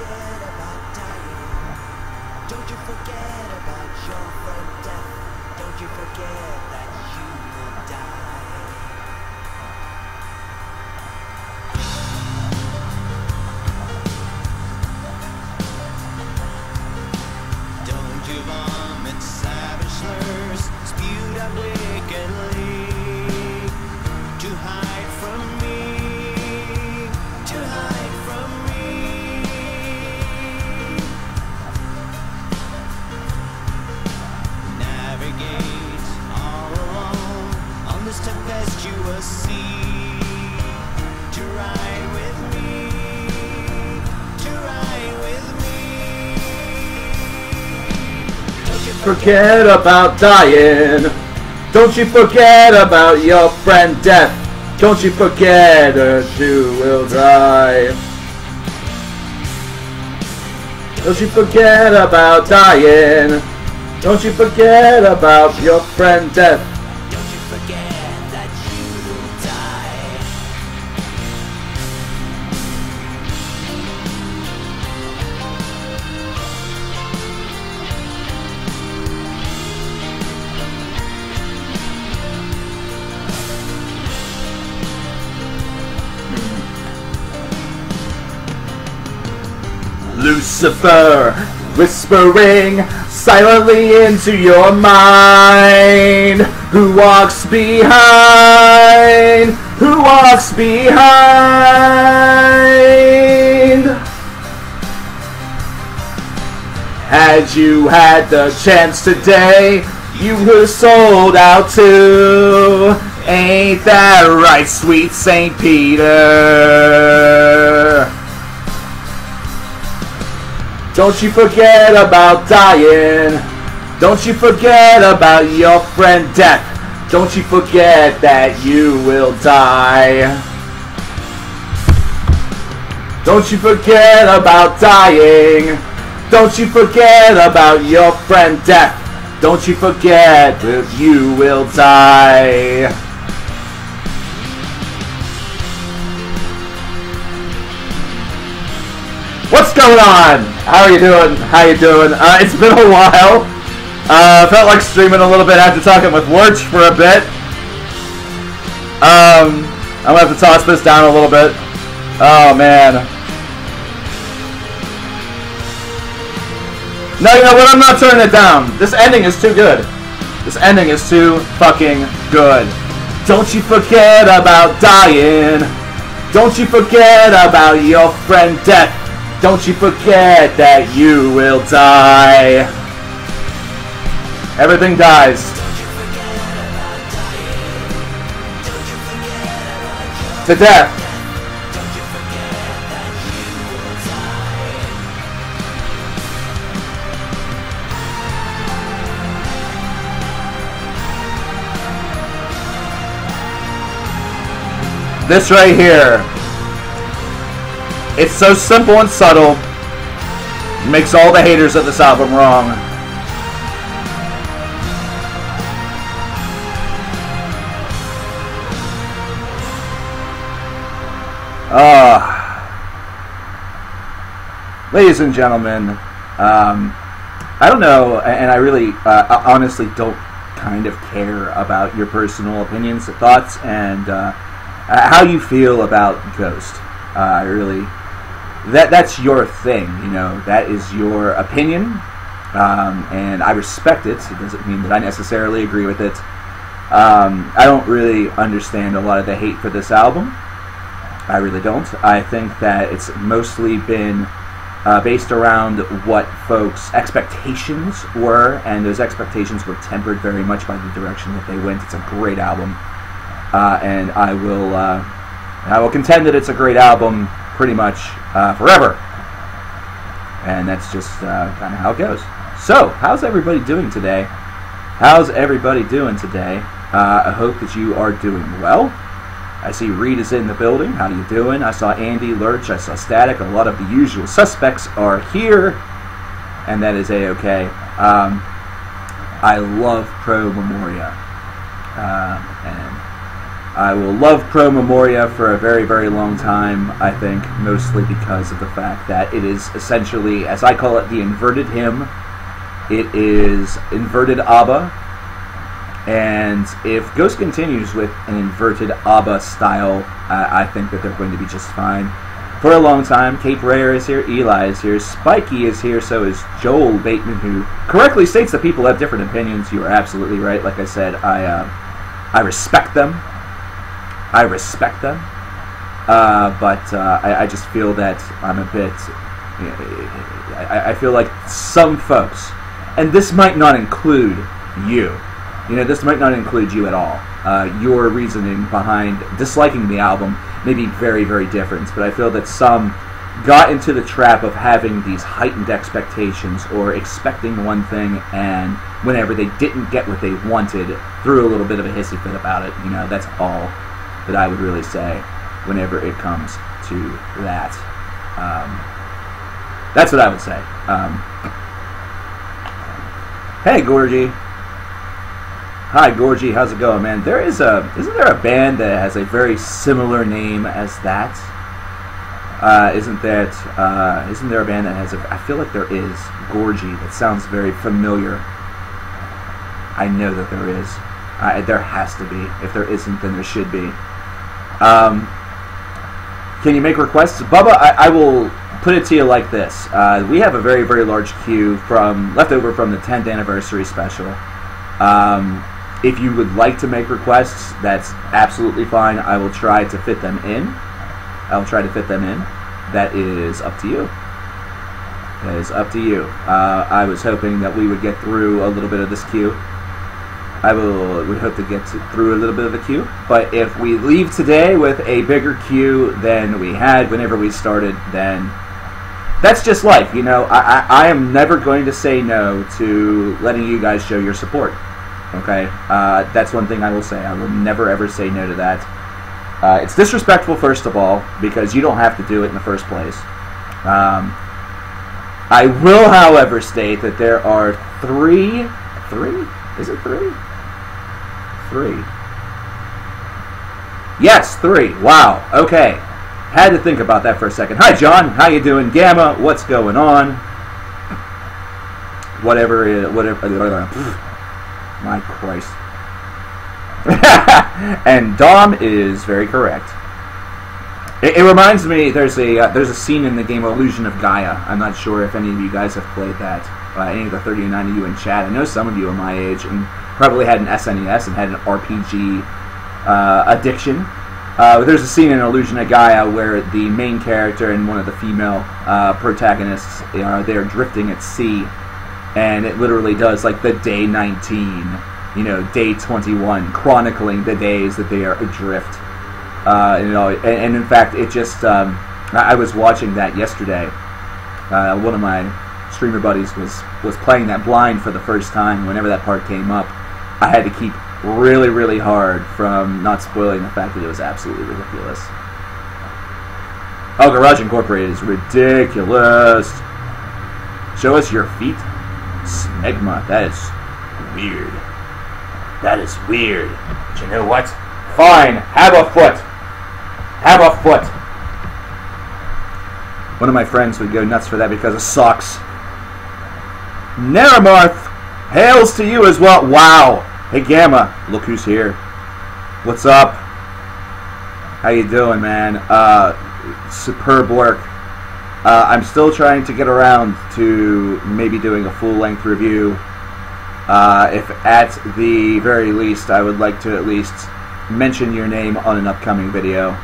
forget about dying. Don't you forget about your friend death. Don't you forget that you will die. Don't you vomit savage slurs, spewed out wickedly, to hide from me, to hide from me. Navigate all alone on this tempestuous sea, to ride with me, to ride with me. Don't you Forget about dying. Don't you forget about your friend death. Don't you forget that you will die. Don't you forget about dying. Don't you forget about your friend death. Don't you forget that you will die. Lucifer, whispering silently into your mind. Who walks behind? Who walks behind? Had you had the chance today, you were sold out too. Ain't that right, sweet Saint Peter? Don't you forget about dying. Don't you forget about your friend death. Don't you forget that you will die. Don't you forget about dying. Don't you forget about your friend death. Don't you forget that you will die. What's going on? How are you doing? How you doing? It's been a while. Felt like streaming a little bit after talking with Lurch for a bit. I'm gonna have to toss this down a little bit. Oh man. No, you know what? I'm not turning it down. This ending is too good. This ending is too fucking good. Don't you forget about dying. Don't you forget about your friend death. Don't you forget that you will die. Everything dies. To death. This right here. It's so simple and subtle. It makes all the haters of this album wrong. Ladies and gentlemen, I don't know, and I really honestly don't kind of care about your personal opinions, thoughts, and how you feel about Ghost. I really... That's your thing, you know. That is your opinion, and I respect it. It doesn't mean that I necessarily agree with it. I don't really understand a lot of the hate for this album. I really don't. I think that it's mostly been based around what folks' expectations were, and those expectations were tempered very much by the direction that they went. It's a great album, and I will contend that it's a great album pretty much forever. And that's just kind of how it goes. So, how's everybody doing today? How's everybody doing today? I hope that you are doing well. I see Reed is in the building. How you doing? I saw Andy, Lurch, I saw Static. A lot of the usual suspects are here, and that is A-okay. I love Pro Memoria. And I will love Pro Memoria for a very, very long time, I think, mostly because of the fact that it is essentially, as I call it, the inverted hymn. It is inverted ABBA, and if Ghost continues with an inverted ABBA style, I think that they're going to be just fine. For a long time, Cape Rare is here, Eli is here, Spiky is here, so is Joel Bateman, who correctly states that people have different opinions. You are absolutely right. Like I said, I respect them. I respect them. But I just feel that I'm a bit... I feel like some folks, and this might not include you, this might not include you at all. Your reasoning behind disliking the album may be very, very different, but I feel that some got into the trap of having these heightened expectations or expecting one thing, and whenever they didn't get what they wanted, threw a little bit of a hissy fit about it. That's all that I would really say whenever it comes to that. That's what I would say. Hey, Gorgie. Hi, Gorgie. How's it going, man? Isn't there a band that has a very similar name as that? Isn't there a band that has I feel like there is. Gorgie. That sounds very familiar. I know that there is. There has to be. If there isn't, then there should be. Can you make requests? Bubba, I will put it to you like this. We have a very, very large queue left over from the 10th anniversary special. If you would like to make requests, that's absolutely fine. I will try to fit them in. That is up to you. I was hoping that we would get through a little bit of this queue. We hope to get through a little bit of the queue. But if we leave today with a bigger queue than we had whenever we started, then that's just life. I am never going to say no to letting you guys show your support. Okay? That's one thing I will say. I will never, ever say no to that. It's disrespectful, first of all, because you don't have to do it in the first place. I will, however, state that there are three? Is it three? Three. Yes, three. Wow. Okay. Had to think about that for a second. Hi, John. How you doing? Gamma, what's going on? Whatever. My Christ. And Dom is very correct. It reminds me, there's a scene in the game Illusion of Gaia. I'm not sure if any of you guys have played that. Any of the 39 of you in chat. I know some of you are my age and probably had an SNES and had an RPG addiction. There's a scene in Illusion of Gaia where the main character and one of the female protagonists they're drifting at sea, and it literally does like the day 19, day 21, chronicling the days that they are adrift. And in fact, it just I was watching that yesterday. One of my streamer buddies was playing that blind for the first time. Whenever that part came up, I had to keep really, really hard from not spoiling the fact that it was absolutely ridiculous. Oh, Garage Incorporated is ridiculous. Show us your feet. Smegma, that is weird. That is weird. But you know what? Fine, have a foot. Have a foot. One of my friends would go nuts for that because of socks. Naramarth, hails to you as well. Wow. Hey, Gamma, look who's here. What's up? How you doing, man? Superb work. I'm still trying to get around to maybe doing a full-length review. If at the very least, I would like to at least mention your name on an upcoming video,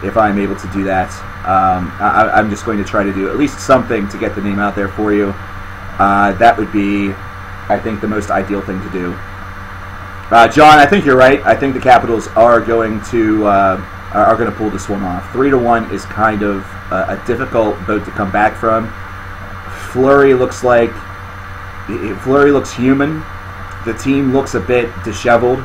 if I'm able to do that. I'm just going to try to do at least something to get the name out there for you. That would be, I think, the most ideal thing to do. John, I think you're right. I think the Capitals are going to pull this one off. 3-1 is kind of a difficult boat to come back from. Fleury looks human. The team looks a bit disheveled.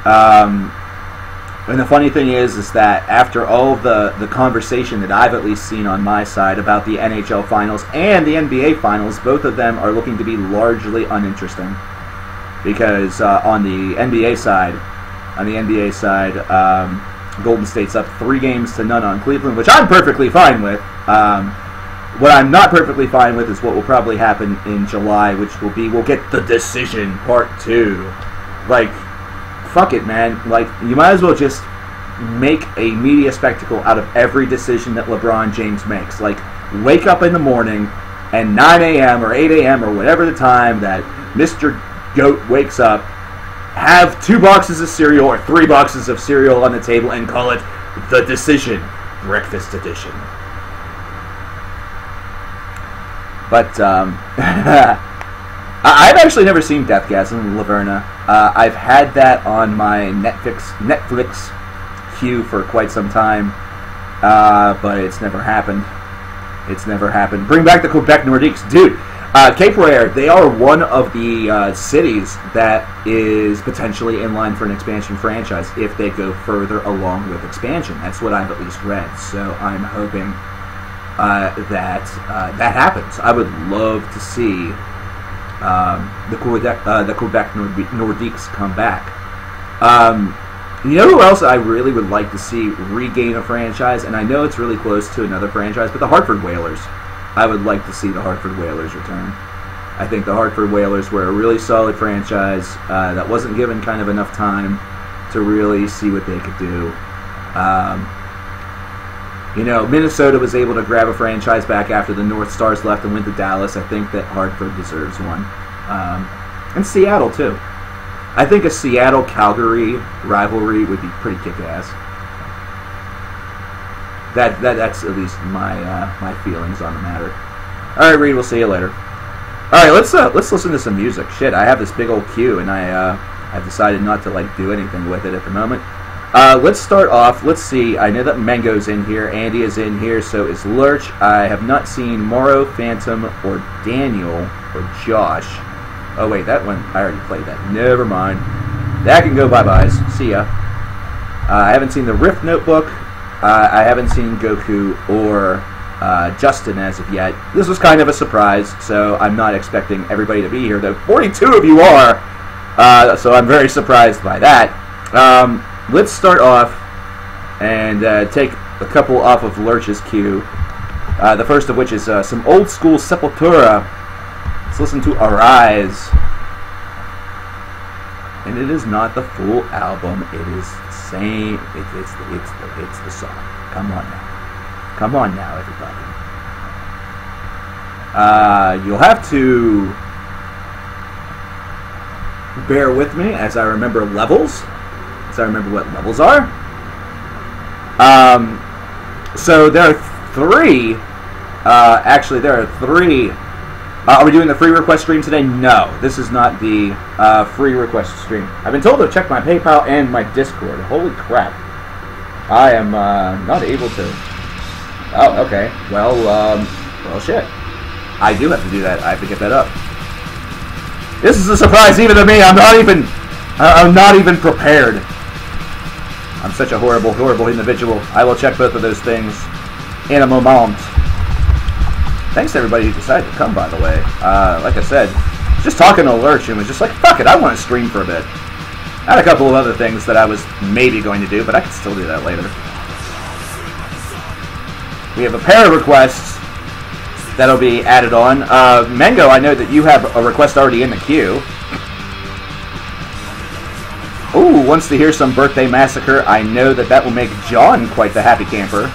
And the funny thing is that after all of the conversation that I've at least seen on my side about the NHL Finals and the NBA Finals, both of them are looking to be largely uninteresting. Because on the NBA side, on the NBA side. Golden State's up 3-0 on Cleveland, which I'm perfectly fine with. What I'm not perfectly fine with is what will probably happen in July, which will be we'll get the decision part 2. Like, fuck it, man. Like, you might as well just make a media spectacle out of every decision that LeBron James makes. Like, wake up in the morning and 9 a.m. or 8 a.m. or whatever the time that Mr. Goat wakes up, have 2 boxes of cereal or 3 boxes of cereal on the table and call it the decision breakfast edition. But I've actually never seen Deathgasm Laverna. I've had that on my Netflix queue for quite some time, but it's never happened. It's never happened. Bring back the Quebec Nordiques, dude. Cape Rare, they are one of the cities that is potentially in line for an expansion franchise if they go further along with expansion. That's what I've at least read. So I'm hoping that happens. I would love to see the Quebec Nordiques come back. You know who else I really would like to see regain a franchise? And I know it's really close to another franchise, but the Hartford Whalers. I would like to see the Hartford Whalers return. I think the Hartford Whalers were a really solid franchise that wasn't given kind of enough time to really see what they could do. You know, Minnesota was able to grab a franchise back after the North Stars left and went to Dallas. I think that Hartford deserves one. And Seattle, too. I think a Seattle-Calgary rivalry would be pretty kick-ass. That's at least my feelings on the matter. All right, Reed, we'll see you later. All right, let's listen to some music. Shit, I have this big old queue, and I've decided not to like do anything with it at the moment. Let's start off. Let's see. I know that Mango's in here. Andy is in here. So is Lurch. I have not seen Morrow, Phantom, or Daniel, or Josh. Oh wait, that one I already played that. Never mind. That can go bye-byes. See ya. I haven't seen the Rift Notebook. I haven't seen Goku or Justin as of yet. This was kind of a surprise, so I'm not expecting everybody to be here, though 42 of you are, so I'm very surprised by that. Let's start off and take a couple off of Lurch's queue. The first of which is some old school Sepultura. Let's listen to Arise. And it is not the full album. It is the same. It's the song. Come on now. Come on now, everybody. You'll have to bear with me as I remember levels. As I remember what levels are. So there are 3. Actually, there are 3. Are we doing the free request stream today? No, this is not the free request stream. I've been told to check my PayPal and my Discord. Holy crap. I am not able to. Oh, okay. Well, shit. I do have to do that. I have to get that up. This is a surprise even to me. I'm not even prepared. I'm such a horrible, horrible individual. I will check both of those things in a moment. Thanks to everybody who decided to come, by the way. Like I said, just talking to Lurch and was just like, fuck it, I want to stream for a bit. I had a couple of other things that I was maybe going to do, but I can still do that later. We have a pair of requests that'll be added on. Mango, I know that you have a request already in the queue. Ooh, wants to hear some Birthday Massacre. I know that will make John quite the happy camper.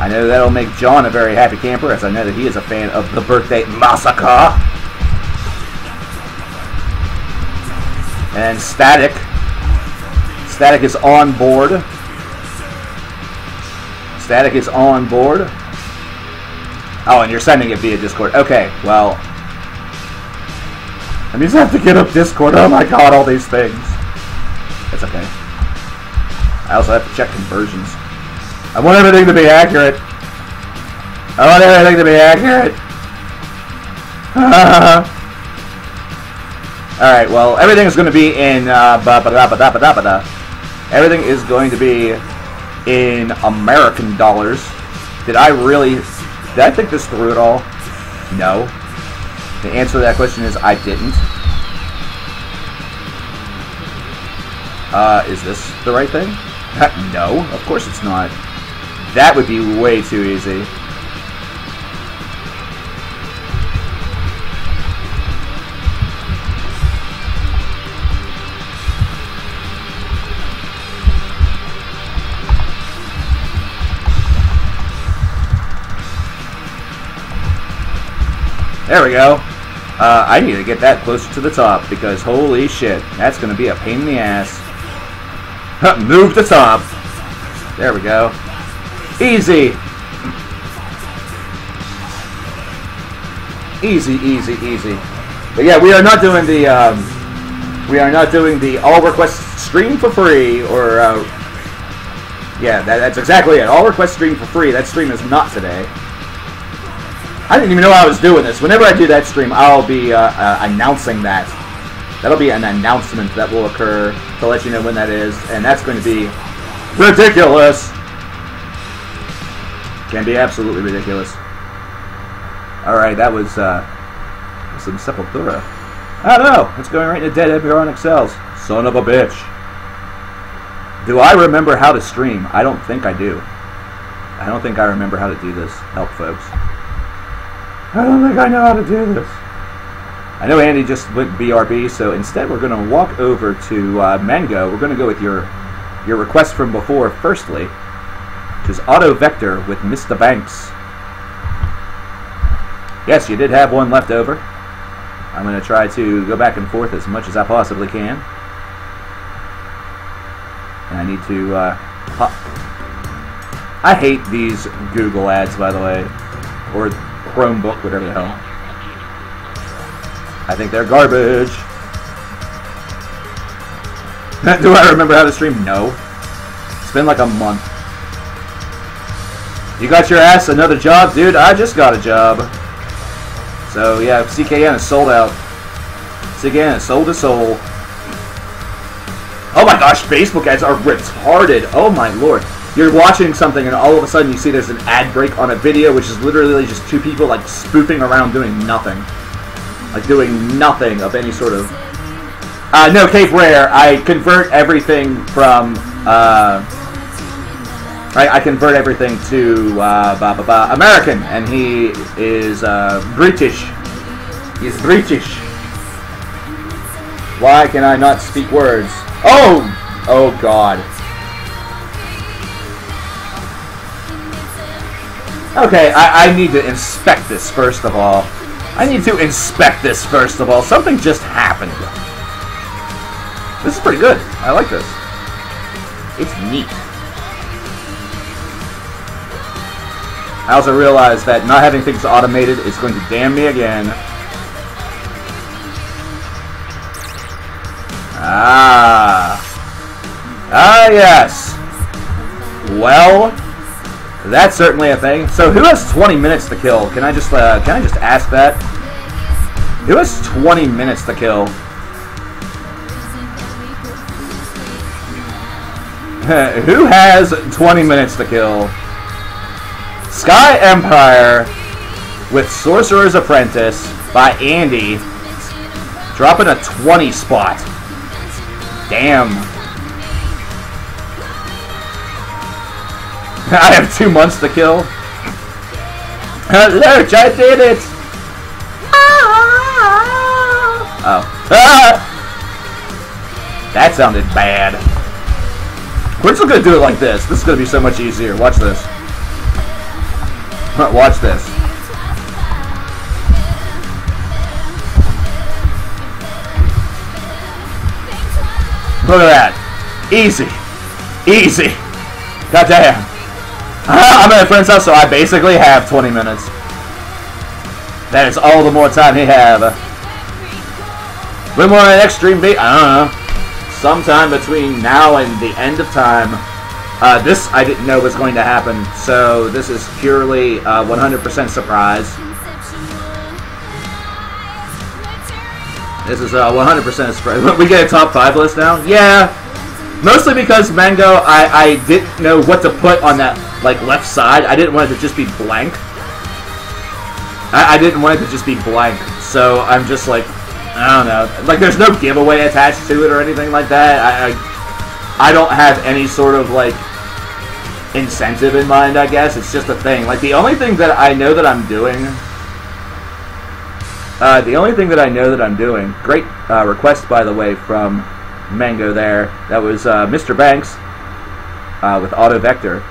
I know that'll make John a very happy camper, as I know that he is a fan of the Birthday Massacre. And Static. Static is on board. Static is on board. Oh, and you're sending it via Discord. Okay, well. That means I have to get up Discord. Oh my god, all these things. That's okay. I also have to check conversions. I want everything to be accurate. I want everything to be accurate. Alright, well, everything is going to be in everything is going to be in American dollars. Did I think this through at all? No. The answer to that question is I didn't. Is this the right thing? No, of course it's not. That would be way too easy. There we go. I need to get that closer to the top because holy shit, that's going to be a pain in the ass. Move the top. There we go. Easy. Easy, easy, easy. But yeah, we are not doing the all requests stream for free or yeah, that's exactly it. All requests stream for free. That stream is not today. I didn't even know I was doing this. Whenever I do that stream, I'll be announcing that. That'll be an announcement that will occur to let you know when that is, and that's going to be ridiculous. Can be absolutely ridiculous. Alright, that was some Sepultura. I don't know. It's going right into dead embryonic cells. Son of a bitch. Do I remember how to stream? I don't think I do. I don't think I remember how to do this. Help, folks. I don't think I know how to do this. I know Andy just went BRB, so instead we're going to walk over to Mango. We're going to go with your request from before, firstly, which is Auto Vector with Mr. Banks. Yes, you did have one left over. I'm going to try to go back and forth as much as I possibly can. And I need to... I hate these Google ads, by the way. Or Chromebook, whatever the hell. I think they're garbage. Do I remember how to stream? No. It's been like a month. You got your ass another job? Dude, I just got a job. So, yeah, CKN is sold out. CKN is sold to soul. Oh my gosh, Facebook ads are retarded. Oh my lord. You're watching something and all of a sudden you see there's an ad break on a video, which is literally just two people like spoofing around doing nothing. Like doing nothing of any sort of... no, Cape Rare. I convert everything from... I convert everything to American, and he is British. He's British. Why can I not speak words? Oh! Oh god. Okay, I need to inspect this first of all. Something just happened. This is pretty good. I like this. It's neat. I also realize that not having things automated is going to damn me again. Ah, yes. Well, that's certainly a thing. So, who has 20 minutes to kill? Can I just ask that? Who has 20 minutes to kill? Who has 20 minutes to kill? Sky Empire with Sorcerer's Apprentice by Andy, dropping a 20 spot. Damn. I have 2 months to kill. Lurch, I did it! Oh. That sounded bad. We're just gonna do it like this. This is gonna be so much easier. Watch this. Watch this. Look at that. Easy. Easy. Goddamn. I'm at a friend's house, so I basically have 20 minutes. That is all the more time he have. When will our next stream be? I don't know. Sometime between now and the end of time. This I didn't know was going to happen, so this is purely 100% surprise. This is 100% surprise. We get a top 5 list now? Yeah. Mostly because Mango, I didn't know what to put on that like left side. I didn't want it to just be blank. I didn't want it to just be blank. So I'm just like, I don't know. Like there's no giveaway attached to it or anything like that. I don't have any sort of like incentive in mind, I guess. It's just a thing. Like the only thing that I know that I'm doing great request, by the way, from Mango there. That was Mr. Banks with Auto Vector.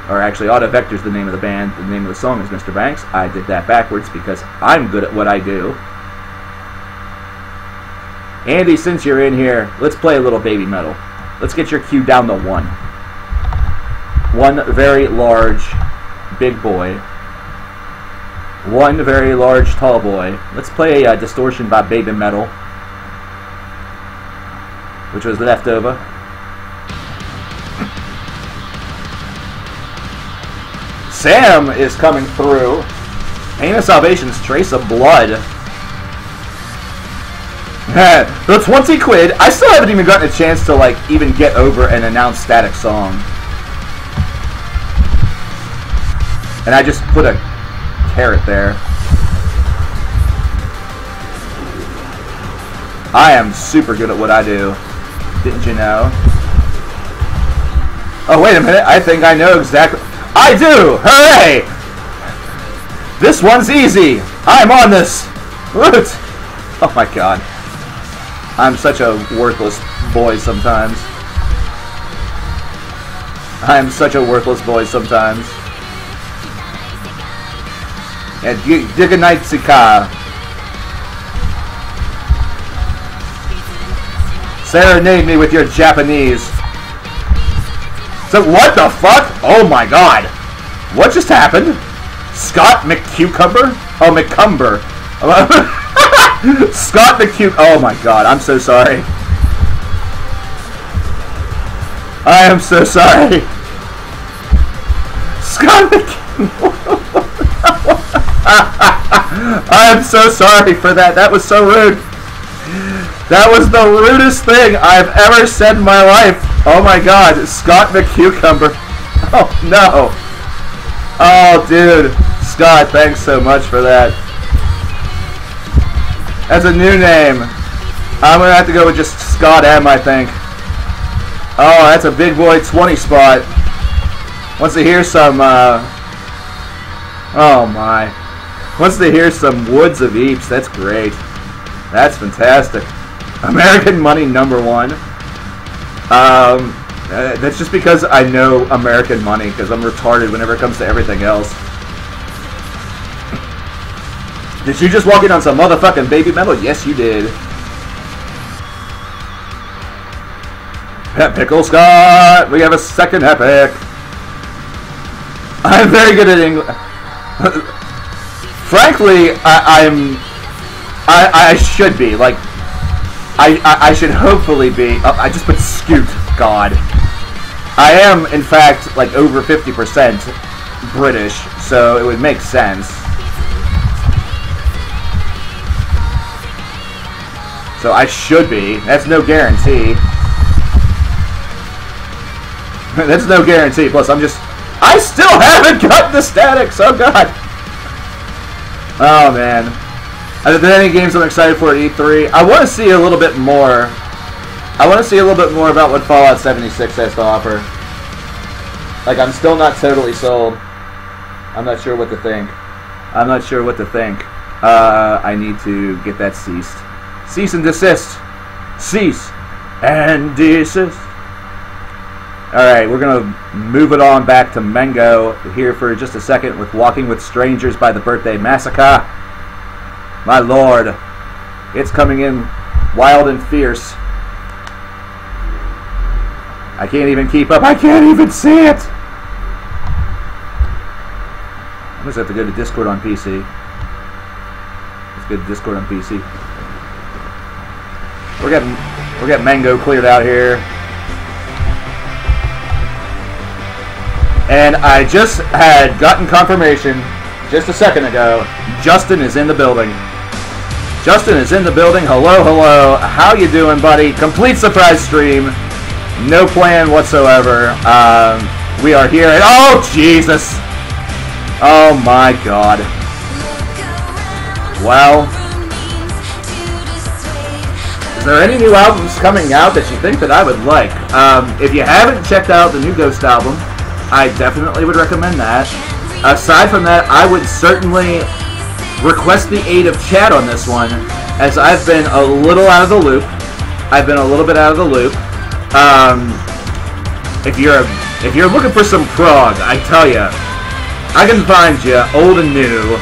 Or actually, Auto Vector's the name of the band. The name of the song is Mr. Banks. I did that backwards because I'm good at what I do. Andy, since you're in here, let's play a little baby metal. Let's get your cue down to 1. One very large, big boy. One very large, tall boy. Let's play Distortion by Baby Metal, which was left over. Sam is coming through. Pain of Salvation's Trace of Blood. The 20 quid. I still haven't even gotten a chance to like even get over an announced Static song. And I just put a carrot there. I am super good at what I do. Didn't you know? Oh, wait a minute. I think I know exactly. I do! Hooray! This one's easy. I'm on this. Woot! Oh my god. I'm such a worthless boy sometimes. I'm such a worthless boy sometimes. And Diganaitsika. Serenade me with your Japanese. So what the fuck? Oh my god. What just happened? Scott McCucumber? Oh, McCumber. Scott McCucumber. Oh my god, I'm so sorry. I am so sorry. Scott McCucumber. I am so sorry for that. That was so rude. That was the rudest thing I've ever said in my life. Oh my god, Scott McCucumber. Oh no. Oh dude. Scott, thanks so much for that. That's a new name. I'm gonna have to go with just Scott M, I think. Oh, that's a big boy 20 spot. Wants to hear some, oh my. Wants to hear some Woods of Eeps. That's great. That's fantastic. American Money #1. That's just because I know American Money, because I'm retarded whenever it comes to everything else. Did you just walk in on some motherfucking baby metal? Yes, you did. Pet Pickle Scott! We have a second epic. I'm very good at English. Frankly, I should be. Like, I should hopefully be. Oh, I just put Scoot. God. I am, in fact, like over 50% British, so it would make sense. So I should be. That's no guarantee. That's no guarantee. Plus, I still haven't got the statics. Oh, God. Oh, man. Are there any games I'm excited for at E3? I want to see a little bit more. I want to see a little bit more about what Fallout 76 has to offer. Like, I'm still not totally sold. I'm not sure what to think. I'm not sure what to think. I need to get that ceased. Cease and desist. Cease and desist. Alright, we're going to move it on back to Mango here for just a second with Walking with Strangers by the Birthday Massacre. My lord, it's coming in wild and fierce. I can't even keep up. I can't even see it. I'm just have to go to Discord on PC. Let's go to Discord on PC. We're getting Mango cleared out here. And I just had gotten confirmation just a second ago. Justin is in the building. Justin is in the building. Hello, hello. How you doing, buddy? Complete surprise stream. No plan whatsoever. We are here and oh Jesus! Oh my God! Well, there any new albums coming out that you think that I would like? If you haven't checked out the new Ghost album, I definitely would recommend that. Aside from that, I would certainly request the aid of Chad on this one, as I've been a little out of the loop. I've been a little bit out of the loop. If you're looking for some prog, I tell you, I can find you old and new.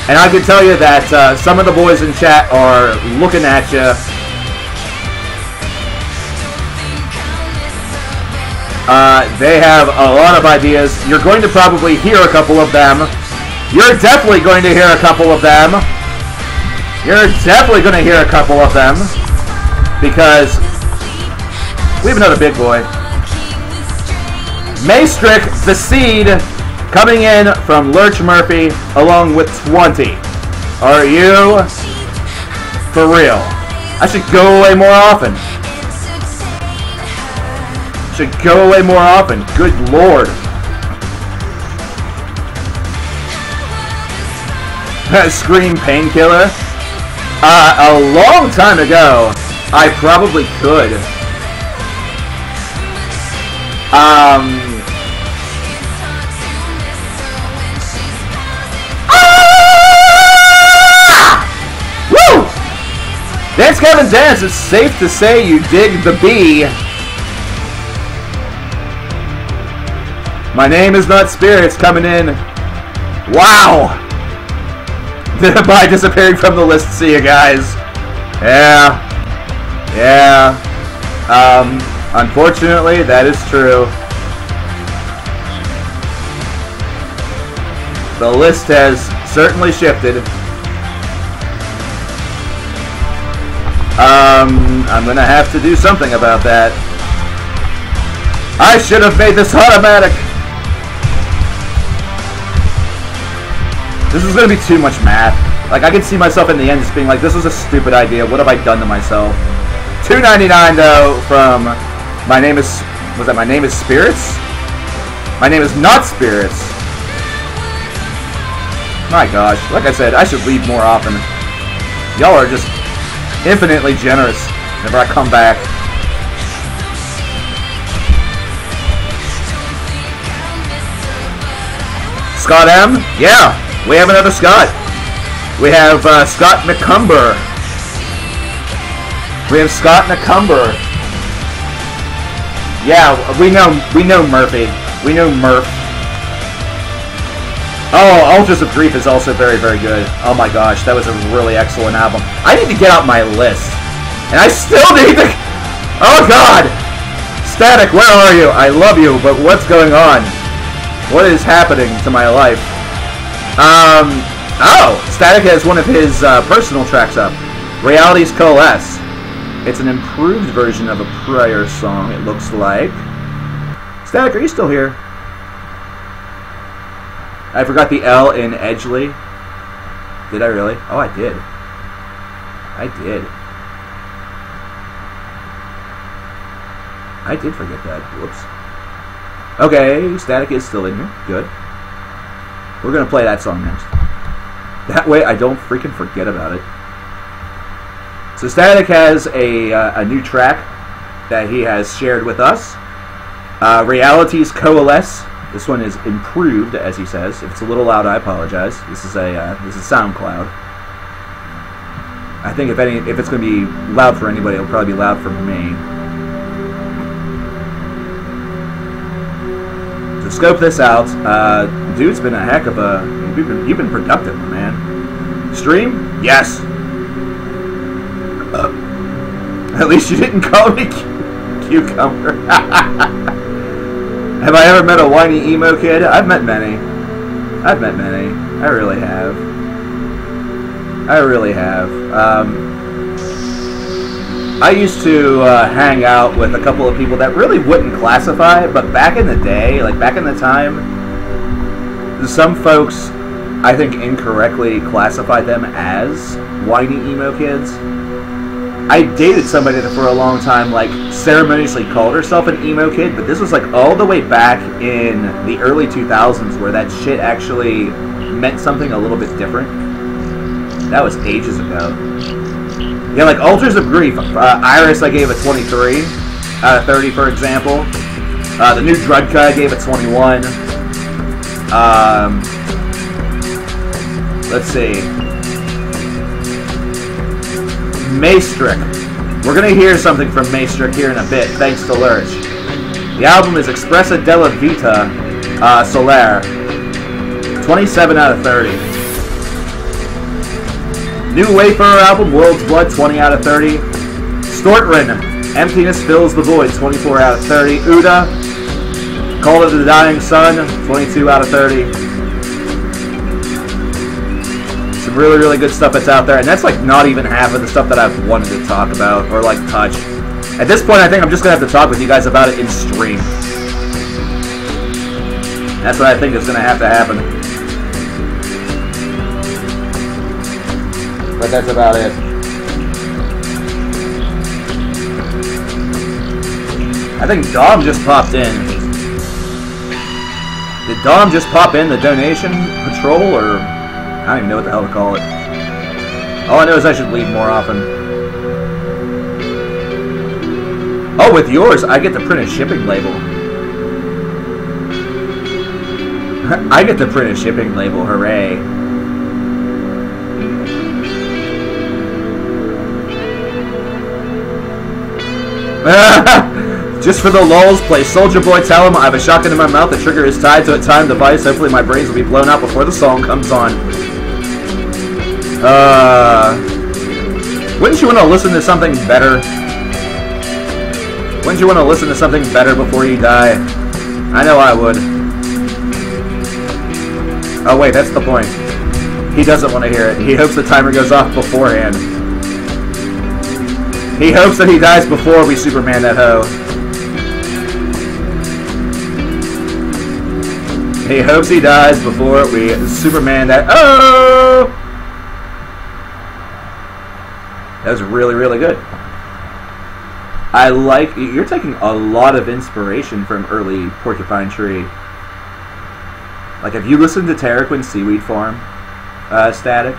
And I can tell you that some of the boys in chat are looking at you. They have a lot of ideas. You're going to probably hear a couple of them. You're definitely going to hear a couple of them. You're definitely going to hear a couple of them. Because we have another big boy. Maestrick, the Seed, coming in from Lurch Murphy, along with 20. Are you for real? I should go away more often. Should go away more often. Good lord. Scream Painkiller. A long time ago, I probably could. Dance Kevin Dance, it's safe to say you dig the bee. My name is not Spirits coming in. Wow! By disappearing from the list, see you guys. Yeah. Unfortunately, that is true. The list has certainly shifted. I'm gonna have to do something about that. I should have made this automatic. This is gonna be too much math. Like, I can see myself in the end just being like, this was a stupid idea. What have I done to myself? $2.99 though from My Name is... Was that My Name is Spirits? My Name is Not Spirits. My gosh. Like I said, I should leave more often. Y'all are just infinitely generous whenever I come back. Scott M? Yeah, we have another Scott. We have Scott McCumber. We have Scott McCumber. Yeah, we know Murphy. We know Murph. Oh, Ultras of Grief is also very, very good. Oh my gosh, that was a really excellent album. I need to get out my list. And I still need to... Oh god! Static, where are you? I love you, but what's going on? What is happening to my life? Oh! Static has one of his personal tracks up. Realities Coalesce. It's an improved version of a prior song, it looks like. Static, are you still here? I forgot the L in Edgeley. Did I really? Oh, I did. I did forget that. Whoops. Okay, Static is still in here. Good. We're going to play that song next. That way I don't freaking forget about it. So Static has a new track that he has shared with us. Realities Coalesce. This one is improved, as he says. If it's a little loud, I apologize. This is SoundCloud. I think if it's going to be loud for anybody, it'll probably be loud for me. So scope this out. Dude's been a heck of a... You've been productive, man. Stream? Yes. At least you didn't call me Cucumber. Have I ever met a whiny emo kid? I've met many. I really have. I used to hang out with a couple of people that really wouldn't classify, but back in the day, like back in the time, some folks, I think, incorrectly classified them as whiny emo kids. I dated somebody that for a long time, like, ceremoniously called herself an emo kid, but this was, like, all the way back in the early 2000s where that shit actually meant something a little bit different. That was ages ago. Yeah, like Altars of Grief. Iris, I gave a 23 out of 30, for example. The new Drudka, I gave a 21. Let's see. Maestric. We're going to hear something from Maestric here in a bit, thanks to Lurch. The album is Espressa della Vita Solare. 27 out of 30. New Wayfarer album, World's Blood, 20 out of 30. Stortrin, Emptiness Fills the Void, 24 out of 30. Uda, Call of the Dying Sun, 22 out of 30. Some really, really good stuff that's out there, and that's like not even half of the stuff that I've wanted to talk about or like touch. At this point, I think I'm just going to have to talk with you guys about it in stream. That's what I think is going to have to happen. But that's about it. I think Dom just popped in. Did Dom just pop in the donation patrol, or I don't even know what the hell to call it. All I know is I should leave more often. Oh, with yours, I get to print a shipping label. I get to print a shipping label, hooray. Just for the lulz, play Soldier Boy, tell him I have a shotgun in my mouth, the trigger is tied to a timed device, hopefully my brains will be blown out before the song comes on. Wouldn't you want to listen to something better? Wouldn't you want to listen to something better before you die? I know I would. Oh wait, that's the point. He doesn't want to hear it. He hopes the timer goes off beforehand. He hopes that he dies before we Superman that hoe. He hopes he dies before we Superman that... Oh! That was really, really good. I like... You're taking a lot of inspiration from early Porcupine Tree. Like, have you listened to Terraquin Seaweed Farm, Static?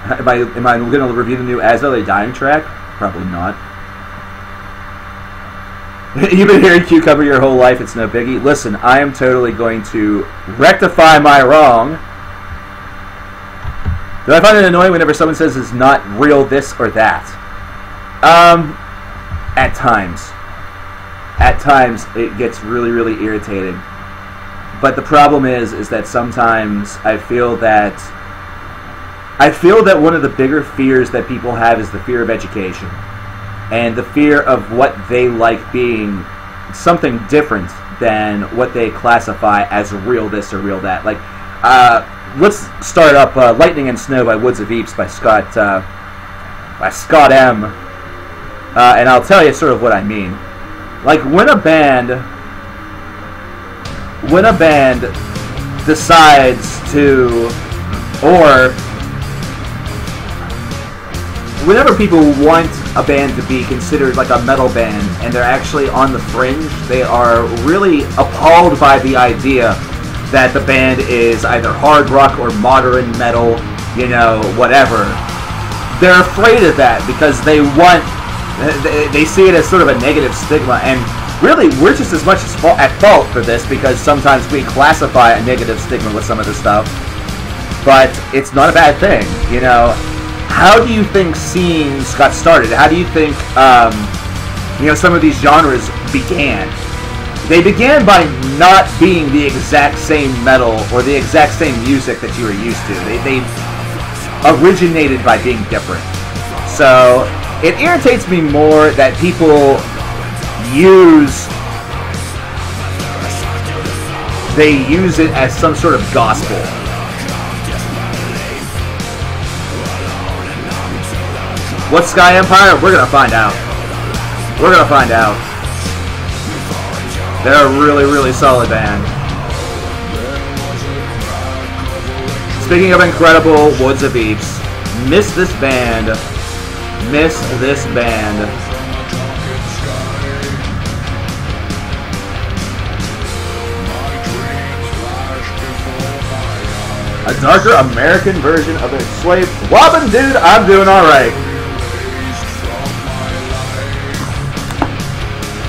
Am I going to review the new As Though They Dying track? Probably not. You've been hearing Cucumber your whole life, it's no biggie. Listen, I am totally going to rectify my wrong. Do I find it annoying whenever someone says it's not real this or that? At times. At times, it gets really, really irritating. But the problem is that sometimes I feel that one of the bigger fears that people have is the fear of education. And the fear of what they like being something different than what they classify as real this or real that. Like, let's start up Lightning and Snow by Woods of Eeps by Scott M. And I'll tell you sort of what I mean. Like, when a band decides to, or whenever people want a band to be considered like a metal band and they're actually on the fringe, they are really appalled by the idea that the band is either hard rock or modern metal, you know, whatever. They're afraid of that because they see it as sort of a negative stigma, and really we're just as much at fault for this because sometimes we classify a negative stigma with some of the stuff, but it's not a bad thing, you know. How do you think scenes got started? How do you think, you know, some of these genres began? They began by not being the exact same metal or the exact same music that you were used to. They originated by being different. So it irritates me more that people use it as some sort of gospel. What's Sky Empire? We're gonna find out. We're gonna find out. They're a really, really solid band. Speaking of incredible Woods of Eeps, miss this band. Miss this band. A darker American version of Enslaved. Wobbin, dude, I'm doing alright.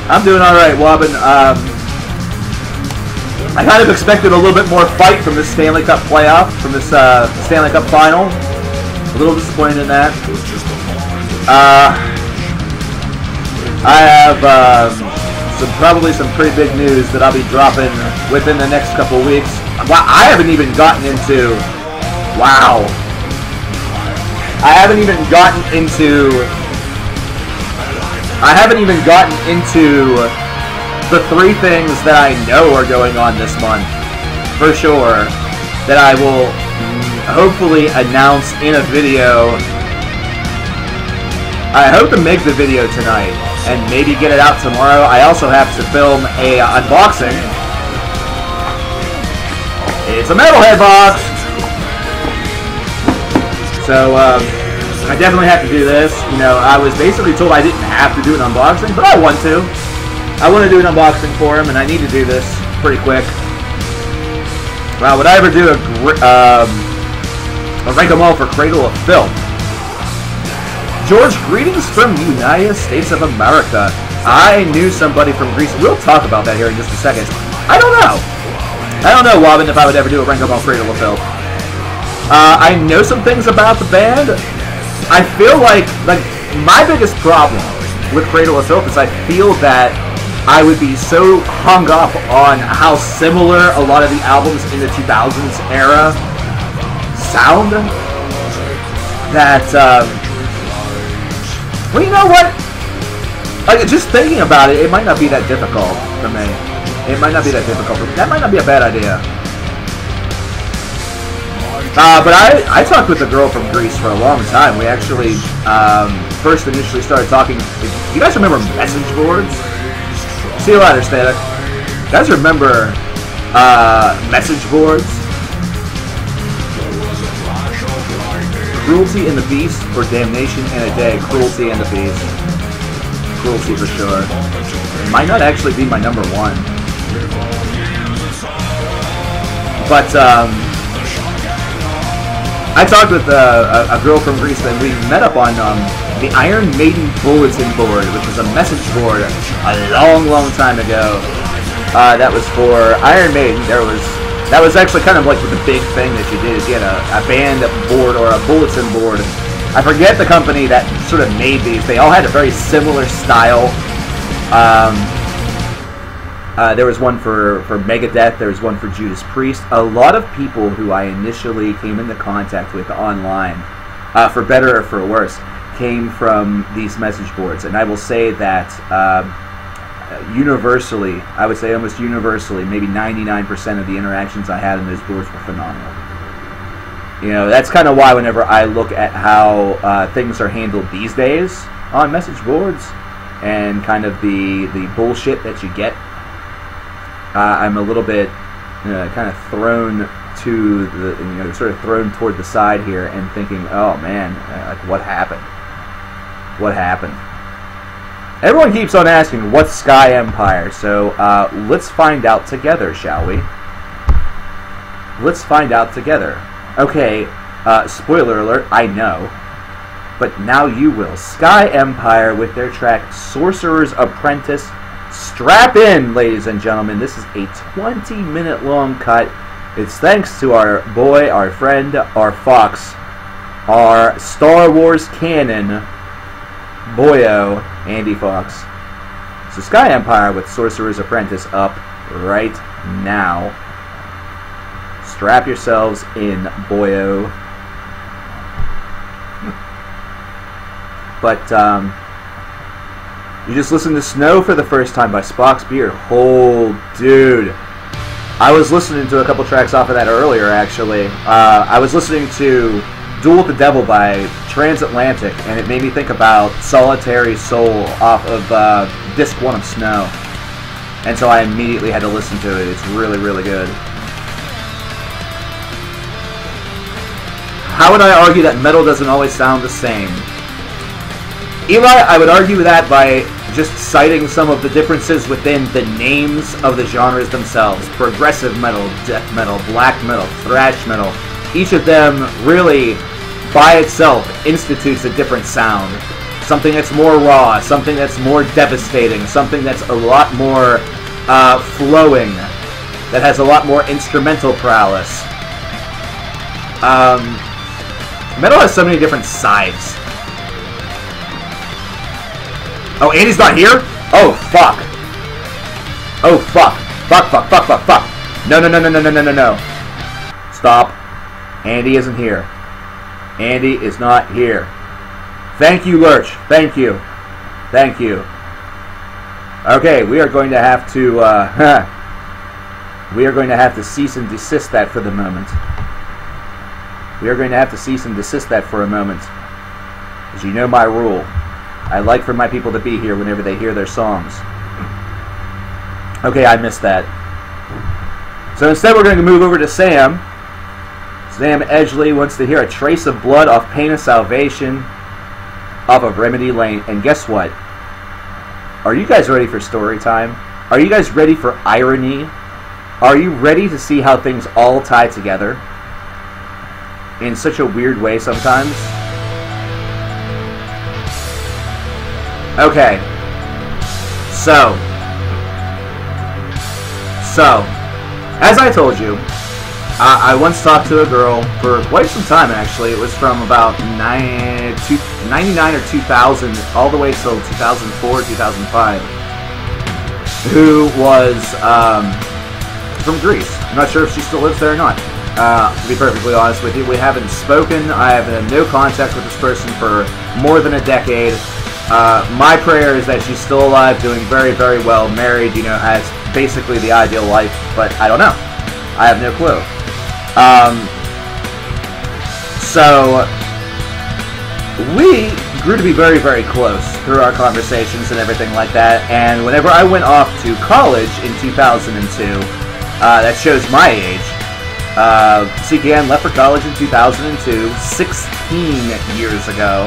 I'm doing alright, Wobbin. I kind of expected a little bit more fight from this Stanley Cup playoff, from this Stanley Cup final. A little disappointed in that. I have probably some pretty big news that I'll be dropping within the next couple weeks. Wow, I haven't even gotten into. Wow. I haven't even gotten into the 3 things that I know are going on this month, for sure, that I will hopefully announce in a video. I hope to make the video tonight and maybe get it out tomorrow. I also have to film a unboxing. It's a Metalhead box! So, I definitely have to do this. You know, I was basically told I didn't have to do an unboxing, but I want to. I want to do an unboxing for him, and I need to do this pretty quick. Wow, would I ever do a rank 'em all for Cradle of Filth? George, greetings from United States of America. I knew somebody from Greece. We'll talk about that here in just a second. I don't know. I don't know, Wobbin, if I would ever do a rank 'em all Cradle of Filth. I know some things about the band. I feel like my biggest problem with Cradle of Filth is I feel that I would be so hung up on how similar a lot of the albums in the 2000s era sound that, well, you know what? Like, just thinking about it, it might not be that difficult for me. It might not be that difficult. That might not be a bad idea. But I talked with a girl from Greece for a long time. We actually first initially started talking. You guys remember message boards? See you later, Static. You guys remember message boards? Cruelty and the Beast or Damnation in a Day? Cruelty and the Beast. Cruelty for sure. Might not actually be my number 1. But I talked with a girl from Greece and we met up on the Iron Maiden bulletin board, which was a message board a long, long time ago. That was for Iron Maiden. That was actually kind of like the big thing that you did is you had a band board or a bulletin board. I forget the company that sort of made these. They all had a very similar style. There was one for Megadeth. There was one for Judas Priest. A lot of people who I initially came into contact with online, for better or for worse, came from these message boards. And I will say that universally, I would say almost universally, maybe 99% of the interactions I had in those boards were phenomenal. You know, that's kind of why whenever I look at how things are handled these days on message boards and kind of the bullshit that you get, I'm a little bit kind of thrown to the, sort of thrown toward the side here and thinking, oh man, like what happened? What happened? Everyone keeps on asking, what's Sky Empire? So let's find out together, shall we? Let's find out together. Okay, spoiler alert, I know. But now you will. Sky Empire with their track Sorcerer's Apprentice. Strap in, ladies and gentlemen. This is a 20-minute long cut. It's thanks to our boy, our friend, our fox, our Star Wars canon, boyo, Andy Fox. So Sky Empire with Sorcerer's Apprentice up right now. Strap yourselves in, boyo. But, you just listened to Snow for the first time by Spock's Beard. Oh, dude. I was listening to a couple tracks off of that earlier, actually. I was listening to Duel with the Devil by Transatlantic, and it made me think about Solitary Soul off of Disc 1 of Snow. And so I immediately had to listen to it. It's really, really good. How would I argue that metal doesn't always sound the same? Eli, I would argue that by just citing some of the differences within the names of the genres themselves. Progressive metal, death metal, black metal, thrash metal, each of them really, by itself, institutes a different sound. Something that's more raw, something that's more devastating, something that's a lot more flowing, that has a lot more instrumental prowess. Metal has so many different sides. Oh, Andy's not here? Oh, fuck. Oh, fuck. Fuck, fuck, fuck, fuck, fuck. No, no, no, no, no, no, no, no, no. Stop. Andy isn't here. Andy is not here. Thank you, Lurch. Thank you. Thank you. Okay, we are going to have to, we are going to have to cease and desist that for the moment. We are going to have to cease and desist that for a moment. As you know my rule. I like for my people to be here whenever they hear their songs. Okay, I missed that. So instead we're going to move over to Sam. Sam Edgley wants to hear A Trace of Blood off Pain of Salvation off of Remedy Lane. And guess what? Are you guys ready for story time? Are you guys ready for irony? Are you ready to see how things all tie together? In such a weird way sometimes. Okay. So, as I told you, I once talked to a girl for quite some time, actually. It was from about 99 or 2000 all the way till 2004, 2005, who was from Greece. I'm not sure if she still lives there or not. To be perfectly honest with you, we haven't spoken. I have no contact with this person for more than a decade. My prayer is that she's still alive, doing very, very well, married, you know, has basically the ideal life, but I don't know. I have no clue. So, we grew to be very, very close through our conversations and everything like that, and whenever I went off to college in 2002, that shows my age. CKN left for college in 2002, 16 years ago.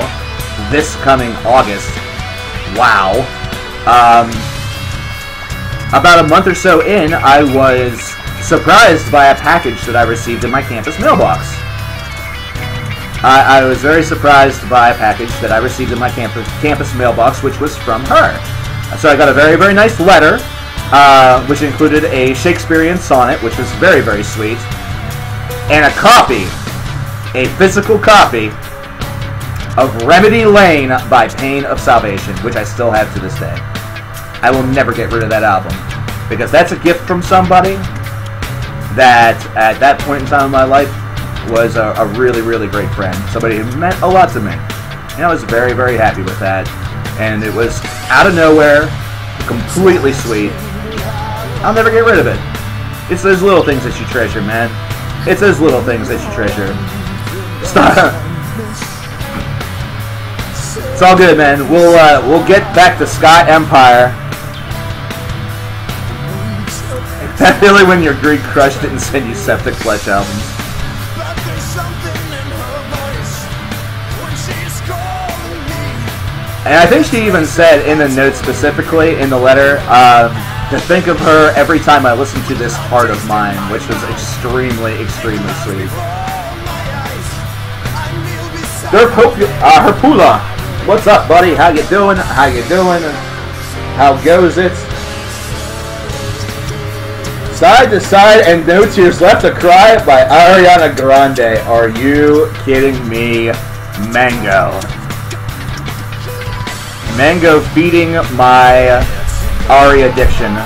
This coming August. Wow. About a month or so in, I was surprised by a package that I received in my campus mailbox. I was very surprised by a package that I received in my campus mailbox, which was from her. So I got a very, very nice letter, which included a Shakespearean sonnet, which was very, very sweet, and a copy, a physical copy, of Remedy Lane by Pain of Salvation, which I still have to this day. I will never get rid of that album, because that's a gift from somebody that, at that point in time in my life, was a really, really great friend. Somebody who meant a lot to me. And I was very, very happy with that. And it was out of nowhere, completely sweet. I'll never get rid of it. It's those little things that you treasure, man. It's those little things that you treasure. Stop. It's all good, man. We'll get back to Scott Empire. That really when your Greek crush didn't send you Septic Flesh albums. And I think she even said in the note specifically in the letter to think of her every time I listen to this heart of mine, which was extremely, extremely sweet. Herpula. What's up, buddy? How you doing? How you doing? How goes it? Side to Side and No Tears Left to Cry by Ariana Grande. Are you kidding me? Mango. Mango feeding my Ari addiction.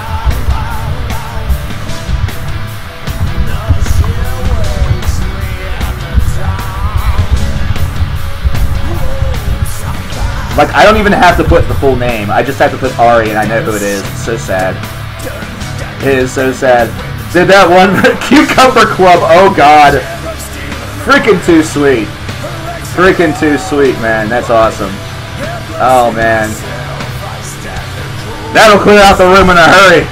Like, I don't even have to put the full name. I just have to put Ari and I know who it is. It's so sad. It is so sad. Did that one Cucumber Club. Oh, God. Freaking too sweet. Freaking too sweet, man. That's awesome. Oh, man. That'll clear out the room in a hurry.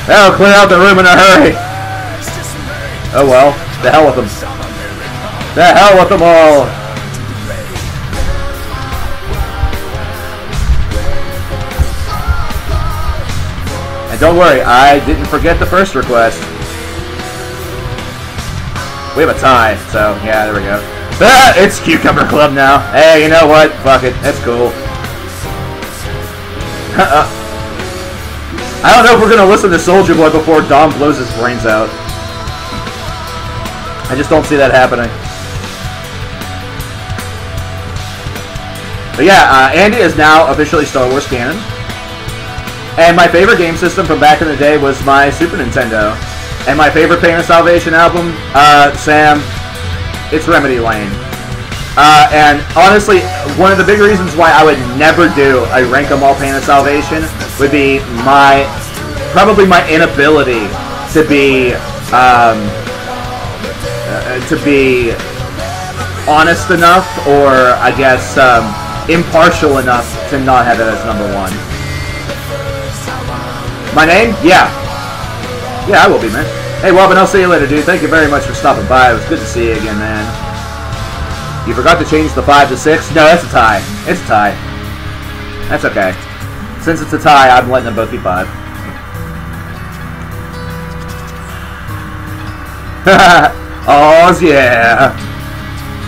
That'll clear out the room in a hurry. Oh, well. The hell with them. The hell with them all. Don't worry, I didn't forget the first request. We have a tie, so yeah, there we go. Ah, it's Cucumber Club now. Hey, you know what? Fuck it. That's cool. I don't know if we're gonna listen to Soldier Boy before Dom blows his brains out. I just don't see that happening. But yeah, Andy is now officially Star Wars canon. And my favorite game system from back in the day was my Super Nintendo. And my favorite Pain of Salvation album, Sam, it's Remedy Lane. And honestly, one of the big reasons why I would never do a Rank 'em All Pain of Salvation would be probably my inability to be honest enough, or I guess impartial enough to not have it as number one. My name? Yeah, I will be, man. Hey, Wobbin, I'll see you later, dude. Thank you very much for stopping by. It was good to see you again, man. You forgot to change the 5 to 6? No, that's a tie. It's a tie. That's okay. Since it's a tie, I'm letting them both be 5. Oh, yeah.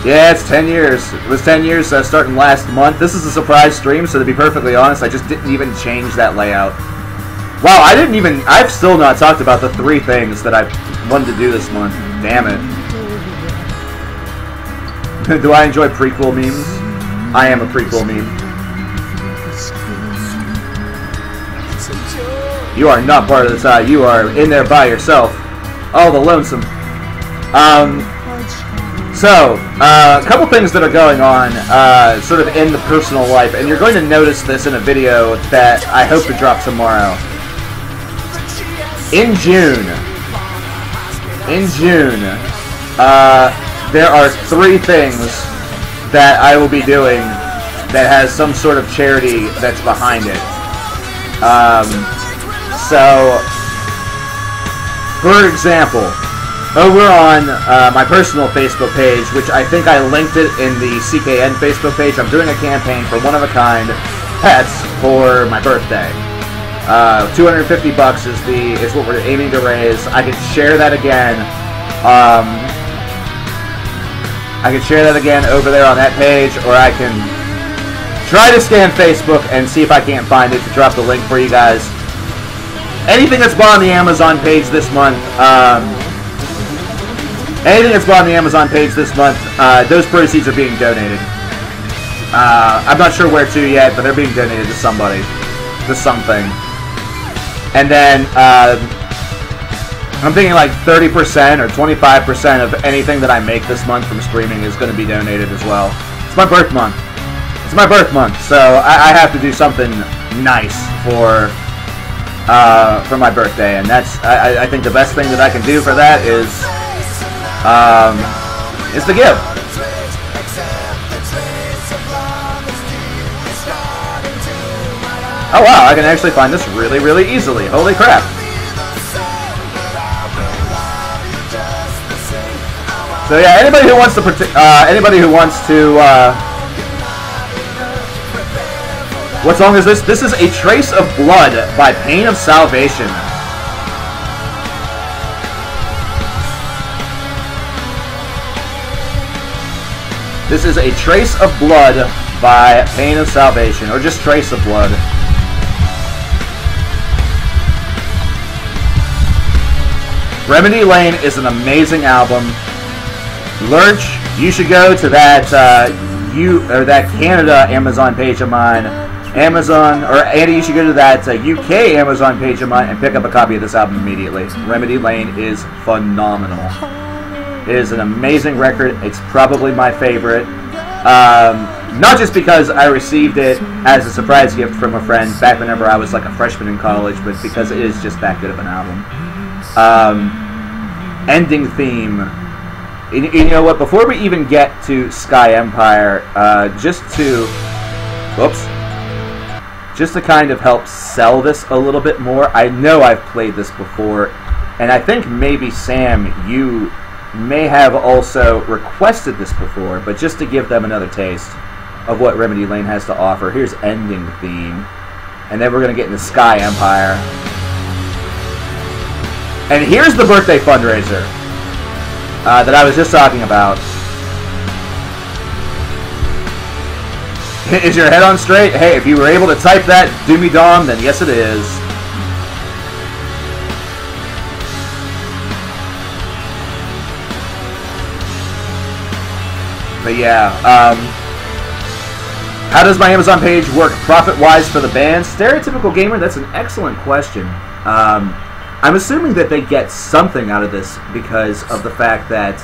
Yeah, it's 10 years. It was 10 years starting last month. This is a surprise stream, so to be perfectly honest, I just didn't even change that layout. Wow, I've still not talked about the 3 things that I wanted to do this month. Damn it. Do I enjoy prequel memes? I am a prequel meme. You are not part of the tie. You are in there by yourself. Oh, the lonesome. So, a couple things that are going on, sort of in the personal life, and you're going to notice this in a video that I hope to drop tomorrow. In June, there are 3 things that I will be doing that has some sort of charity that's behind it. So, for example, over on my personal Facebook page, which I think I linked it in the CKN Facebook page, I'm doing a campaign for one-of-a-kind pets for my birthday. $250 is what we're aiming to raise. I can share that again. I can share that again over there on that page, or I can try to scan Facebook and see if I can't find it to drop the link for you guys. Anything that's bought on the Amazon page this month, those proceeds are being donated. I'm not sure where to yet, but they're being donated to somebody, to something. And then I'm thinking like 30% or 25% of anything that I make this month from streaming is going to be donated as well. It's my birth month. It's my birth month, so I have to do something nice for my birthday, and that's I think the best thing that I can do for that is to give. Oh wow, I can actually find this really, really easily. Holy crap. So yeah, anybody who wants to what song is this? This is A Trace of Blood by Pain of Salvation. This is A Trace of Blood by Pain of Salvation, or just Trace of Blood. Remedy Lane is an amazing album. Lurch, you should go to that that Canada Amazon page of mine. Andy, you should go to that UK Amazon page of mine and pick up a copy of this album immediately. Remedy Lane is phenomenal. It is an amazing record. It's probably my favorite. Not just because I received it as a surprise gift from a friend back whenever I was like a freshman in college, but because it is just that good of an album. Ending theme. You know what? Before we even get to Sky Empire, just to kind of help sell this a little bit more, I know I've played this before, and I think maybe Sam, you may have also requested this before, but just to give them another taste of what Remedy Lane has to offer, here's Ending Theme, and then we're going to get into Sky Empire. And here's the birthday fundraiser. that I was just talking about. Is your head on straight? Hey, if you were able to type that Doomy Dom, then yes it is. But yeah, how does my Amazon page work profit-wise for the band? Stereotypical Gamer, that's an excellent question. I'm assuming that they get something out of this because of the fact that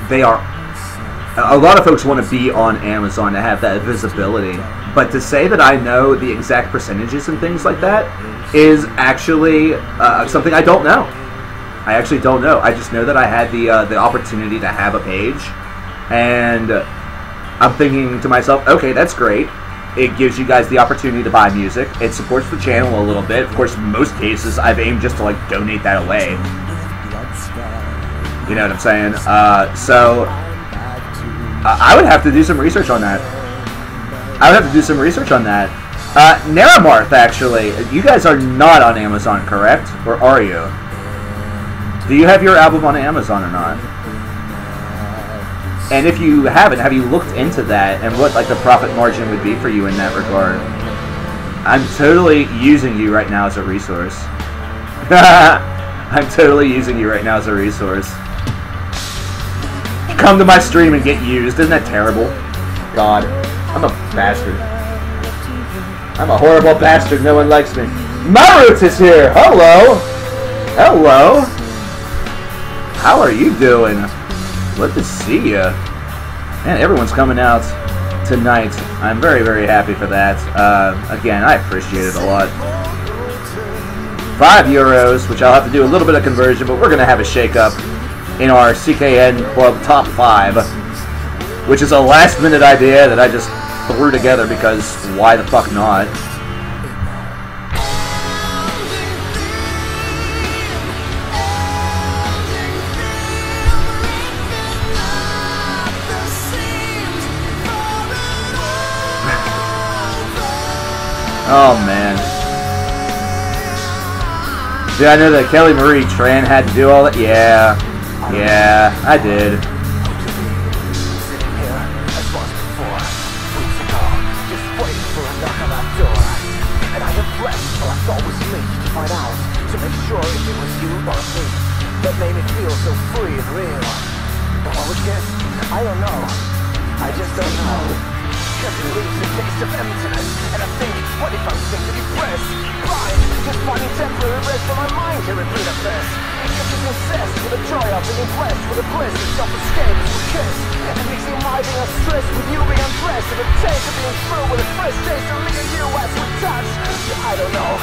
they are... A lot of folks want to be on Amazon to have that visibility. But to say that I know the exact percentages and things like that is actually something I don't know. I actually don't know. I just know that I had the opportunity to have a page. And I'm thinking to myself, okay, that's great. It gives you guys the opportunity to buy music. It supports the channel a little bit. Of course, in most cases, I've aimed just to, like, donate that away. You know what I'm saying? So, I would have to do some research on that. Naramarth, actually. You guys are not on Amazon, correct? Or are you? Do you have your album on Amazon or not? And if you haven't, have you looked into that and what like the profit margin would be for you in that regard? I'm totally using you right now as a resource. I'm totally using you right now as a resource. Come to my stream and get used. Isn't that terrible? God, I'm a bastard. I'm a horrible bastard. No one likes me. Marut is here. Hello. Hello. How are you doing? Good to see you. Man, everyone's coming out tonight. I'm very, very happy for that. Again, I appreciate it a lot. €5, which I'll have to do a little bit of conversion, but we're going to have a shake-up in our CKN Club Top 5, which is a last-minute idea that I just threw together because why the fuck not? Oh, man. Did I know that Kelly Marie Tran had to do all that? Yeah. Yeah, I did. I don't know. I just don't know. Cause it leaves a taste of emptiness. And I think, what if I'm sick to depressed? Blind, just finding temporary rest for my mind to repeat a best. Just as obsessed with the joy of being blessed, with the bliss of self-escape as we kiss. And mixing my being unstressed with you being undressed. And the taste of being filled with a fresh taste of me and you as we touch. I don't know,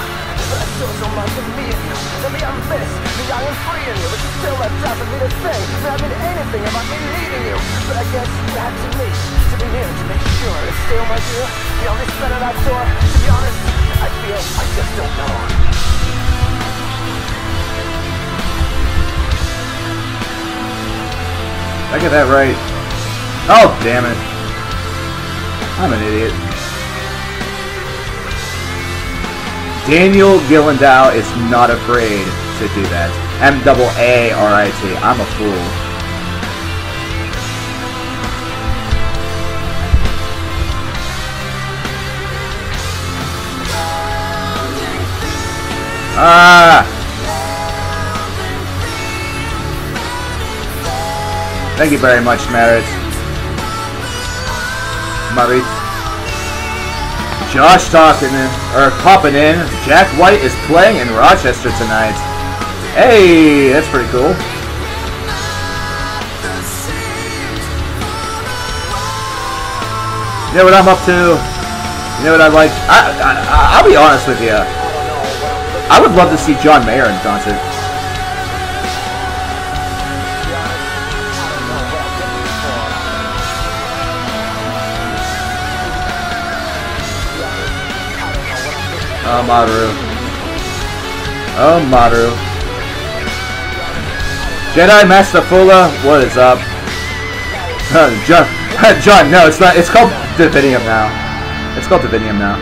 but I feel so much of me and you. That me I'm missed, me young and free in you. But still that doesn't mean a thing. Me I mean anything about me needing you. But I guess you had to meet, to be here, to make sure. It's still my dear, the only spin at that door. To be honest, I feel I just don't know. Did I get that right? Oh, damn it. I'm an idiot. Daniel Gillendow is not afraid to do that. M-double-A-R-I-T. I'm a fool. Ah! Thank you very much, Marit. Josh popping in. Jack White is playing in Rochester tonight. Hey, that's pretty cool. You know what I'm up to? You know what I like? I'll be honest with you. I would love to see John Mayer in concert. Oh, Maru. Oh, Maru. Jedi Master Fula, what is up? John, no, it's not. It's called Divinium now. It's called Divinium now.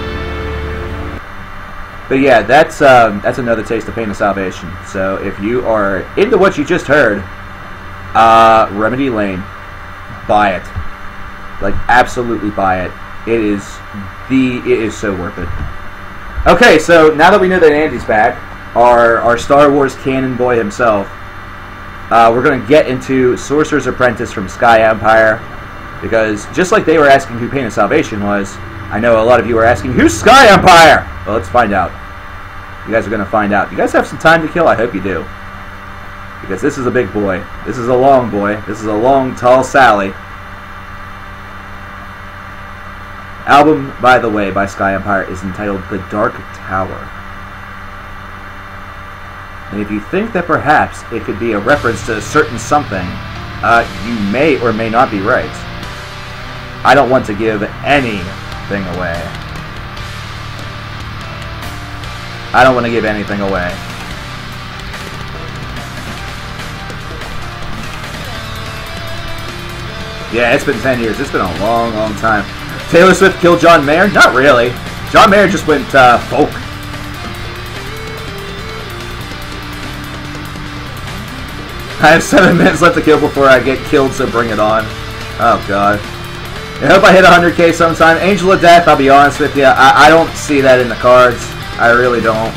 But yeah, that's another taste of Pain of Salvation. So if you are into what you just heard, Remedy Lane. Buy it. Like, absolutely buy it. It is so worth it. Okay, so now that we know that Andy's back, our Star Wars canon boy himself, we're going to get into Sorcerer's Apprentice from Sky Empire, because just like they were asking who Pain of Salvation was, I know a lot of you are asking, who's Sky Empire? Well, let's find out. You guys are going to find out. You guys have some time to kill? I hope you do. Because this is a big boy. This is a long boy. This is a long, tall Sally. Album, by the way, by Sky Empire is entitled The Dark Tower. And if you think that perhaps it could be a reference to a certain something, you may or may not be right. I don't want to give anything away. I don't want to give anything away. Yeah, it's been 10 years. It's been a long, long time. Taylor Swift killed John Mayer? Not really. John Mayer just went folk. I have 7 minutes left to kill before I get killed, so bring it on. Oh, God. I hope I hit 100k sometime. Angel of Death, I'll be honest with you, I don't see that in the cards. I really don't.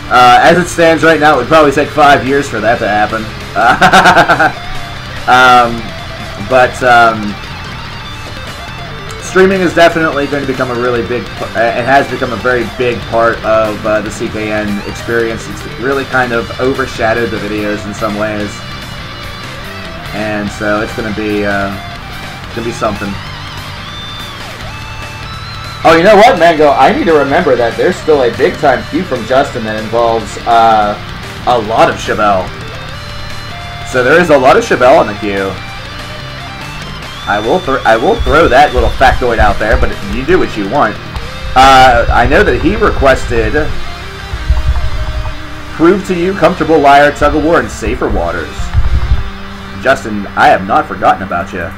As it stands right now, it would probably take 5 years for that to happen. Streaming is definitely going to become a really big, it has become a very big part of the CKN experience. It's really kind of overshadowed the videos in some ways, and so it's going to be something. Oh, you know what, Mango? I need to remember that there's still a big time queue from Justin that involves a lot of Chevelle. So there is a lot of Chevelle in the queue. I will throw that little factoid out there, but you do what you want. I know that he requested Prove to You, Comfortable Liar, Tug of War, and Safer Waters. Justin, I have not forgotten about you,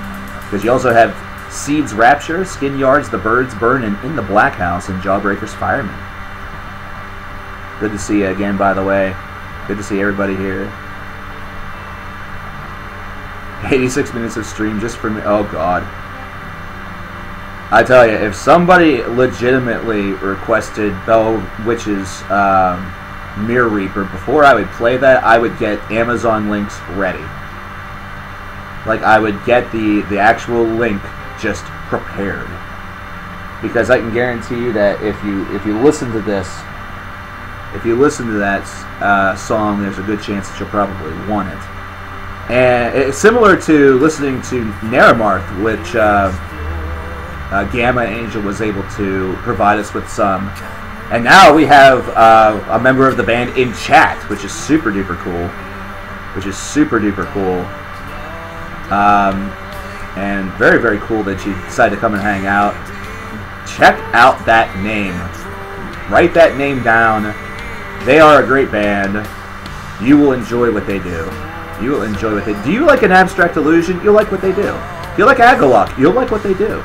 because you also have Seeds Rapture, Skin Yards, The Birds Burn, and In the Black House, and Jawbreaker's Fireman. Good to see you again, by the way. Good to see everybody here. 86 minutes of stream just for me. Oh, God. I tell you, if somebody legitimately requested Bell Witch's Mirror Reaper, before I would play that, I would get Amazon links ready. Like, I would get the actual link just prepared. Because I can guarantee you that if you listen to this, if you listen to that song, there's a good chance that you'll probably want it. And it's similar to listening to Naramarth, which Gamma Angel was able to provide us with some. And now we have a member of the band in chat, which is super duper cool. And very, very cool that you decided to come and hang out. Check out that name. Write that name down. They are a great band. You will enjoy what they do. You will enjoy what they do. Do you like an Abstract Illusion? You'll like what they do. If you like Agalok, you'll like what they do.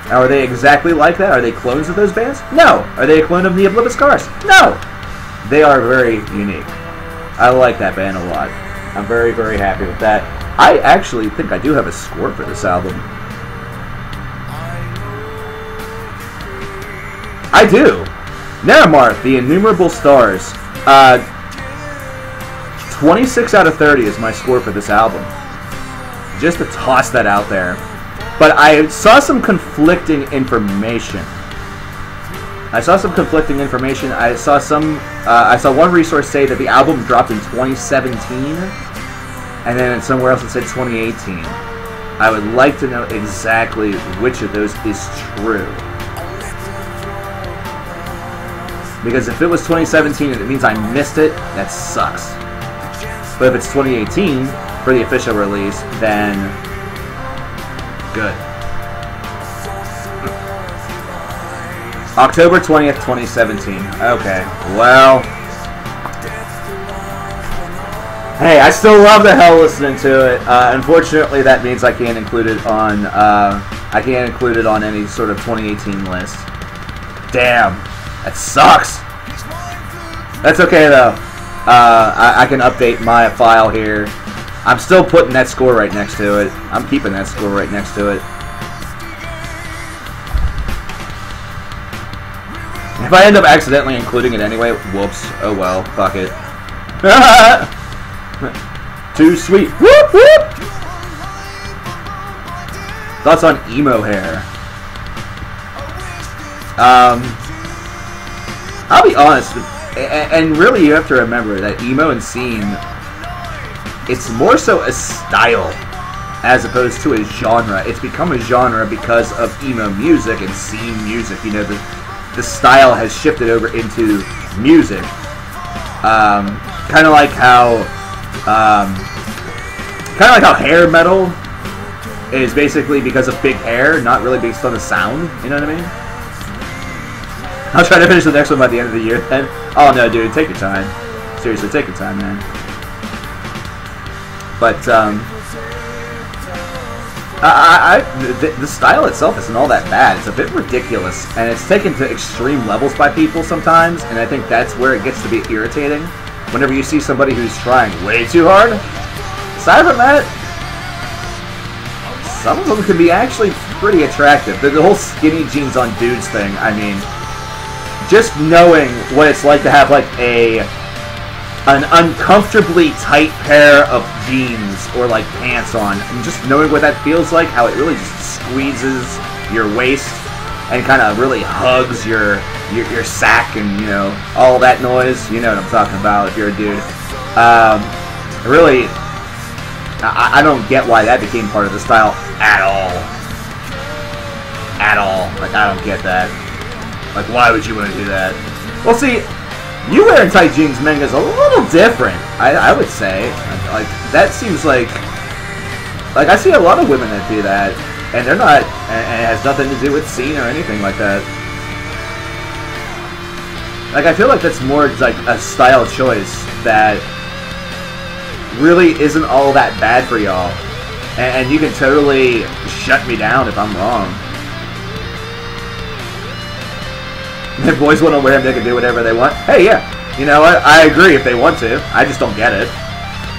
Now, are they exactly like that? Are they clones of those bands? No. Are they a clone of the Oblivious Scars? No. They are very unique. I like that band a lot. I'm very, very happy with that. I actually think I do have a score for this album. I do. Naramarth, The Innumerable Stars. 26 out of 30 is my score for this album. Just to toss that out there. But I saw some conflicting information. I saw one resource say that the album dropped in 2017, and then somewhere else it said 2018. I would like to know exactly which of those is true. Because if it was 2017 and it means I missed it, that sucks. But if it's 2018 for the official release, then good. October 20th, 2017. Okay, well. Hey, I still love the hell listening to it. Unfortunately, that means I can't include it on any sort of 2018 list. Damn, that sucks. That's okay though. I can update my file here I'm still putting that score right next to it. I'm keeping that score right next to it. If I end up accidentally including it anyway, whoops. Oh well, fuck it. Too sweet. Whoop whoop. Thoughts on emo hair? I'll be honest, and really you have to remember that emo and scene, it's more so a style as opposed to a genre. It's become a genre because of emo music and scene music. You know, the style has shifted over into music. Kind of like how hair metal is basically because of big hair, not really based on the sound. You know what I mean? I'll try to finish the next one by the end of the year then. Oh no, dude, take your time. Seriously, take your time, man. But the style itself isn't all that bad. It's a bit ridiculous, and it's taken to extreme levels by people sometimes, and I think that's where it gets to be irritating. Whenever you see somebody who's trying way too hard, aside from that, some of them can be actually pretty attractive. The whole skinny jeans on dudes thing, I mean, just knowing what it's like to have like an uncomfortably tight pair of jeans or like pants on, and just knowing what that feels like, how it really just squeezes your waist and kind of really hugs your sack and, you know, all that noise. You know what I'm talking about if you're a dude. Really, I don't get why that became part of the style at all. At all. Like, I don't get that. Like, why would you want to do that? Well, see, you wearing tight jeans, manga, is a little different, I would say. Like, that seems like I see a lot of women that do that, and they're not, and it has nothing to do with scene or anything like that. Like, I feel like that's more like a style choice that really isn't all that bad for y'all, and you can totally shut me down if I'm wrong. If boys want to wear them, they can do whatever they want. Hey, yeah, you know what? I agree if they want to. I just don't get it.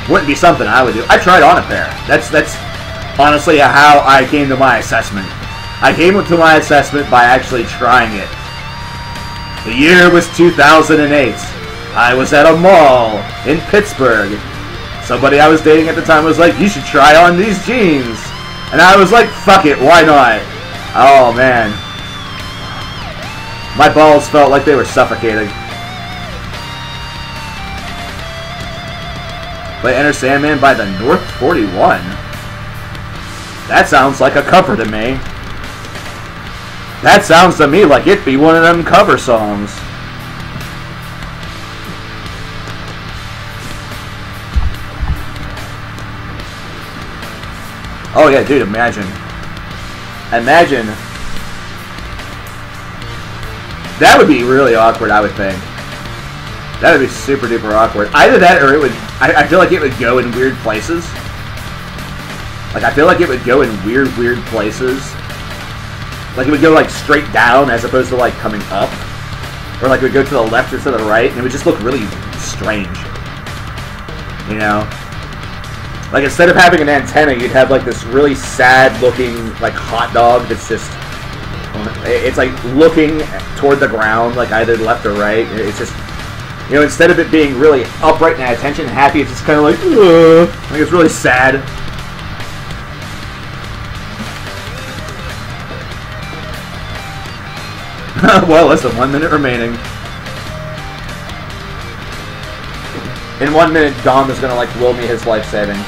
Wouldn't be something I would do. I tried on a pair. That's honestly how I came to my assessment. I came to my assessment by actually trying it. The year was 2008. I was at a mall in Pittsburgh. Somebody I was dating at the time was like, "You should try on these jeans." And I was like, "Fuck it, why not?" Oh, man. My balls felt like they were suffocating. Play Enter Sandman by the North 41. That sounds like a cover to me. That sounds to me like it'd be one of them cover songs. Oh yeah, dude, imagine. Imagine. That would be really awkward, I would think. That would be super duper awkward. Either that or it would... I feel like it would go in weird places. Like, I feel like it would go in weird places. Like, it would go, like, straight down as opposed to, like, coming up. Or, like, it would go to the left or to the right, and it would just look really strange. You know? Like, instead of having an antenna, you'd have, like, this really sad-looking, like, hot dog that's just... It's like looking toward the ground, like either left or right. It's just, you know, instead of it being really upright and at attention and happy, it's just kind of like it's really sad. Well, listen, 1 minute remaining. In 1 minute, Dom is gonna like will me his life savings.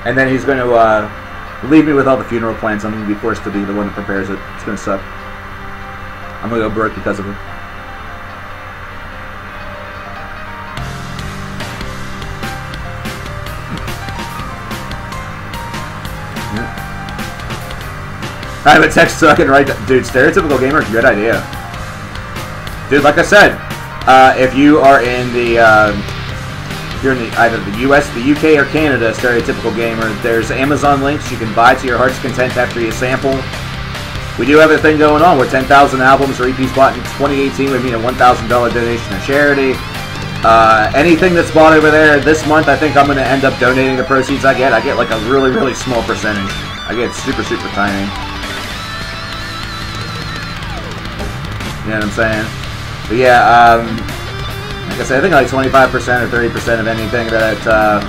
And then he's going to leave me with all the funeral plans. I'm going to be forced to be the one that prepares it. It's going to suck. I'm going to go broke because of it. Yeah. I have a text so I can write that. Dude, stereotypical gamer, good idea. Dude, like I said, if you are in the... If you're in either the US, the UK, or Canada, stereotypical gamer, there's Amazon links you can buy to your heart's content after you sample. We do have a thing going on where 10,000 albums or EPs bought in 2018 would mean a $1,000 donation to charity. Anything that's bought over there this month, I think I'm going to end up donating the proceeds I get. I get like a really, really small percentage. I get super, super tiny. You know what I'm saying? But yeah, like I said, I think like 25% or 30% of anything that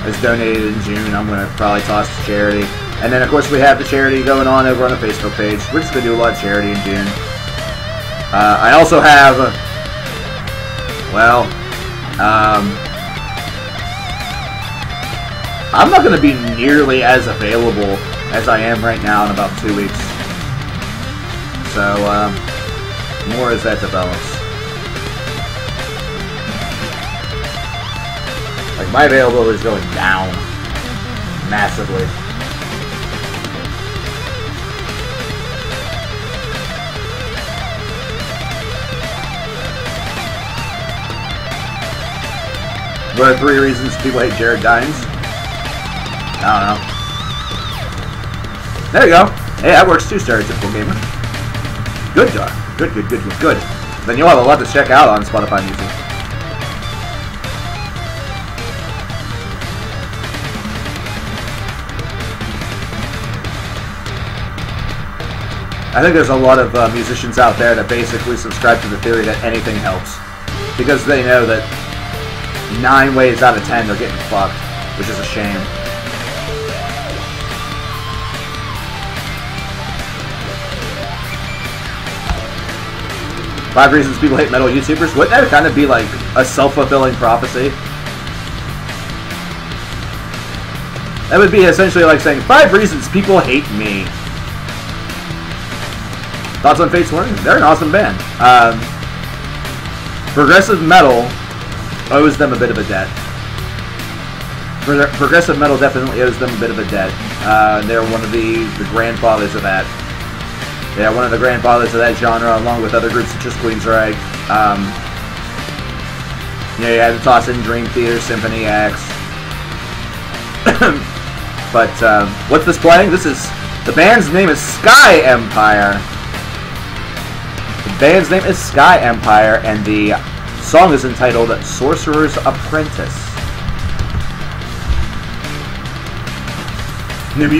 is donated in June, I'm going to probably toss to charity. And then, of course, we have the charity going on over on the Facebook page. We're just going to do a lot of charity in June. I also have, well, I'm not going to be nearly as available as I am right now in about 2 weeks. So, more as that develops. Like, my availability is going down massively. What are 3 reasons people hate Jared Dines? I don't know. There you go. Hey, that works too, stereotypical gamer. Good, Jar. Good. Then you'll have a lot to check out on Spotify Music. I think there's a lot of musicians out there that basically subscribe to the theory that anything helps. Because they know that 9 ways out of 10 they're getting fucked, which is a shame. Five reasons people hate metal YouTubers? Wouldn't that kind of be like a self-fulfilling prophecy? That would be essentially like saying 5 reasons people hate me. Thoughts on Fate's Warning? They're an awesome band. Progressive metal owes them a bit of a debt. Progressive metal definitely owes them a bit of a debt. They're one of the grandfathers of that. Yeah, one of the grandfathers of that genre, along with other groups such as Queensryche. Yeah, you had to toss in Dream Theater, Symphony X. But what's this playing? The band's name is Sky Empire. The band's name is Sky Empire, and the song is entitled Sorcerer's Apprentice.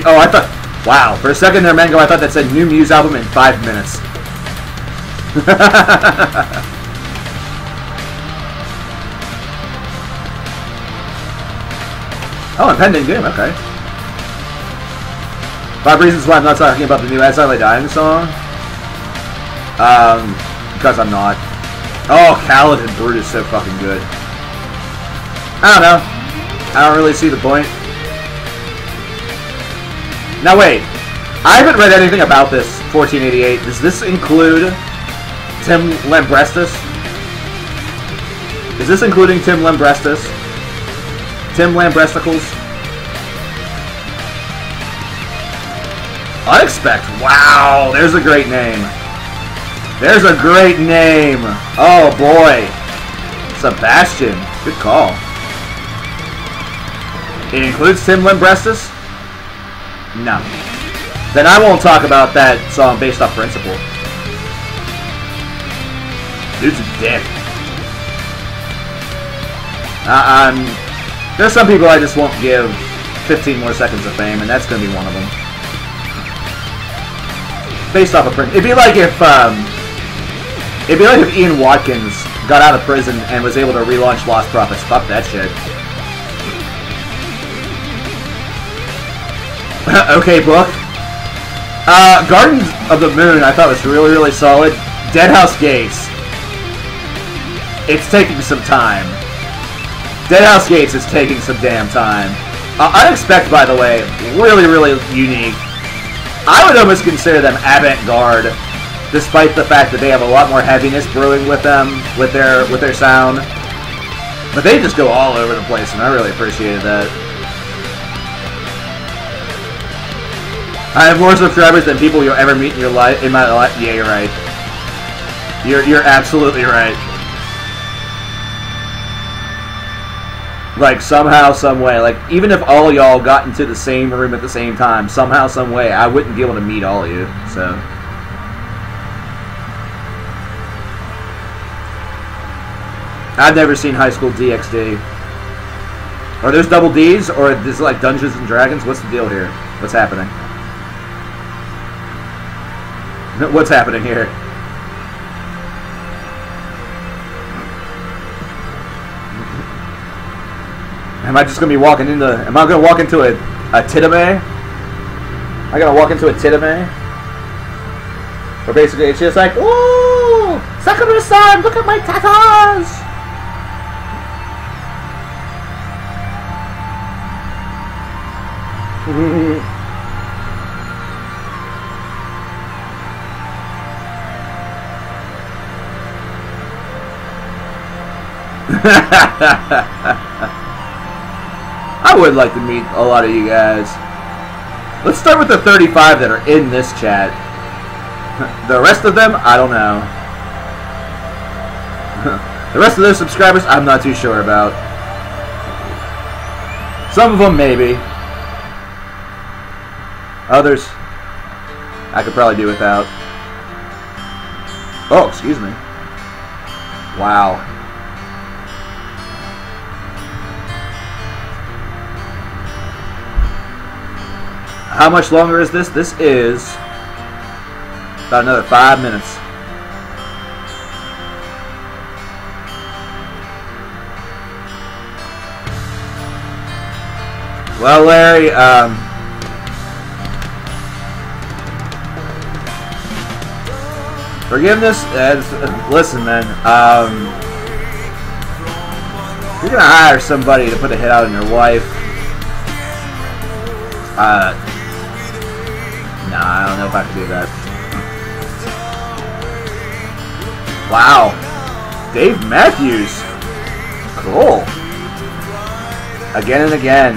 Oh, I thought... Wow, for a second there, Mango, I thought that said new Muse album in 5 minutes. Oh, impending doom, okay. 5 reasons why I'm not talking about the new As I Lay Dying song. Because I'm not. Oh, Kaladin Brute is so fucking good. I don't know. I don't really see the point. Now wait, I haven't read anything about this 1488. Does this include Tim Lambrestus? Is this including Tim Lambrestus? Tim Lambresticles? Unexpect. Wow, there's a great name. There's a great name. Oh boy. Sebastian. Good call. It includes Tim Lambrestus? No. Then I won't talk about that song based off principle. Dude's a dick. There's some people I just won't give 15 more seconds of fame, and that's going to be one of them. Based off of principle. It'd be like if Ian Watkins got out of prison and was able to relaunch Lost Prophets. Fuck that shit. Okay, book. Gardens of the Moon I thought was really, really solid. Deadhouse Gates. It's taking some time. Deadhouse Gates is taking some damn time. Unexpect, by the way, really, really unique. I would almost consider them avant-garde, despite the fact that they have a lot more heaviness brewing with them, with their sound. But they just go all over the place, and I really appreciated that. I have more subscribers than people you'll ever meet in your life. In my life, yeah, you're right. You're absolutely right. Like somehow, some way, like even if all y'all got into the same room at the same time, somehow, some way, I wouldn't be able to meet all of you. So. I've never seen High School DxD. Are there's double D's, or is this like Dungeons and Dragons? What's the deal here? What's happening? What's happening here? Am I just gonna be walking into? Am I gonna walk into a titame? Am I gonna walk into a titame? Or basically, it's just like, ooh, Sakura-san, look at my tatas. I would like to meet a lot of you guys. Let's start with the 35 that are in this chat. The rest of them, I don't know. The rest of those subscribers, I'm not too sure about. Some of them, maybe. Others, I could probably do without. Oh, excuse me. Wow. How much longer is this? This is about another 5 minutes. Well, Larry, forgiveness, listen, man, you're gonna hire somebody to put a hit out on your wife. Nah, I don't know if I can do that. Wow. Dave Matthews. Cool. Again and again.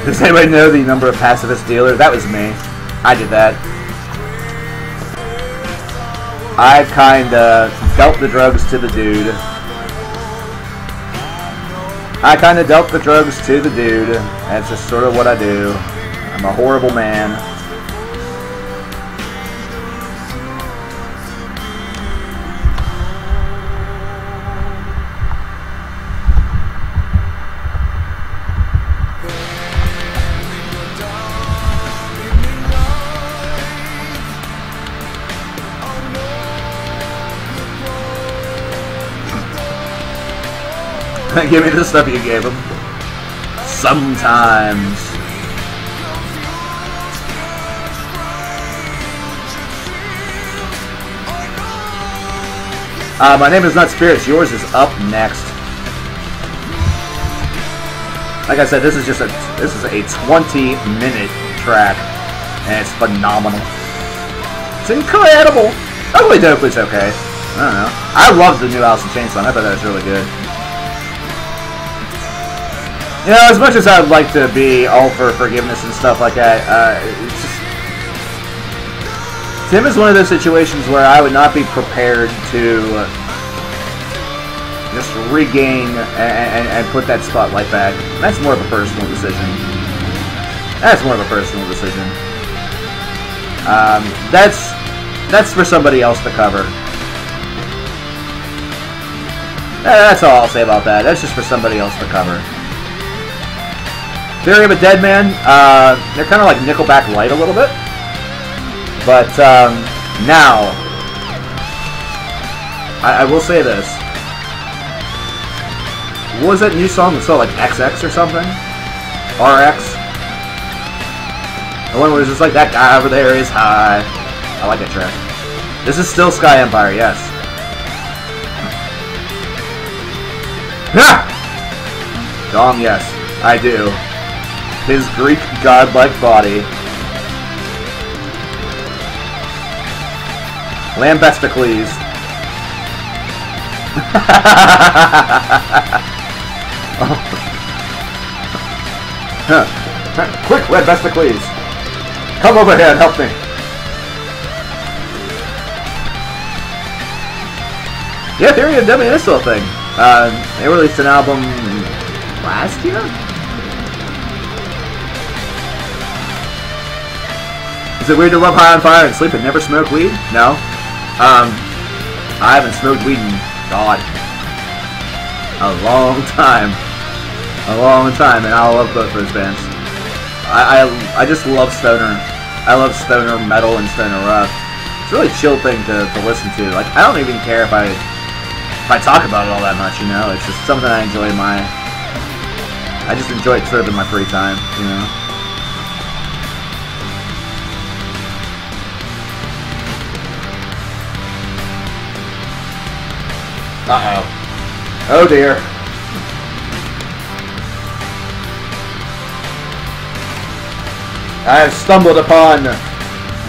Does anybody know the number of pacifist dealers? That was me. I did that. I kinda dealt the drugs to the dude. I kinda dealt the drugs to the dude. That's just sort of what I do. I'm a horrible man. Give me the stuff you gave him. Sometimes. My name is not Spirits. Yours is up next. Like I said, this is a 20-minute track, and it's phenomenal. It's incredible. Ugly Dope's okay. I don't know. I love the new Alice in Chains song. I thought that was really good. You know, as much as I'd like to be all for forgiveness and stuff like that, it's just, Tim is one of those situations where I would not be prepared to just regain and put that spotlight back. That's more of a personal decision. That's more of a personal decision. That's for somebody else to cover. That's all I'll say about that. That's just for somebody else to cover. Theory of a Dead Man, they're kind of like Nickelback light a little bit. But now, I will say this. What was that new song that's called like XX or something? RX? The one where it's just like, that guy over there is high. I like that track. This is still Sky Empire, yes. Ha! Dong, yes, I do. His Greek godlike body. Lambesticles. Quick, Lambesticles. Come over here and help me. Yeah, Theory of Deadman is still a thing. They released an album last year? Is it weird to love High on Fire and sleep and never smoke weed? No. I haven't smoked weed in God. A long time. A long time, and I love both those bands. I just love stoner. I love stoner metal and stoner rock. It's a really chill thing to listen to. Like, I don't even care if I talk about it all that much, you know? It's just something I enjoy I just enjoy it sort of in my free time, you know? Uh-oh. Oh dear. I have stumbled upon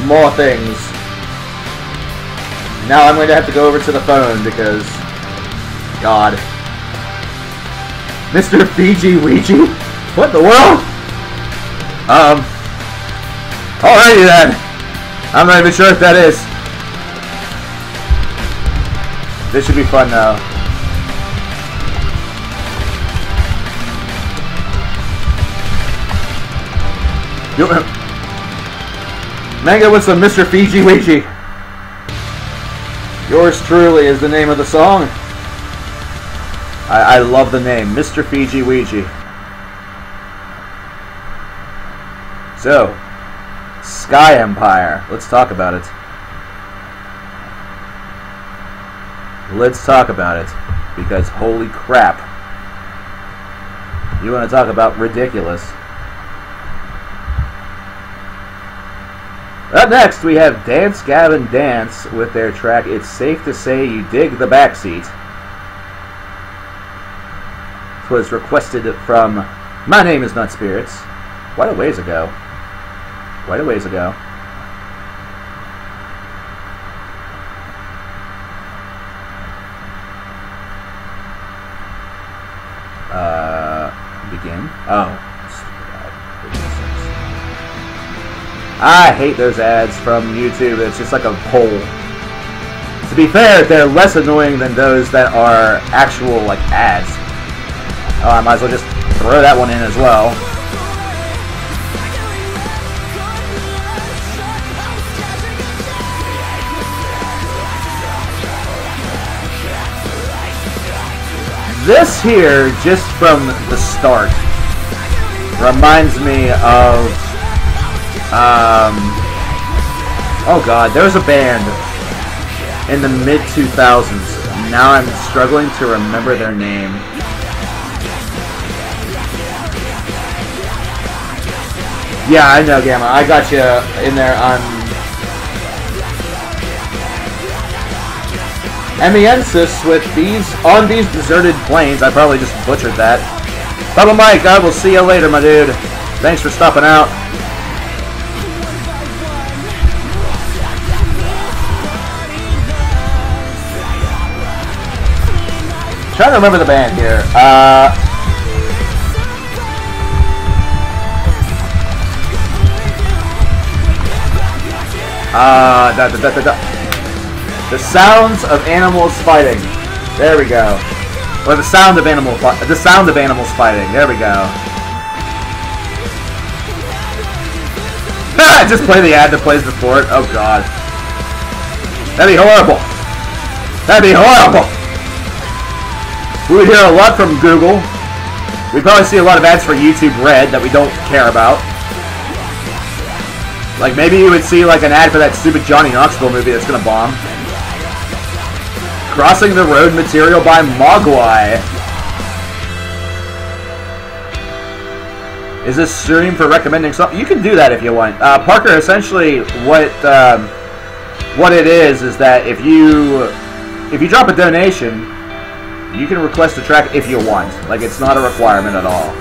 more things. Now I'm going to have to go over to the phone because... God. Mr. Fiji Ouija? What in the world? Alrighty then. I'm not even sure if that is. This should be fun though. Manga with some Mr. Fiji Ouija. Yours truly is the name of the song. I love the name, Mr. Fiji Ouija. So, Sky Empire. Let's talk about it. Let's talk about it. Because holy crap. You want to talk about ridiculous. Up next, we have Dance Gavin Dance with their track It's Safe to Say You Dig the Backseat. It was requested from My Name Is Not Spirits. Quite a ways ago. Quite a ways ago. Begin. Oh. I hate those ads from YouTube. It's just like a poll. To be fair, they're less annoying than those that are actual, like, ads. Oh, I might as well just throw that one in as well. This here, just from the start, reminds me of... oh god, there was a band in the mid-2000s. Now I'm struggling to remember their name. Yeah, I know, Gamma. I got you in there on... Emiensis with On These Deserted Plains. I probably just butchered that. Bubba Mike, I will see you later, my dude. Thanks for stopping out. Trying to remember the band here. The Sounds of Animals Fighting. There we go. Or the sound of animals fighting. There we go. Just play the ad that plays before it. Oh god. That'd be horrible. That'd be horrible. We would hear a lot from Google. We'd probably see a lot of ads for YouTube Red that we don't care about. Like maybe you would see like an ad for that stupid Johnny Knoxville movie that's gonna bomb. Crossing the Road material by Mogwai. Is this stream for recommending something? You can do that if you want. Parker, essentially what it is that if you drop a donation, you can request a track if you want. Like, it's not a requirement at all.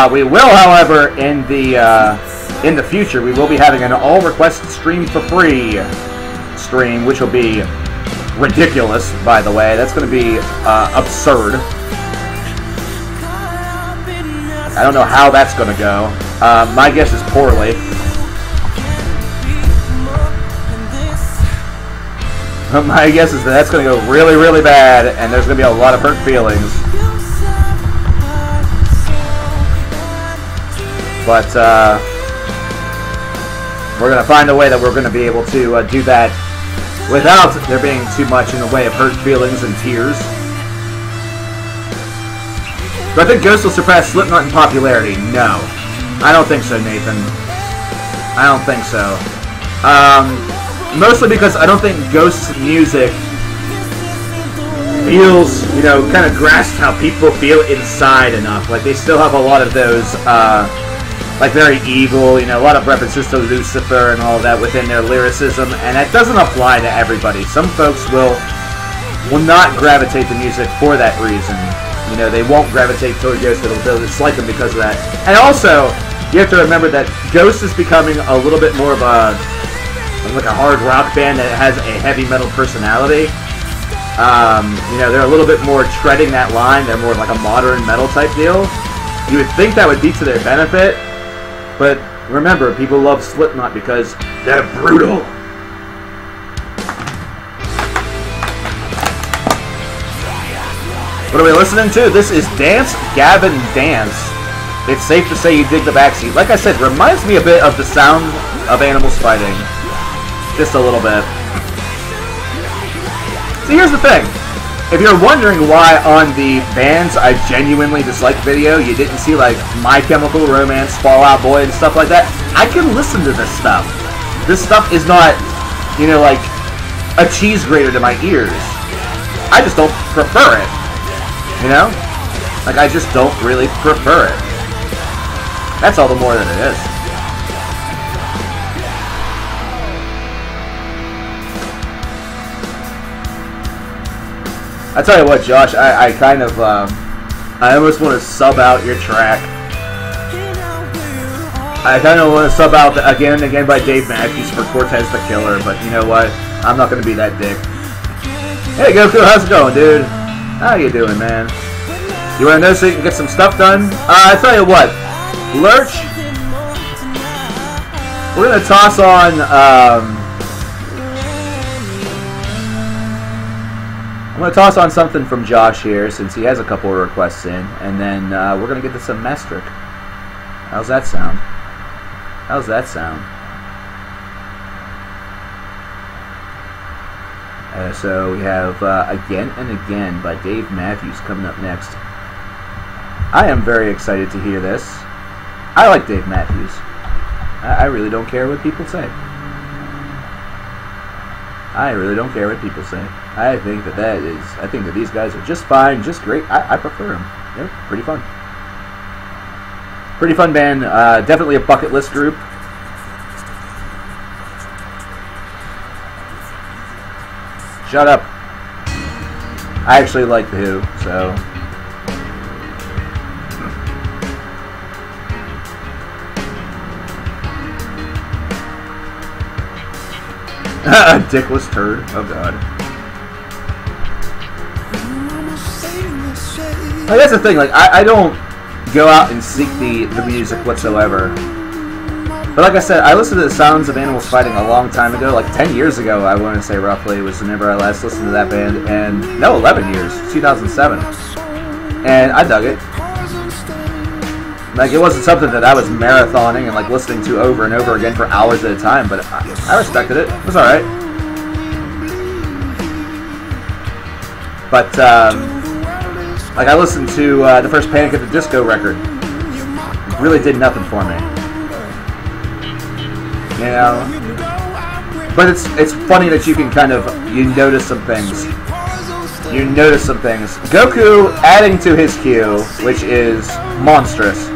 We will, however, in the future, we will be having an all request stream for free stream, which will be ridiculous, by the way. That's going to be absurd. I don't know how that's going to go. My guess is poorly. My guess is that that's going to go really, really bad, and there's going to be a lot of hurt feelings. But we're going to find a way that we're going to be able to do that without there being too much in the way of hurt feelings and tears. Do I think Ghost will surpass Slipknot in popularity? No. I don't think so, Nathan. I don't think so. Mostly because I don't think Ghost's music feels, you know, kind of grasps how people feel inside enough. Like, they still have a lot of those, like, very evil, you know, a lot of references to Lucifer and all of that within their lyricism, and that doesn't apply to everybody. Some folks will not gravitate to music for that reason. You know, they won't gravitate toward Ghost, they'll dislike them because of that. And also, you have to remember that Ghost is becoming a little bit more of a, like a hard rock band that has a heavy metal personality. You know, they're a little bit more treading that line. They're more like a modern metal type deal. You would think that would be to their benefit, but remember, people love Slipknot because they're brutal. What are we listening to? This is Dance, Gavin, Dance. It's safe to say you dig the backseat. Like I said, reminds me a bit of the sound of animals fighting. Just a little bit. See, here's the thing. If you're wondering why on the bands I genuinely dislike video, you didn't see like My Chemical Romance, Fall Out Boy, and stuff like that, I can listen to this stuff. This stuff is not, you know, like a cheese grater to my ears. I just don't prefer it. You know? Like, I just don't really prefer it. That's all the more than it is. I tell you what, Josh, I kind of, I almost want to sub out your track. I kind of want to sub out again and again by Dave Matthews for Cortez the Killer, but you know what? I'm not going to be that dick. Hey, Goku, how's it going, dude? How you doing, man? You want to know so you can get some stuff done? I tell you what, Lurch, we're going to toss on, I'm going to toss on something from Josh here, since he has a couple of requests in, and then we're going to get to some Mestric. How's that sound? How's that sound? So we have Again and Again by Dave Matthews coming up next. I am very excited to hear this. I like Dave Matthews. I really don't care what people say. I really don't care what people say. I think that these guys are just fine, just great. I prefer them. They're pretty fun. Pretty fun band. Definitely a bucket list group. Shut up. I actually like The Who, so... A dickless turd. Oh god. Like, that's the thing, like, I don't go out and seek the music whatsoever. But like I said, I listened to the Sounds of Animals Fighting a long time ago, like 10 years ago, I want to say roughly, was whenever I last listened to that band, and, no, 11 years, 2007. And I dug it. Like, it wasn't something that I was marathoning and, like, listening to over and over again for hours at a time, but I respected it. It was alright. But, like, I listened to the first Panic at the Disco record. It really did nothing for me. You know? But it's funny that you can kind of, you notice some things. You notice some things. Goku adding to his queue, which is monstrous.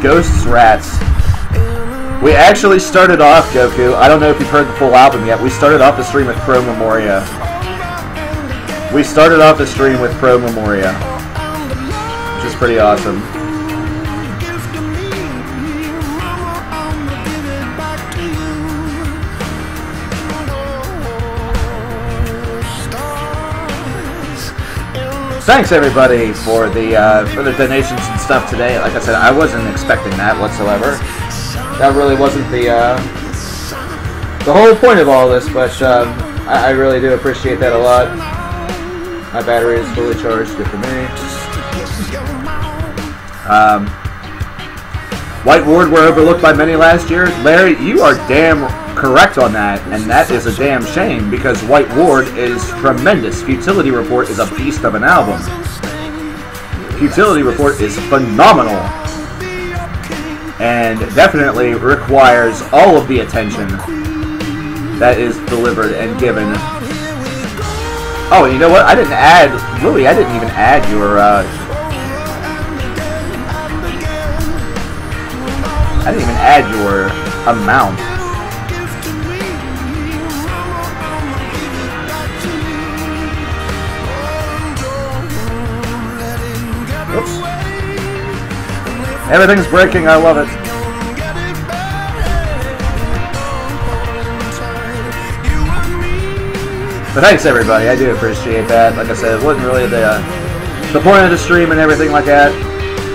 Ghosts, Rats. We actually started off, Goku, I don't know if you've heard the full album yet, we started off the stream with Pro Memoria. We started off the stream with Pro Memoria, which is pretty awesome. Thanks everybody for the donations and stuff today. Like I said, I wasn't expecting that whatsoever. That really wasn't the whole point of all this, but I really do appreciate that a lot. My battery is fully charged, good for me. White Ward were overlooked by many last year. Larry, you are damn correct on that, and that is a damn shame because White Ward is tremendous. Futility Report is a beast of an album. Futility Report is phenomenal and definitely requires all of the attention that is delivered and given. Oh, you know what? I didn't add, Louie, I didn't even add your, I didn't even add your amount. Oops. Everything's breaking, I love it. But thanks everybody, I do appreciate that. Like I said, it wasn't really the point of the stream and everything like that.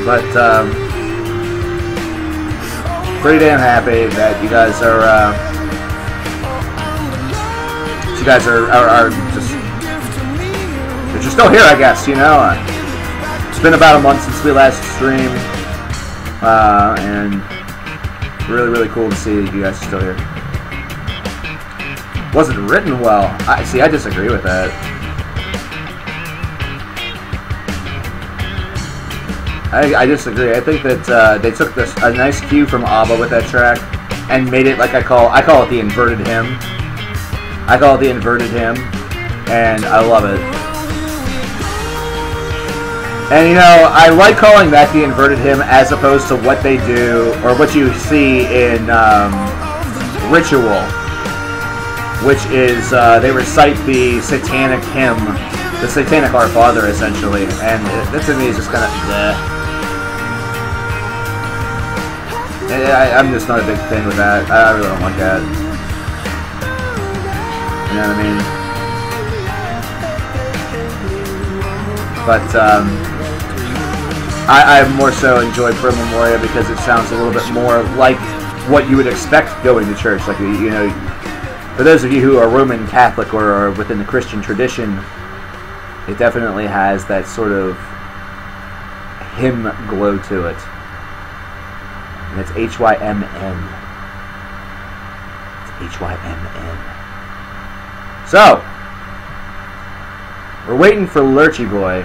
But pretty damn happy that you guys are just that you're still here, I guess, you know. It's been about a month since we last streamed, and really, really cool to see that you guys are still here. Wasn't written well. I disagree with that. I disagree. I think that they took a nice cue from ABBA with that track and made it like I call it the inverted hymn. I call it the inverted hymn, and I love it. And you know, I like calling that the inverted hymn as opposed to what they do or what you see in Ritual, which is they recite the satanic hymn, the satanic Our Father, essentially, and that to me is just kind of I'm just not a big fan with that. I really don't like that. You know what I mean? But I more so enjoy Pro Memoria because it sounds a little bit more like what you would expect going to church. Like, you know, for those of you who are Roman Catholic or are within the Christian tradition, it definitely has that sort of hymn glow to it. And it's H-Y-M-N. It's H-Y-M-N. So, we're waiting for Lurchy Boy,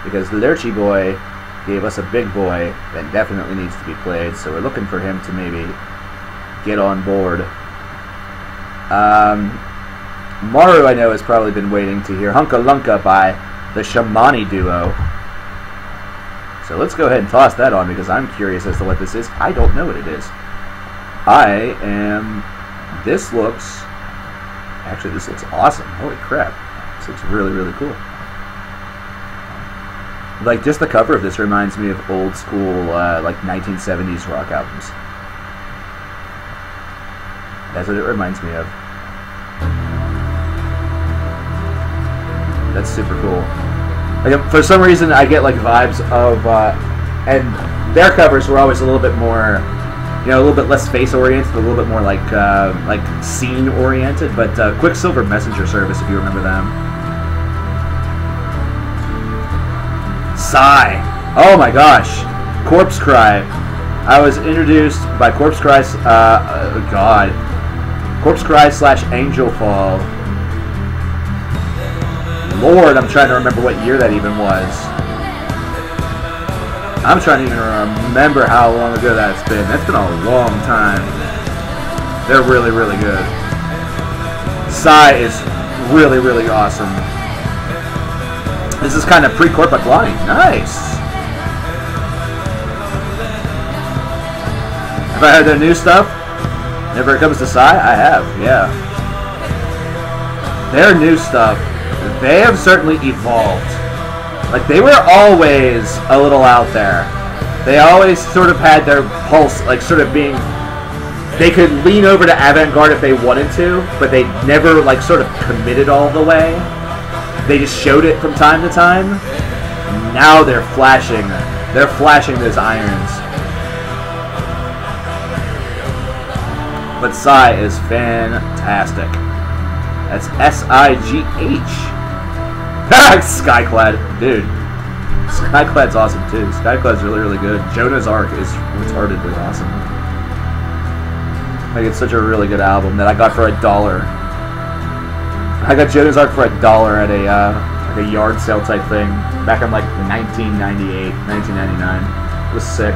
because Lurchy Boy gave us a big boy that definitely needs to be played, so we're looking for him to maybe get on board. Maru, I know, has probably been waiting to hear Hunka Lunka by the Shamani Duo. So let's go ahead and toss that on, because I'm curious as to what this is. I don't know what it is. This looks awesome. Holy crap. This looks really, really cool. Like, just the cover of this reminds me of old school, like 1970s rock albums. That's what it reminds me of. That's super cool. Like, for some reason, I get like vibes of, and their covers were always a little bit more, you know, a little bit less face-oriented, a little bit more like scene-oriented. But Quicksilver Messenger Service, if you remember them. Sigh. Oh my gosh. Corpse Cry. I was introduced by Corpse Cry. Corpse Cry / Angel Fall. Lord, I'm trying to remember what year that even was. I'm trying to even remember how long ago that's been. That's been a long time. They're really, really good. Sigh is really, really awesome. This is kind of pre-Corpus line. Nice. Have I heard their new stuff? Whenever it comes to Sigh, I have, yeah. Their new stuff, they have certainly evolved. Like, they were always a little out there. They always sort of had their pulse, like, sort of being... They could lean over to avant-garde if they wanted to, but they never, like, sort of committed all the way. They just showed it from time to time. Now they're flashing. They're flashing those irons. But Sigh is fantastic. That's S-I-G-H. Skyclad. Dude. Skyclad's awesome too. Skyclad's really, really good. Jonah's Ark is retardedly awesome. Like, it's such a really good album that I got for $1. I got Jonah's Ark for $1 at a like a yard sale type thing back in like 1998, 1999. It was sick.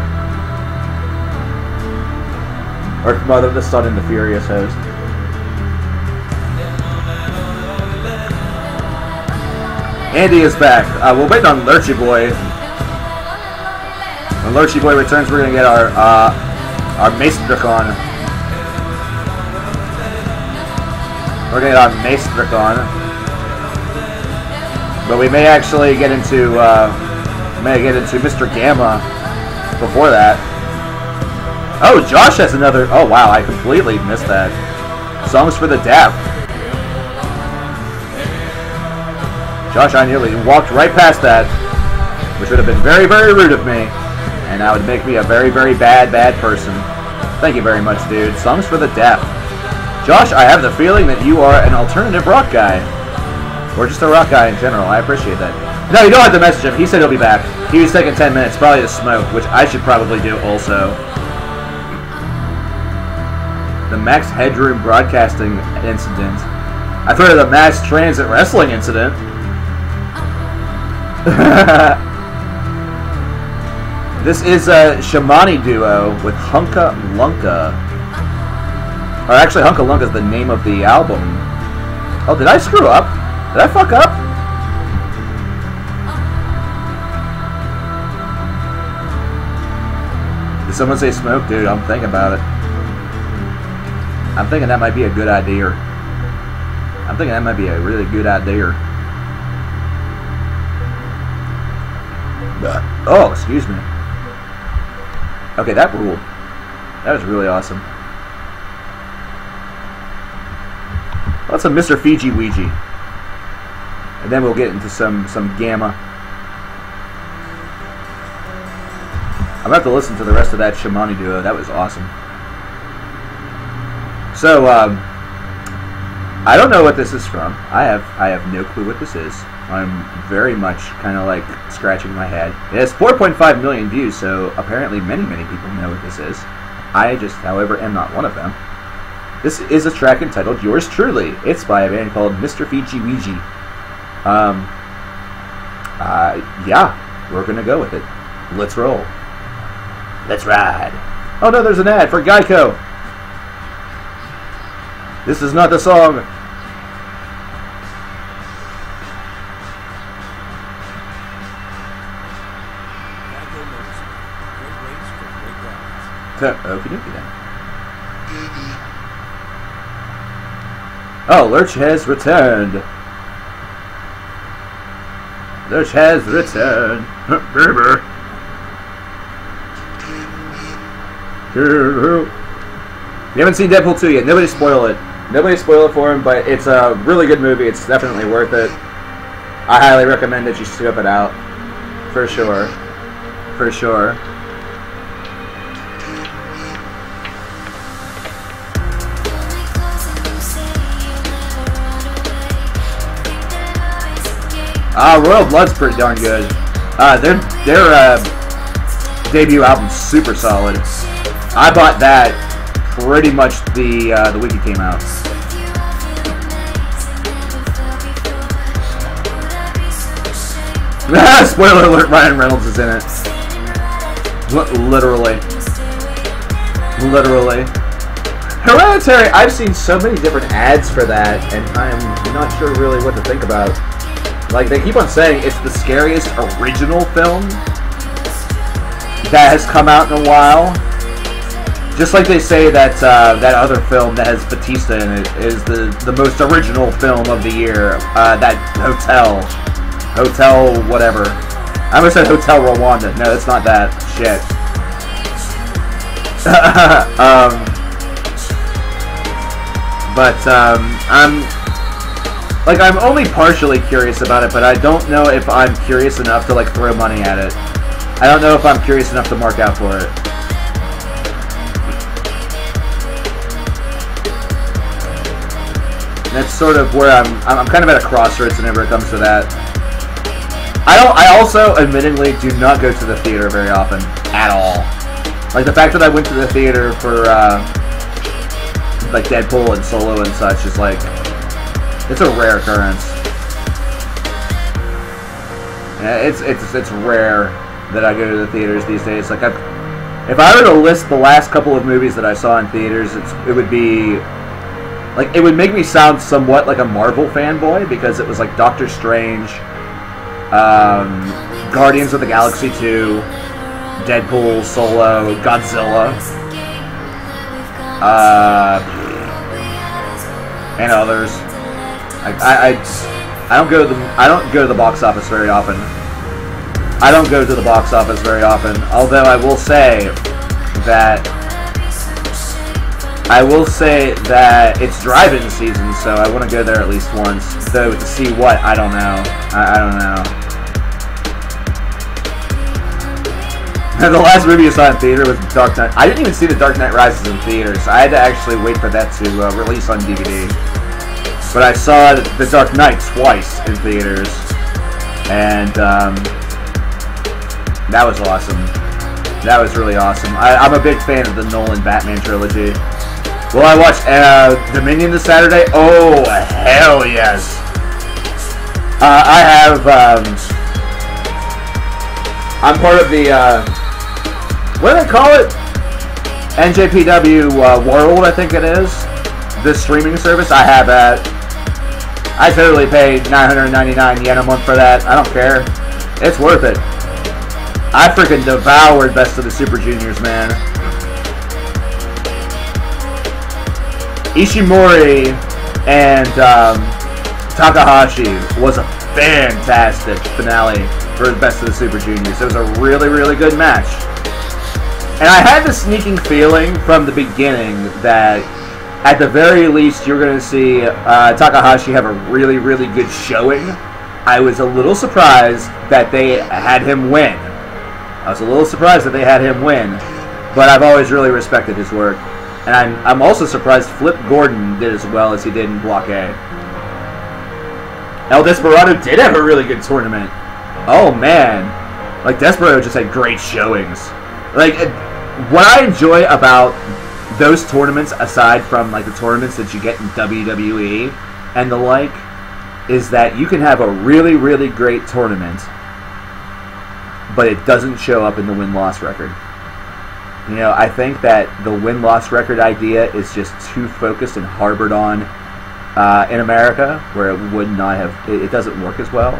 Or Mother of the Sun and the Furious host. Andy is back. We're waiting on Lurchy Boy. When Lurchy Boy returns, we're gonna get our Maestric. We're gonna get our Maestric on. But we may actually get into Mr. Gamma before that. Oh, Josh has another. Oh wow, I completely missed that. Songs for the Deaf. Josh, I nearly walked right past that, which would have been very, very rude of me, and that would make me a very, very bad, bad person. Thank you very much, dude. Songs for the Deaf. Josh, I have the feeling that you are an alternative rock guy. Or just a rock guy in general. I appreciate that. No, you don't have to message him. He said he'll be back. He was taking 10 minutes, probably to smoke, which I should probably do also. The Max Headroom Broadcasting incident. I've heard of the Mass Transit Wrestling incident. This is a Shamani duo with Hunka Lunka. Or actually, Hunka Lunka is the name of the album. Oh, did I screw up? Did I fuck up? Did someone say smoke? Dude, I'm thinking about it. I'm thinking that might be a good idea. I'm thinking that might be a really good idea. Oh, excuse me. Okay, that ruled. That was really awesome. Let's have Mr. Fiji Ouija. And then we'll get into some Gamma. I'm gonna have to listen to the rest of that Shamani duo. That was awesome. So, I don't know what this is from. I have no clue what this is. I'm very much kind of like scratching my head. It has 4.5 million views, so apparently many people know what this is. I just, however, am not one of them. This is a track entitled Yours Truly. It's by a band called Mr. Fiji Ouija. Yeah, we're gonna go with it. Let's roll. Let's ride. Oh no, there's an ad for Geico. This is not the song. Okie dokie then. Oh, Lurch has returned. Lurch has returned. You haven't seen Deadpool 2 yet. Nobody spoil it. Nobody spoil it for him, but it's a really good movie. It's definitely worth it. I highly recommend that you scope it out. For sure. For sure. Royal Blood's pretty darn good. Their debut album's super solid. I bought that pretty much the week it came out. Spoiler alert, Ryan Reynolds is in it. Literally. Literally. Hereditary, I've seen so many different ads for that, and I'm not sure really what to think about. Like, they keep on saying it's the scariest original film that has come out in a while. Just like they say that that other film that has Batista in it is the most original film of the year. That Hotel whatever. I almost said Hotel Rwanda. No, it's not that. Shit. I'm only partially curious about it, but I don't know if I'm curious enough to like throw money at it. I don't know if I'm curious enough to mark out for it. That's sort of where I'm kind of at a crossroads whenever it comes to that. I also, admittedly, do not go to the theater very often at all. Like the fact that I went to the theater for like Deadpool and Solo and such is like, it's a rare occurrence. Yeah, it's rare that I go to the theaters these days. Like if I were to list the last couple of movies that I saw in theaters, it would be like, it would make me sound somewhat like a Marvel fanboy, because it was like Doctor Strange, Guardians of the Galaxy 2, Deadpool, Solo, Godzilla, and others. I don't go to the box office very often. Although I will say that it's drive-in season, so I want to go there at least once. Though to see what, I don't know. I don't know. The last movie I saw in theater was Dark Knight. I didn't even see The Dark Knight Rises in theaters. So I had to actually wait for that to release on DVD. But I saw The Dark Knight twice in theaters, and that was awesome. That was really awesome. I'm a big fan of the Nolan Batman trilogy. Will I watch Dominion this Saturday? Oh, hell yes. I have, I'm part of the, what do they call it? NJPW World, I think it is. This streaming service. I have that. I totally paid 999 yen a month for that. I don't care. It's worth it. I freaking devoured Best of the Super Juniors, man. Ishimori and Takahashi was a fantastic finale for Best of the Super Juniors. It was a really, really good match. And I had the sneaking feeling from the beginning that at the very least you're going to see Takahashi have a really, really good showing. I was a little surprised that they had him win. But I've always really respected his work. And I'm also surprised Flip Gordon did as well as he did in Block A. El Desperado did have a really good tournament. Oh man. Like, Desperado just had great showings. Like, what I enjoy about those tournaments, aside from like the tournaments that you get in WWE and the like, is that you can have a really, really great tournament, but it doesn't show up in the win-loss record. You know, I think that the win-loss record idea is just too focused and harbored on in America, where it would not have, it doesn't work as well.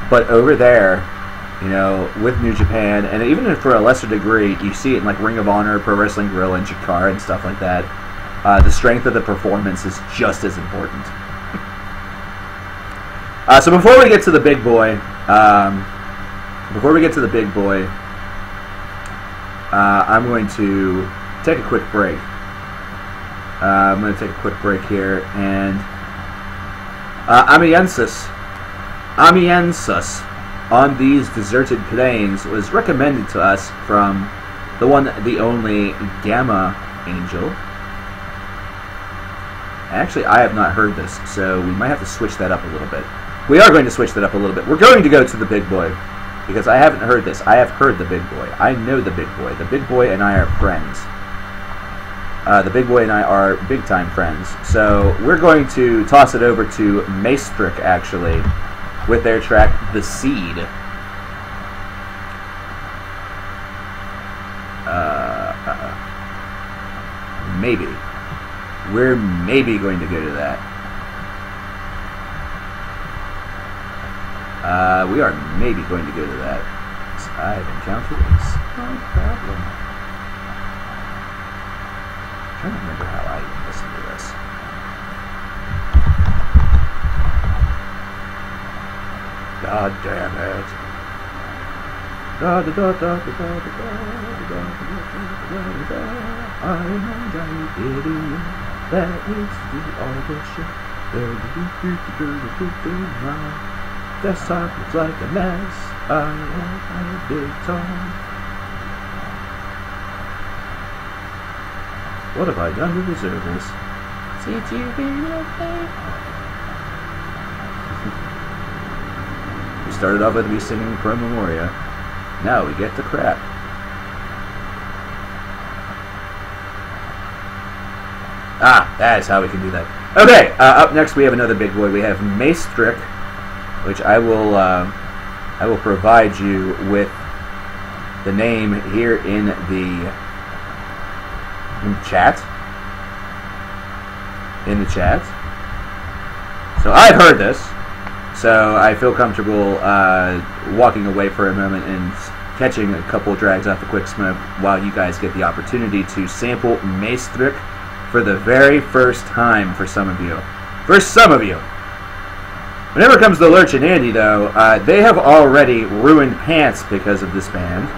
But over there, you know, with New Japan, and even for a lesser degree, you see it in like Ring of Honor, Pro Wrestling Guerrilla, and Chikara and stuff like that. The strength of the performance is just as important. So before we get to the big boy, I'm going to take a quick break. I'm going to take a quick break here, and Amiensis on these deserted plains was recommended to us from the one, the only Gamma Angel. Actually, I have not heard this, so we might have to switch that up a little bit. We are going to switch that up a little bit. We're going to go to the big boy, because I haven't heard this. I have heard the big boy. I know the big boy. The big boy and I are friends. The big boy and I are big-time friends. So we're going to toss it over to Maestric, actually, with their track, The Seed. Maybe. We're maybe going to go to that. We are maybe going to go to that. I've encountered a small problem. I'm trying to remember how I listened to this. God damn it. I'm getting that is the all the shit. My desktop looks like a mess. I am a big time. What have I done to deserve this? Since you've been okay. started off with me singing Pro Memoria. Now we get to crap. Ah, that is how we can do that. Okay, up next we have another big boy. We have Maestric, which I will provide you with the name here in the chat. In the chat. So I've heard this, so I feel comfortable walking away for a moment and catching a couple drags off the quick smoke while you guys get the opportunity to sample Maestric for the very first time for some of you. For some of you. Whenever it comes to Lurch and Andy, though, they have already ruined pants because of this band.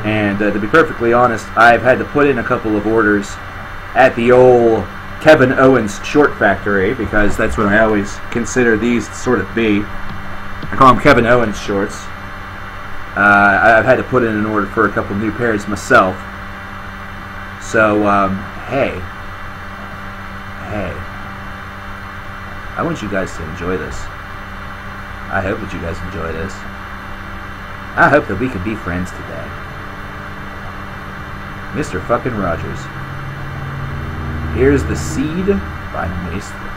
And to be perfectly honest, I've had to put in a couple of orders at the old Kevin Owens Short Factory, because that's what I always consider these to sort of be. I call them Kevin Owens shorts. I've had to put in an order for a couple new pairs myself. So, hey, I want you guys to enjoy this. I hope that you guys enjoy this. I hope that we can be friends today. Mr. fucking Rogers. Here's The Seed by Maestric.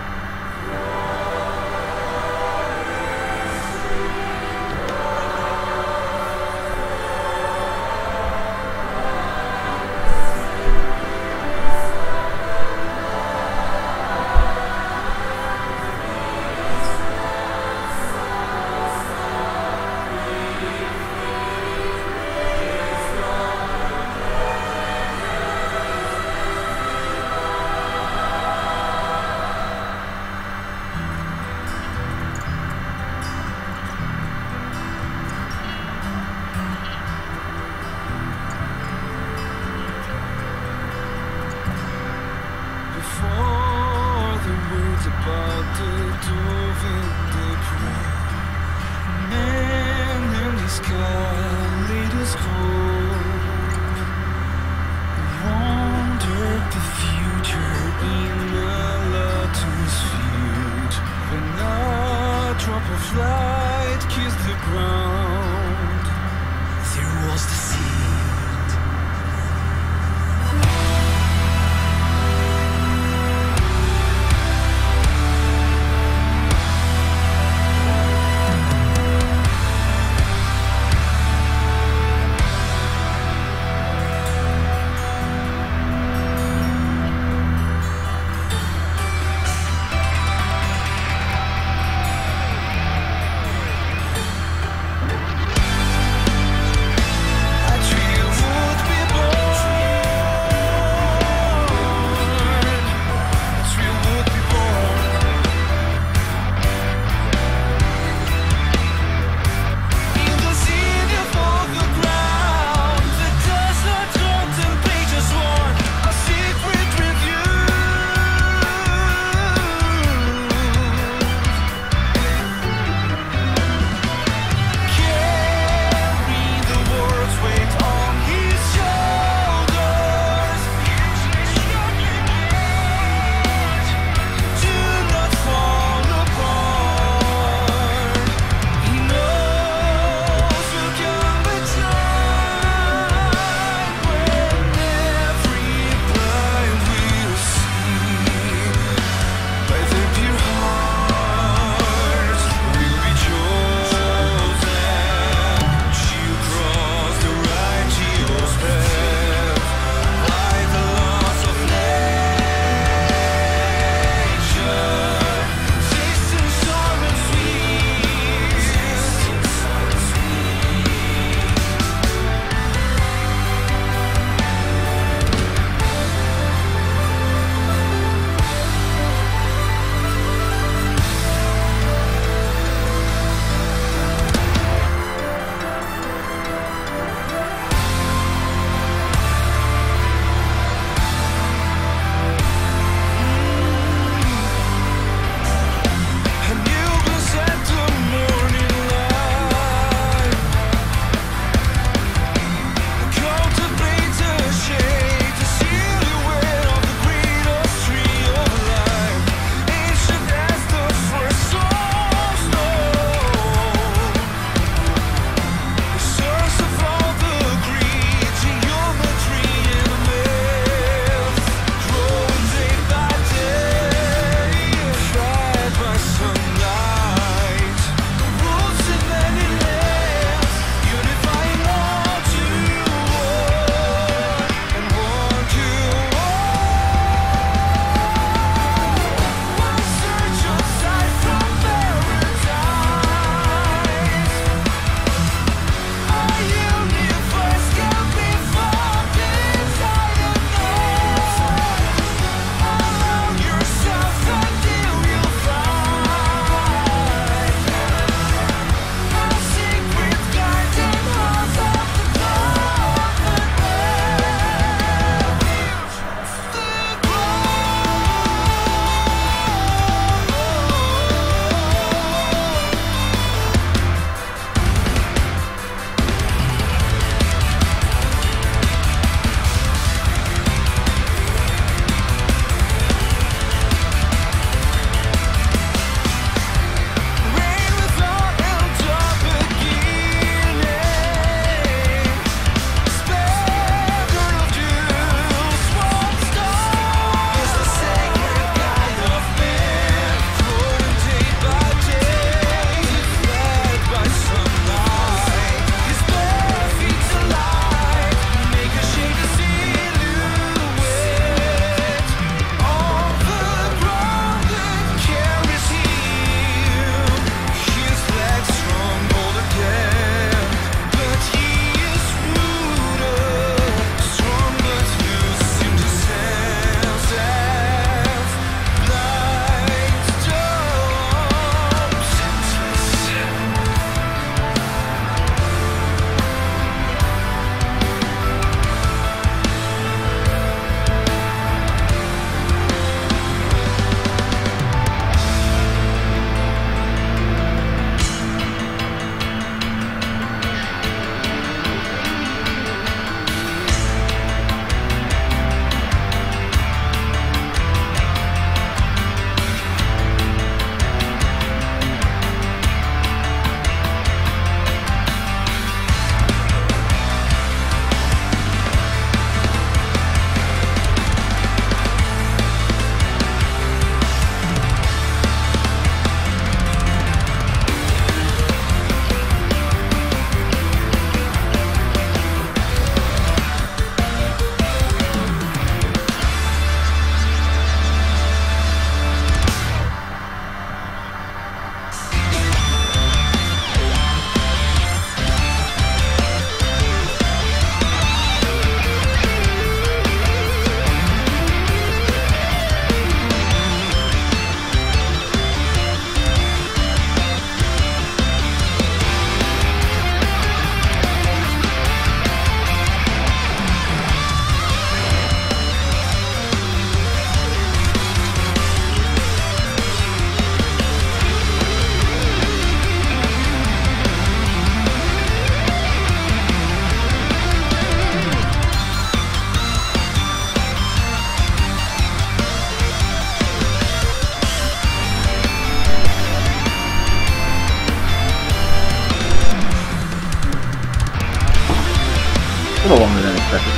little longer than expected.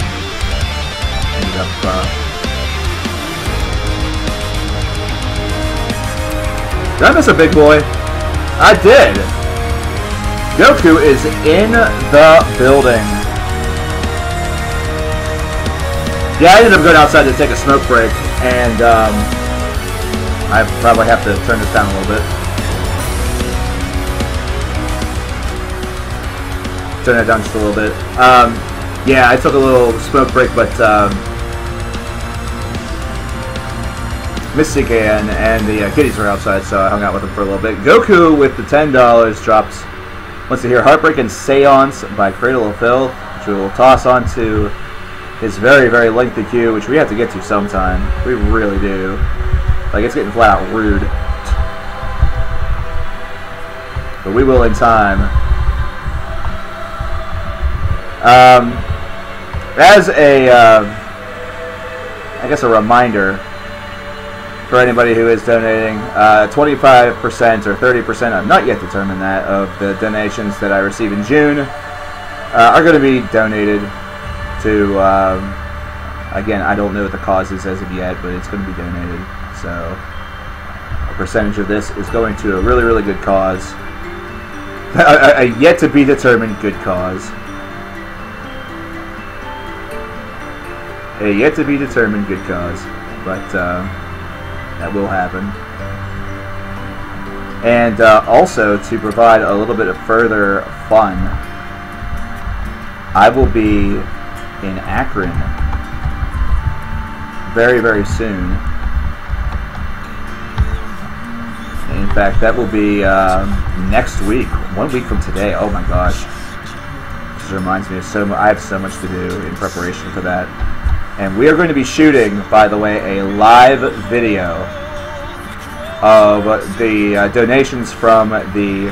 Ended up, did I miss a big boy? I did! Goku is in the building. Yeah, I ended up going outside to take a smoke break, and I probably have to turn this down a little bit. Turn that down just a little bit. Yeah, I took a little smoke break, but Mystic and the kitties were outside, so I hung out with them for a little bit. Goku with the $10 drops. Wants to hear Heartbreak and Seance by Cradle of Filth, which we will toss onto his very, very lengthy queue, which we have to get to sometime. We really do. Like, it's getting flat out rude. But we will in time. As a, I guess a reminder for anybody who is donating, 25% or 30%, I've not yet determined that, of the donations that I receive in June are going to be donated to, again, I don't know what the cause is as of yet, but it's going to be donated. So a percentage of this is going to a really, really good cause. A yet to be determined good cause. A yet to be determined good cause. But that will happen. And also, to provide a little bit of further fun, I will be in Akron very, very soon. In fact, that will be next week, 1 week from today. Oh my gosh. This reminds me of I have so much to do in preparation for that. And we are going to be shooting, by the way, a live video of the donations from the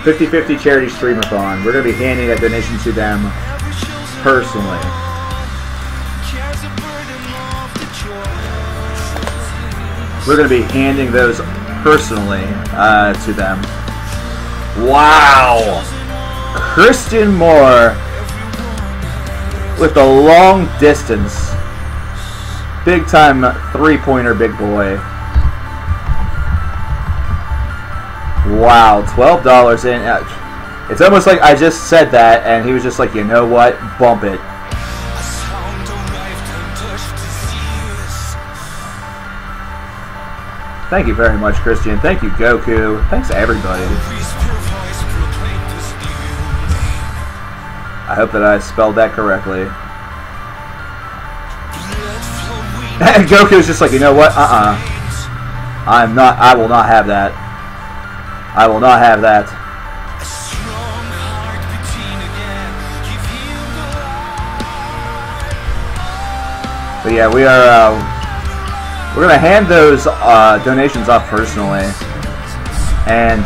50/50 charity streamathon. We're going to be handing that donation to them personally. We're going to be handing those personally to them. Wow! Christian Moore with the long distance. Big time three-pointer big boy. Wow, $12 in. It's almost like I just said that and he was just like, you know what? Bump it. Thank you very much, Christian. Thank you, Goku. Thanks to everybody. I hope that I spelled that correctly. And Goku's just like, you know what? I will not have that. I will not have that. But yeah, we're gonna hand those donations off personally, and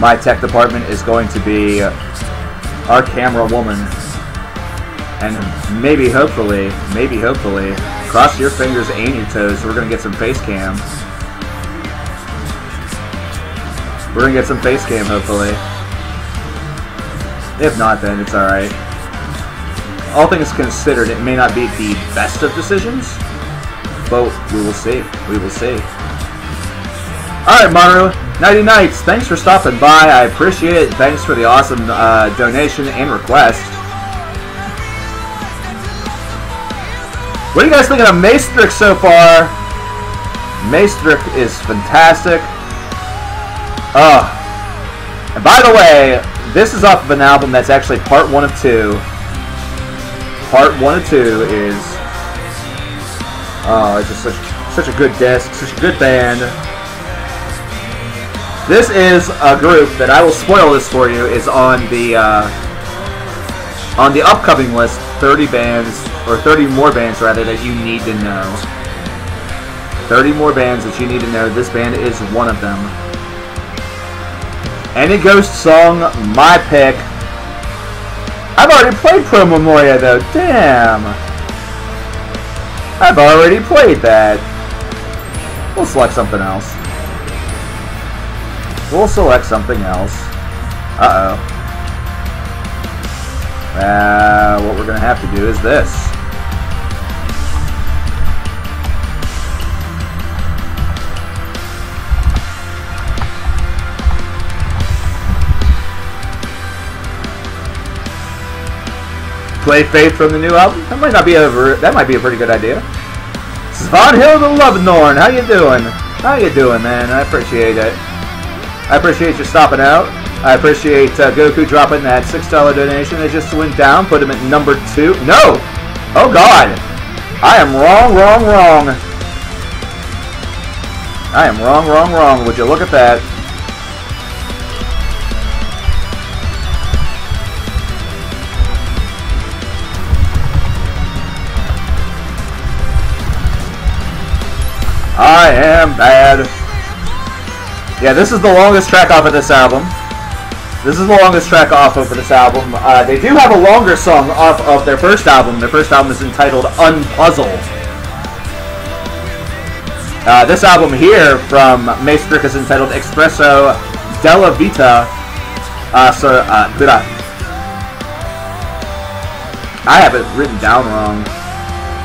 my tech department is going to be our camera woman, and maybe hopefully, cross your fingers and your toes, we're gonna get some face cam. We're gonna get some face cam, hopefully. If not, then it's alright. All things considered, it may not be the best of decisions, but we will see. We will see. Alright, Maru. Nighty nights. Thanks for stopping by. I appreciate it. Thanks for the awesome donation and request. What are you guys thinking of Maestrick so far? Maestrick is fantastic. And by the way, this is off of an album that's actually part 1 of 2. Part 1 of 2 is... Oh, it's just such a good disc, such a good band. This is a group that I will spoil this for you. Is on the upcoming list. 30 bands, or 30 more bands rather, that you need to know. 30 more bands that you need to know. This band is one of them. Any Ghost song, my pick. I've already played Pro Memoria though. Damn. I've already played that. We'll select something else. We'll select something else. Uh-oh. What we're going to have to do is this. Play Faith from the new album. That might be a pretty good idea. Svanhild Lovenorn, how you doing? How you doing, man? I appreciate it. I appreciate you stopping out. I appreciate Goku dropping that $6 donation. It just went down. Put him at number 2. No! Oh God! I am wrong. I am wrong. Would you look at that? I am bad. Yeah, this is the longest track off of this album. They do have a longer song off of their first album. Their first album is entitled Unpuzzled. This album here from Maestric is entitled Espresso della Vita. I have it written down wrong.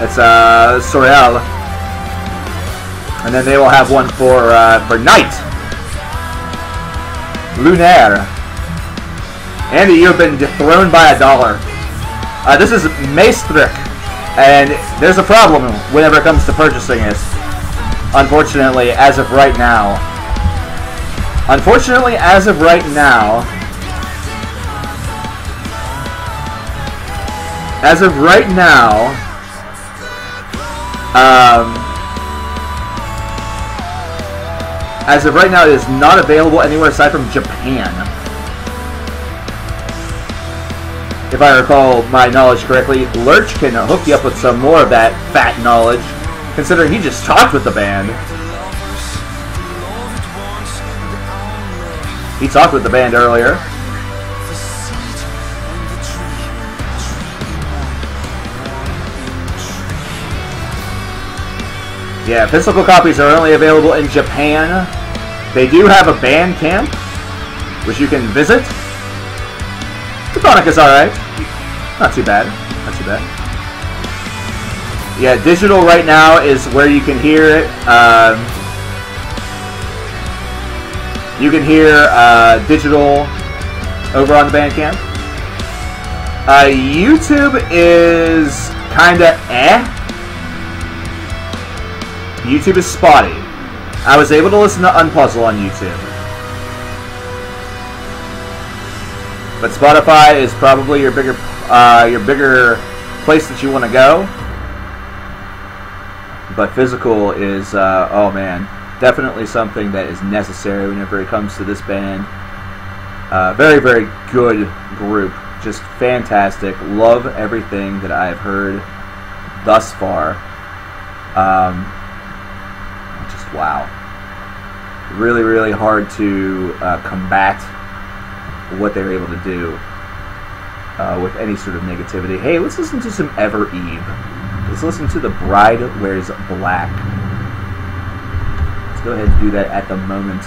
It's Sorel. And then they will have one for Night. Lunaire. Andy, you've been dethroned by $1. This is Maestric, and there's a problem whenever it comes to purchasing it. Unfortunately, as of right now. As of right now, it is not available anywhere aside from Japan. If I recall my knowledge correctly, Lurch can hook you up with some more of that fat knowledge, considering he just talked with the band. He talked with the band earlier. Yeah, physical copies are only available in Japan. They do have a band camp, which you can visit. The tonic is alright. Not too bad. Yeah, digital right now is where you can hear it. You can hear digital over on the Bandcamp. YouTube is kinda YouTube is spotty. I was able to listen to Unpuzzle on YouTube. But Spotify is probably your bigger place that you want to go. But physical is, oh man, definitely something that is necessary whenever it comes to this band. Very, very good group. Just fantastic. Love everything that I have heard thus far. Just wow. Really, really hard to combat what they're able to do with any sort of negativity. Hey, let's listen to some Ever Eve. Let's listen to The Bride Wears Black. Let's go ahead and do that at the moment.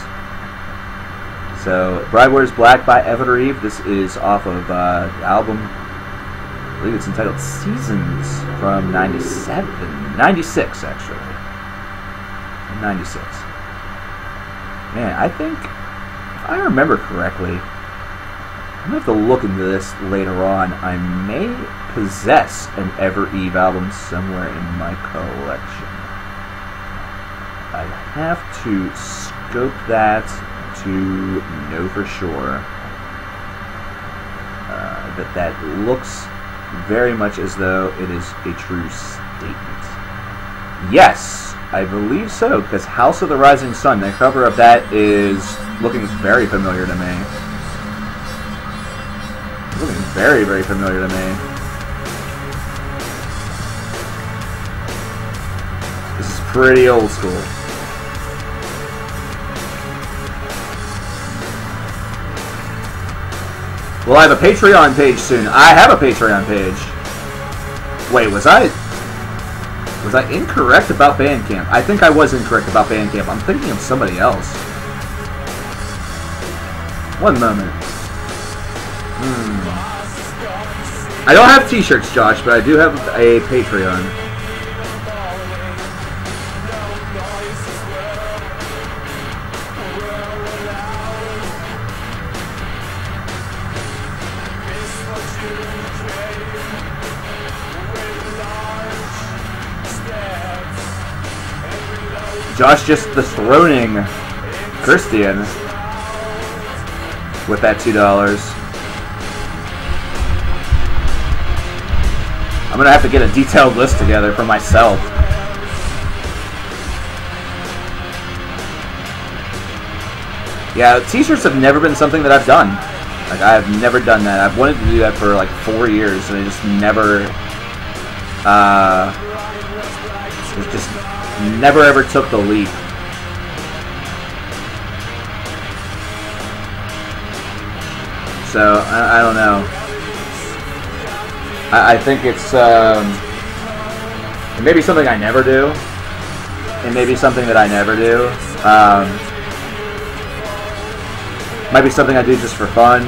So, Bride Wears Black by Ever Eve. This is off of the album, I believe it's entitled Seasons, from 96 actually. 96. Man, I think, if I remember correctly, I'm going to have to look into this later on. I may possess an Ever Eve album somewhere in my collection. I have to scope that to know for sure that looks very much as though it is a true statement. Yes, I believe so, because House of the Rising Sun, the cover of that is looking very familiar to me. Looking very, very familiar to me. This is pretty old school. We'll have a Patreon page soon. I have a Patreon page. Wait, was I incorrect about Bandcamp? I think I was incorrect about Bandcamp. I'm thinking of somebody else. One moment. I don't have t-shirts, Josh, but I do have a Patreon. Josh just dethroning Christian with that $2. I'm gonna have to get a detailed list together for myself. Yeah, t-shirts have never been something that I've done. Like, I have never done that. I've wanted to do that for like 4 years, and I just never, never ever took the leap. So, I don't know. I think it's, it may be something I never do. It may be something that I never do. Might be something I do just for fun.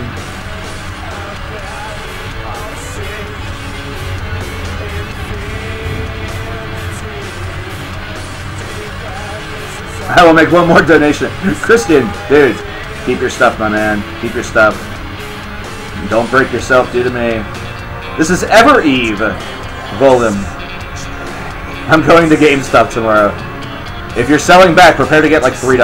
I will make one more donation. Christian, dude, keep your stuff, my man. Keep your stuff. Don't break yourself due to me. This is Ever Eve, Golem. I'm going to GameStop tomorrow. If you're selling back, prepare to get like $3.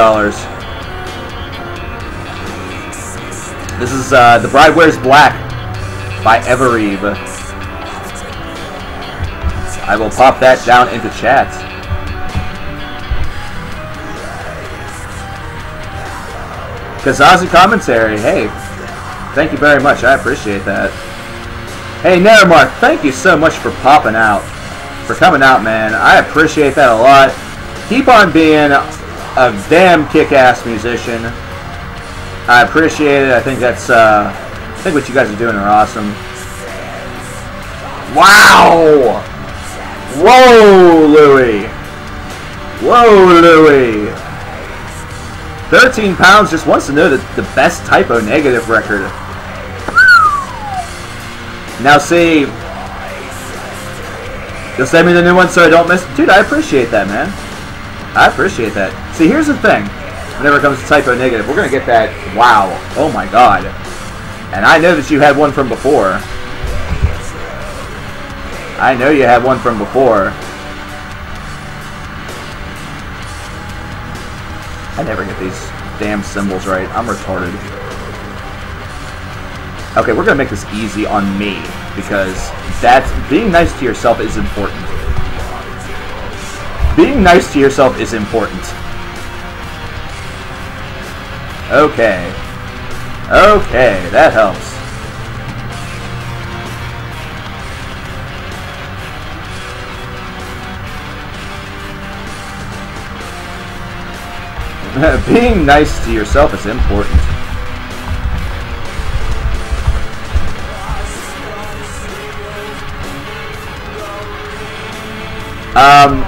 This is The Bride Wears Black by Ever Eve. I will pop that down into chat. Kazazi commentary, hey, thank you very much, I appreciate that. Hey, Naramark, thank you so much for popping out, for coming out, man. I appreciate that a lot. Keep on being a damn kick-ass musician. I appreciate it. I think that's, I think what you guys are doing are awesome. Wow! Whoa, Louie! Whoa, Louie! 13 pounds just wants to know the best Typo Negative record. Now see, you'll send me the new one so I don't miss. Dude, I appreciate that, man. I appreciate that. See, here's the thing. Whenever it comes to Typo Negative, we're gonna get that. Wow! Oh my God! And I know that you had one from before. I know you had one from before. I never get these damn symbols right. I'm retarded. Okay, we're gonna make this easy on me because that's being nice to yourself is important. Being nice to yourself is important. Okay. Okay, that helps. Being nice to yourself is important.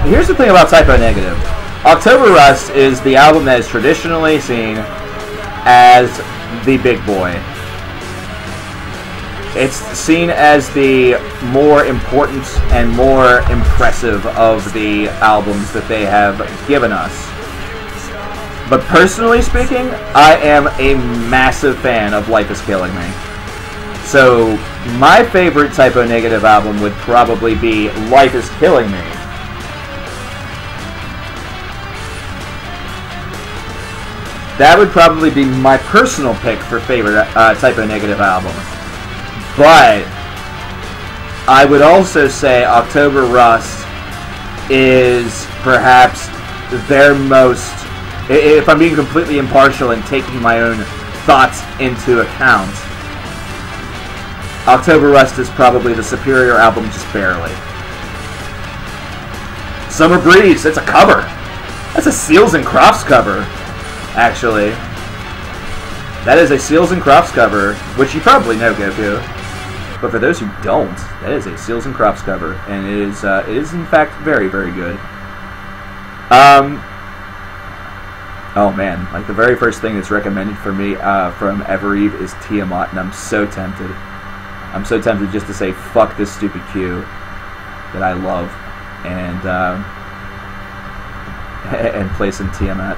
Here's the thing about Typo Negative. October Rust is the album that is traditionally seen as the big boy. It's seen as the more important and more impressive of the albums that they have given us. But personally speaking, I am a massive fan of Life is Killing Me. So, my favorite Typo Negative album would probably be Life is Killing Me. That would probably be my personal pick for favorite Typo Negative album. But, I would also say October Rust is perhaps their most... If I'm being completely impartial and taking my own thoughts into account, October Rust is probably the superior album, just barely. Summer Breeze, that's a cover. That's a Seals and Crofts cover, actually. That is a Seals and Crofts cover, which you probably know, Goku. But for those who don't, that is a Seals and Crofts cover, and it is in fact very, very good. Oh man, like the very first thing that's recommended for me from Ever Eve is Tiamat, and I'm so tempted. I'm so tempted just to say fuck this stupid Q that I love and play some Tiamat.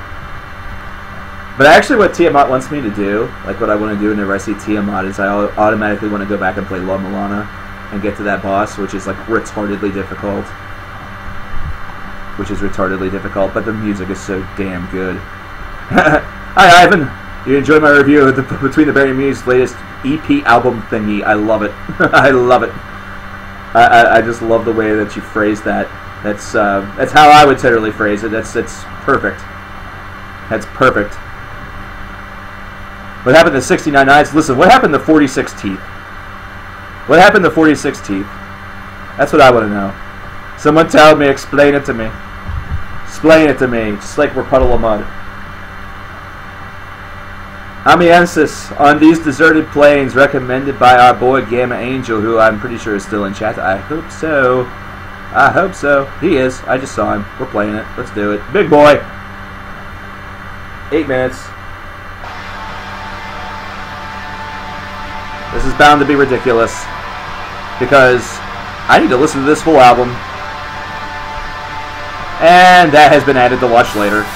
But actually what Tiamat wants me to do, like what I want to do whenever I see Tiamat, is I automatically want to go back and play La Milana and get to that boss, which is like retardedly difficult. But the music is so damn good. Hi Ivan! You enjoyed my review of the Between the Berry Muse's latest EP album thingy. I love it. I love it. I just love the way that you phrased that. That's how I would totally phrase it. That's perfect. That's perfect. What happened to 69 Nights? Listen, what happened to 46 Teeth? What happened to 46 Teeth? That's what I want to know. Someone tell me, explain it to me. Explain it to me, just like we're Puddle of Mud. Amiensis, on these deserted plains, recommended by our boy Gamma Angel, who I'm pretty sure is still in chat. I hope so. I hope so. He is. I just saw him. We're playing it. Let's do it. Big boy. 8 minutes. This is bound to be ridiculous, because I need to listen to this full album, and that has been added to watch later.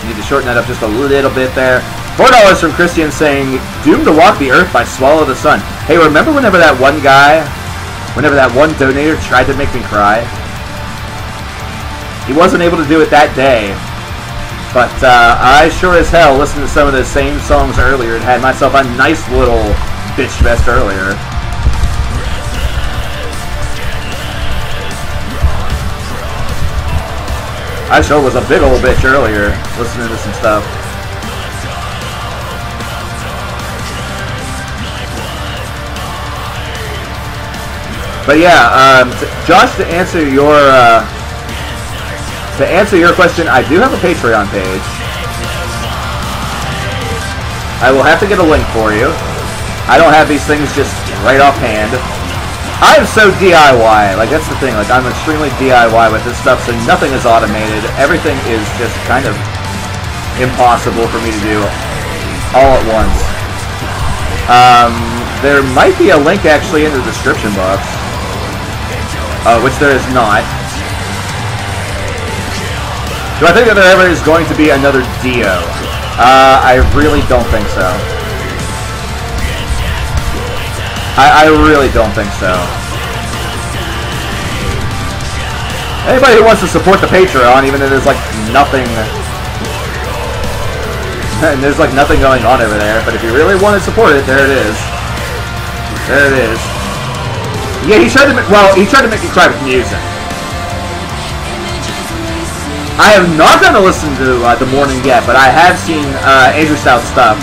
Need to shorten that up just a little bit there. $4 from Christian saying, doomed to walk the earth by Swallow the Sun. Hey, remember whenever that one donator tried to make me cry? He wasn't able to do it that day. But I sure as hell listened to some of those same songs earlier and had myself a nice little bitch fest earlier. I sure was a big old bitch earlier listening to some stuff. But yeah, Josh, to answer your question, I do have a Patreon page. I will have to get a link for you. I don't have these things just right offhand. I am so DIY. Like, that's the thing. Like, I'm extremely DIY with this stuff, so nothing is automated. Everything is just kind of impossible for me to do all at once. There might be a link actually in the description box, which there is not. Do I think that there ever is going to be another Dio? I really don't think so. I really don't think so. Anybody who wants to support the Patreon, even though there's like nothing, and there's like nothing going on over there, but if you really want to support it, there it is. There it is. Yeah, he tried to make me cry with music. I have not done a listen to The Morning yet, but I have seen Andrew Stout's stuff.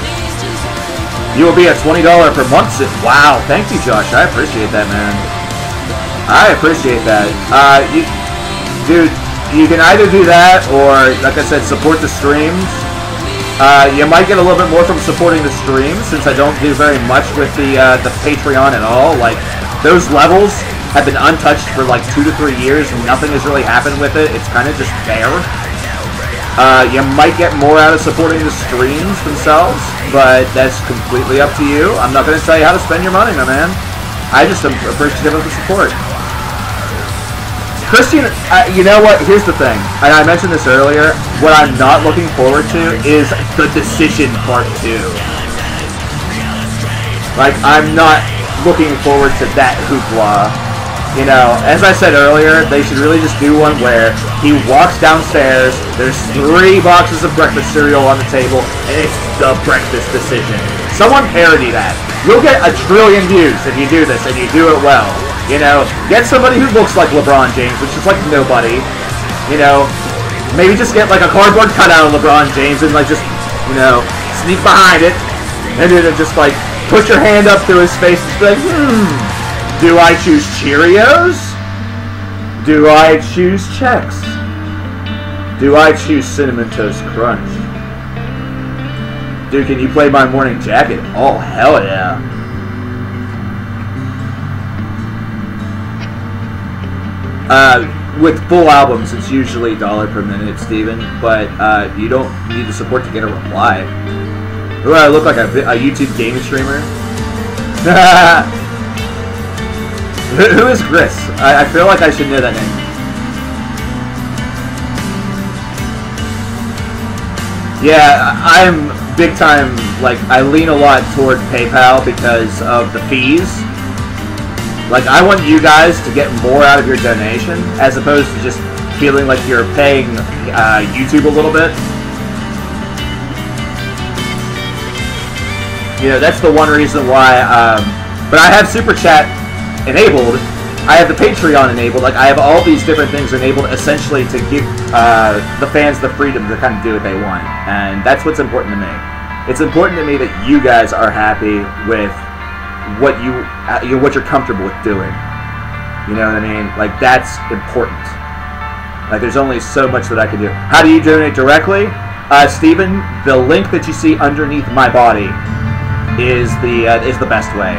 You will be at $20 per month. Wow, thank you, Josh. I appreciate that, man. I appreciate that. Dude, you can either do that or, like I said, support the streams. You might get a little bit more from supporting the streams, since I don't do very much with the Patreon at all. Like, those levels have been untouched for like 2 to 3 years and nothing has really happened with it. It's kind of just there. You might get more out of supporting the streams themselves, but that's completely up to you. I'm not going to tell you how to spend your money, my man. I just am appreciative of the support. Christian, you know what? Here's the thing, and I mentioned this earlier. What I'm not looking forward to is The Decision Part 2. Like, I'm not looking forward to that hoopla. You know, as I said earlier, they should really just do one where he walks downstairs, there's 3 boxes of breakfast cereal on the table, and it's the breakfast decision. Someone parody that. You'll get 1 trillion views if you do this, and you do it well. You know, get somebody who looks like LeBron James, which is like nobody. You know, maybe just get like a cardboard cutout of LeBron James and like just, you know, sneak behind it, and then just like put your hand up to his face and be like, do I choose Cheerios? Do I choose Chex? Do I choose Cinnamon Toast Crunch? Dude, can you play My Morning Jacket? Oh, hell yeah. With full albums, it's usually $1 per minute, Steven, but you don't need the support to get a reply. Ooh, I look like a YouTube game streamer. Who is Gris? I feel like I should know that name. Yeah, I'm big time, like, I lean a lot toward PayPal because of the fees. Like, I want you guys to get more out of your donation, as opposed to just feeling like you're paying YouTube a little bit. You know, that's the one reason why, but I have Super Chat enabled. I have the Patreon enabled. Like, I have all these different things enabled, essentially to give the fans the freedom to kind of do what they want, and that's what's important to me. It's important to me that you guys are happy with what what you're comfortable with doing. You know what I mean? Like, that's important. Like, there's only so much that I can do. How do you donate directly? Steven, the link that you see underneath my body is the best way.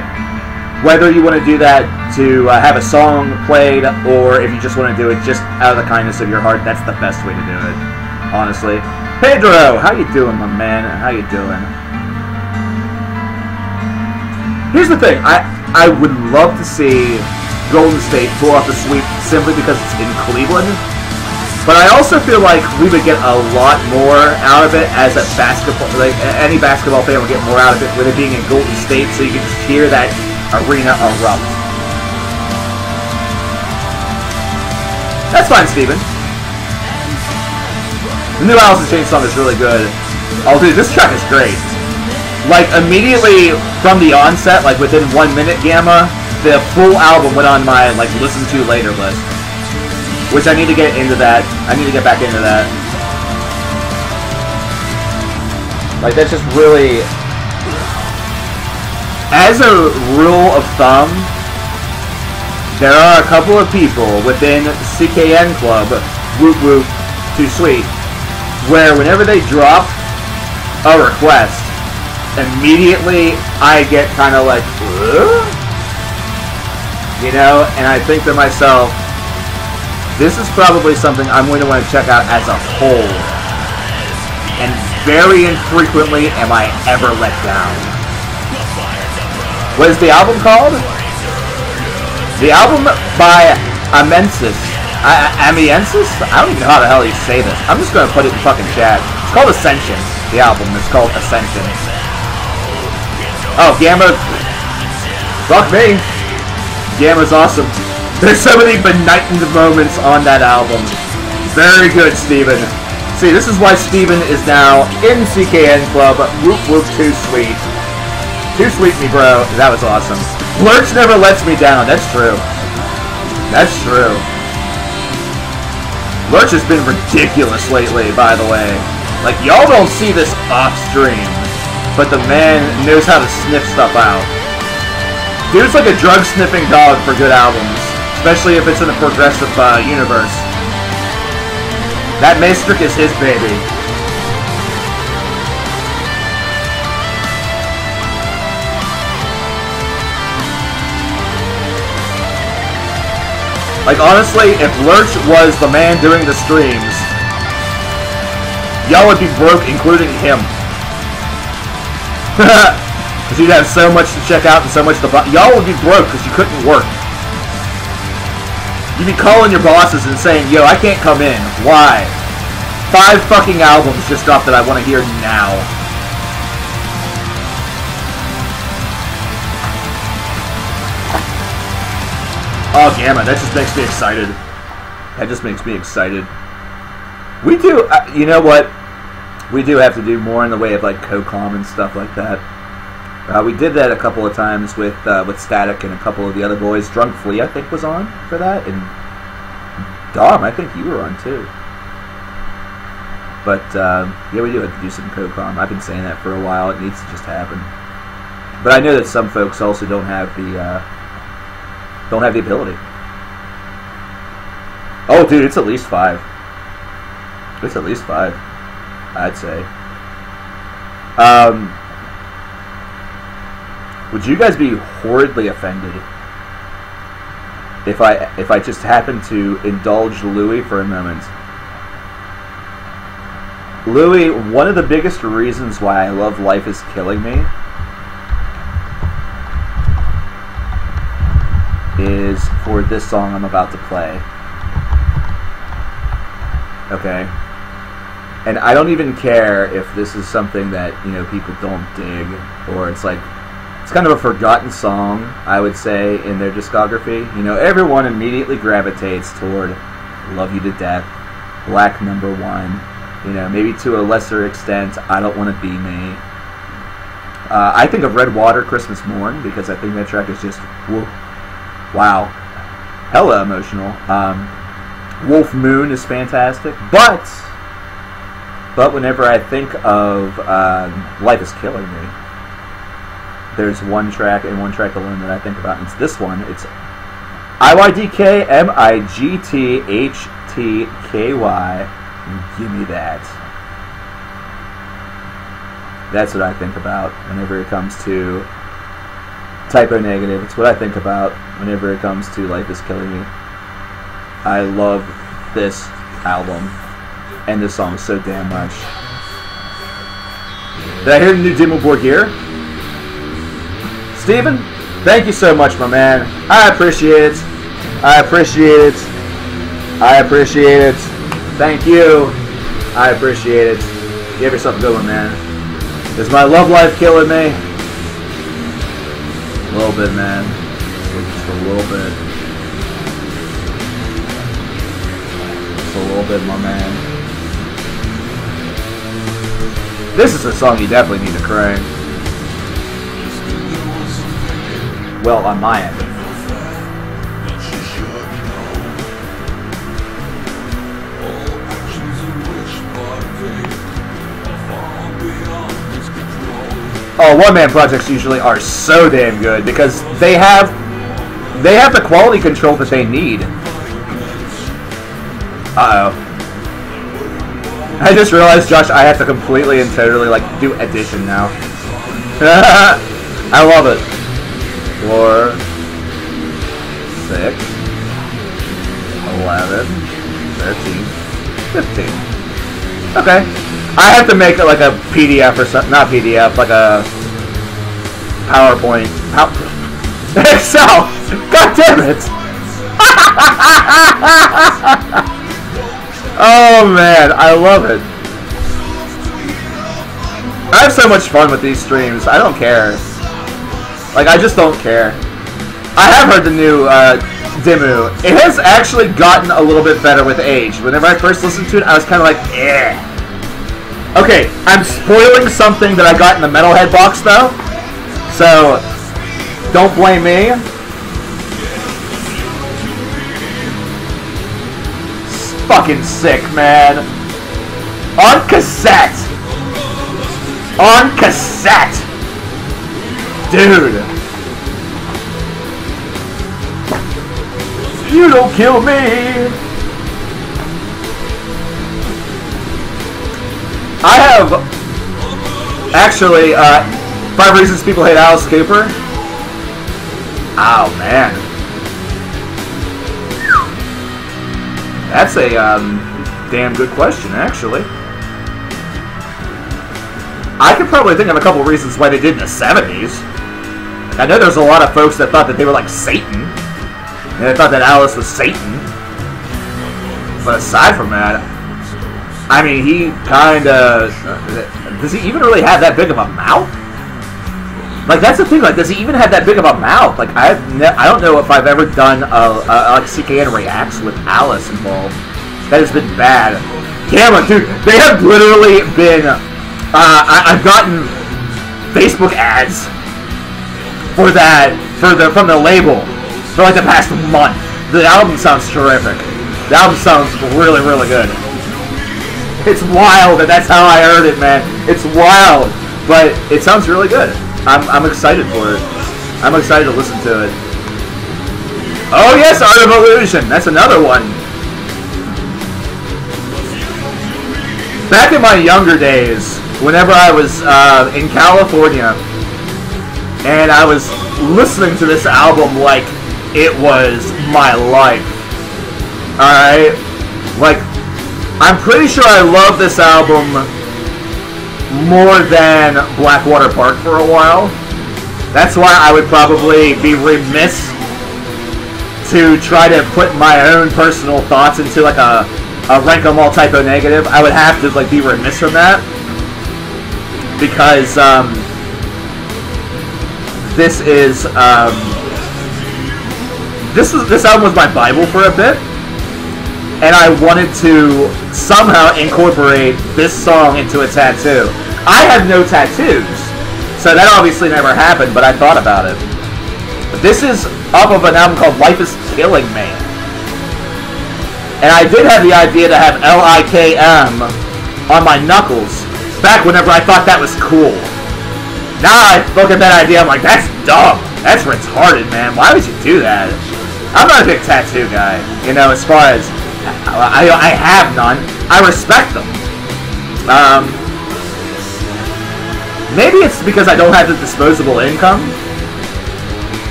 Whether you want to do that to have a song played, or if you just want to do it just out of the kindness of your heart, that's the best way to do it, honestly. Pedro, how you doing, my man? How you doing? Here's the thing. I would love to see Golden State pull off the sweep simply because it's in Cleveland. But I also feel like we would get a lot more out of it as a basketball, like any basketball fan would get more out of it with it being in Golden State, so you can just hear that arena erupt. That's fine, Steven. The new Alice in Chains song is really good. Oh, dude, this track is great. Like, immediately from the onset, like within 1 minute, Gamma, the full album went on my, like, listen to later list. Which I need to get into that. I need to get back into that. Like, that's just really... As a rule of thumb, there are a couple of people within CKN Club, Whoop Whoop, Too Sweet, where whenever they drop a request, immediately I get kind of like, you know, and I think to myself, this is probably something I'm going to want to check out as a whole. And very infrequently am I ever let down. What is the album called? The album by Amensis. Amiensis? I don't even know how the hell you say this. I'm just going to put it in fucking chat. It's called Ascension. The album is called Ascension. Oh, Gamma. Fuck me. Gamma's awesome. There's so many benighted moments on that album. Very good, Steven. See, this is why Steven is now in CKN Club. Whoop whoop, Too Sweet. Too sweet me, bro. That was awesome. Lurch never lets me down. That's true. That's true. Lurch has been ridiculous lately, by the way. Like, y'all don't see this off stream, but the man knows how to sniff stuff out. Dude's like a drug-sniffing dog for good albums, especially if it's in a progressive universe. That Maestric is his baby. Like, honestly, if Lurch was the man doing the streams, y'all would be broke, including him. Because you'd have so much to check out and so much to buy. Y'all would be broke because you couldn't work. You'd be calling your bosses and saying, yo, I can't come in. Why? 5 fucking albums just dropped that I want to hear now. Oh, Gamma, that just makes me excited. That just makes me excited. We do, you know what? We do have to do more in the way of, like, co-com and stuff like that. We did that a couple of times with Static and a couple of the other boys. Drunk Flea, I think, was on for that. And Dom, I think you were on, too. But, yeah, we do have to do some co-com. I've been saying that for a while. It needs to just happen. But I know that some folks also don't have the ability. Oh, dude, it's at least 5. It's at least 5, I'd say. Would you guys be horridly offended if I just happened to indulge Louis for a moment? Louis, one of the biggest reasons why I love Life is Killing Me is for this song I'm about to play. Okay? And I don't even care if this is something that, you know, people don't dig, or it's like, it's kind of a forgotten song, I would say, in their discography. You know, everyone immediately gravitates toward Love You to Death, Black #1, you know, maybe to a lesser extent, I Don't Want to Be Me. I think of Red Water, Christmas Morn, because I think that track is just, whoa, wow, hella emotional. Wolf Moon is fantastic, but whenever I think of Life is Killing Me, there's one track and one track alone that I think about, and it's this one. It's IYDKMIGTHTKY. Give me that. That's what I think about whenever it comes to Typo Negative. It's what I think about whenever it comes to Life is Killing Me. I love this album and this song so damn much. Did I hear the new demo board here? Steven, thank you so much, my man. I appreciate it. I appreciate it. I appreciate it. Thank you. I appreciate it. You have yourself a good one, man. Is my love life killing me? A little bit, man. Just a little bit. Just a little bit, my man. This is a song you definitely need to crank. Well, on my end. Oh, one-man projects usually are so damn good because they have the quality control that they need. Uh-oh. I just realized, Josh, I have to completely and totally, like, do addition now. I love it. 4, 6, 11, 13, 15. Okay. I have to make it like a PDF or something. Not PDF, like a PowerPoint. Excel! God damn it! Oh man, I love it. I have so much fun with these streams. I don't care. Like, I just don't care. I have heard the new Dimmu. It has actually gotten a little bit better with age. Whenever I first listened to it, I was kind of like, eh. Okay, I'm spoiling something that I got in the Metalhead box, though. So, don't blame me. It's fucking sick, man. On cassette. On cassette. Dude. You don't kill me. I have actually 5 Reasons People Hate Alice Cooper. Oh man, that's a damn good question. Actually, I could probably think of a couple reasons why they did in the 70s. I know there's a lot of folks that thought that they were like Satan, and they thought that Alice was Satan. But aside from that, I mean, he kind of... does he even really have that big of a mouth? Like, that's the thing. Like, does he even have that big of a mouth? Like, I don't know if I've ever done like CKN Reacts with Alice involved. That has been bad. Camera, dude, they have literally been... I've gotten Facebook ads for that, from the label for like the past month. The album sounds terrific. The album sounds really, really good. It's wild that that's how I heard it, man. It's wild, but it sounds really good. I'm excited for it. I'm excited to listen to it. Oh yes, Art of Illusion. That's another one. Back in my younger days, whenever I was in California, and I was listening to this album like it was my life. Alright? Like, I'm pretty sure I love this album more than Blackwater Park for a while. That's why I would probably be remiss to try to put my own personal thoughts into like a rank them all typo negative. I would have to like be remiss from that because this album was my Bible for a bit, and I wanted to somehow incorporate this song into a tattoo. I have no tattoos, so that obviously never happened, but I thought about it. This is off of an album called Life is Killing Me. And I did have the idea to have L-I-K-M on my knuckles back whenever I thought that was cool. Now I look at that idea, I'm like, that's dumb. That's retarded, man. Why would you do that? I'm not a big tattoo guy, you know, as far as I have none. I respect them. Maybe it's because I don't have the disposable income.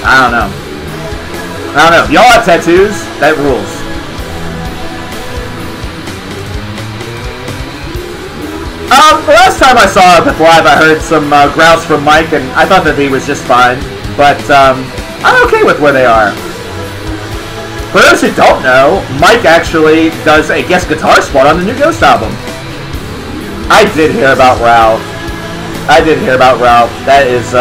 I don't know. If y'all have tattoos, that rules. The last time I saw it live, I heard some growls from Mike, and I thought that he was just fine. But I'm okay with where they are. For those who don't know, Mike actually does a guest guitar spot on the new Ghost album. I did hear about Ralph. That is,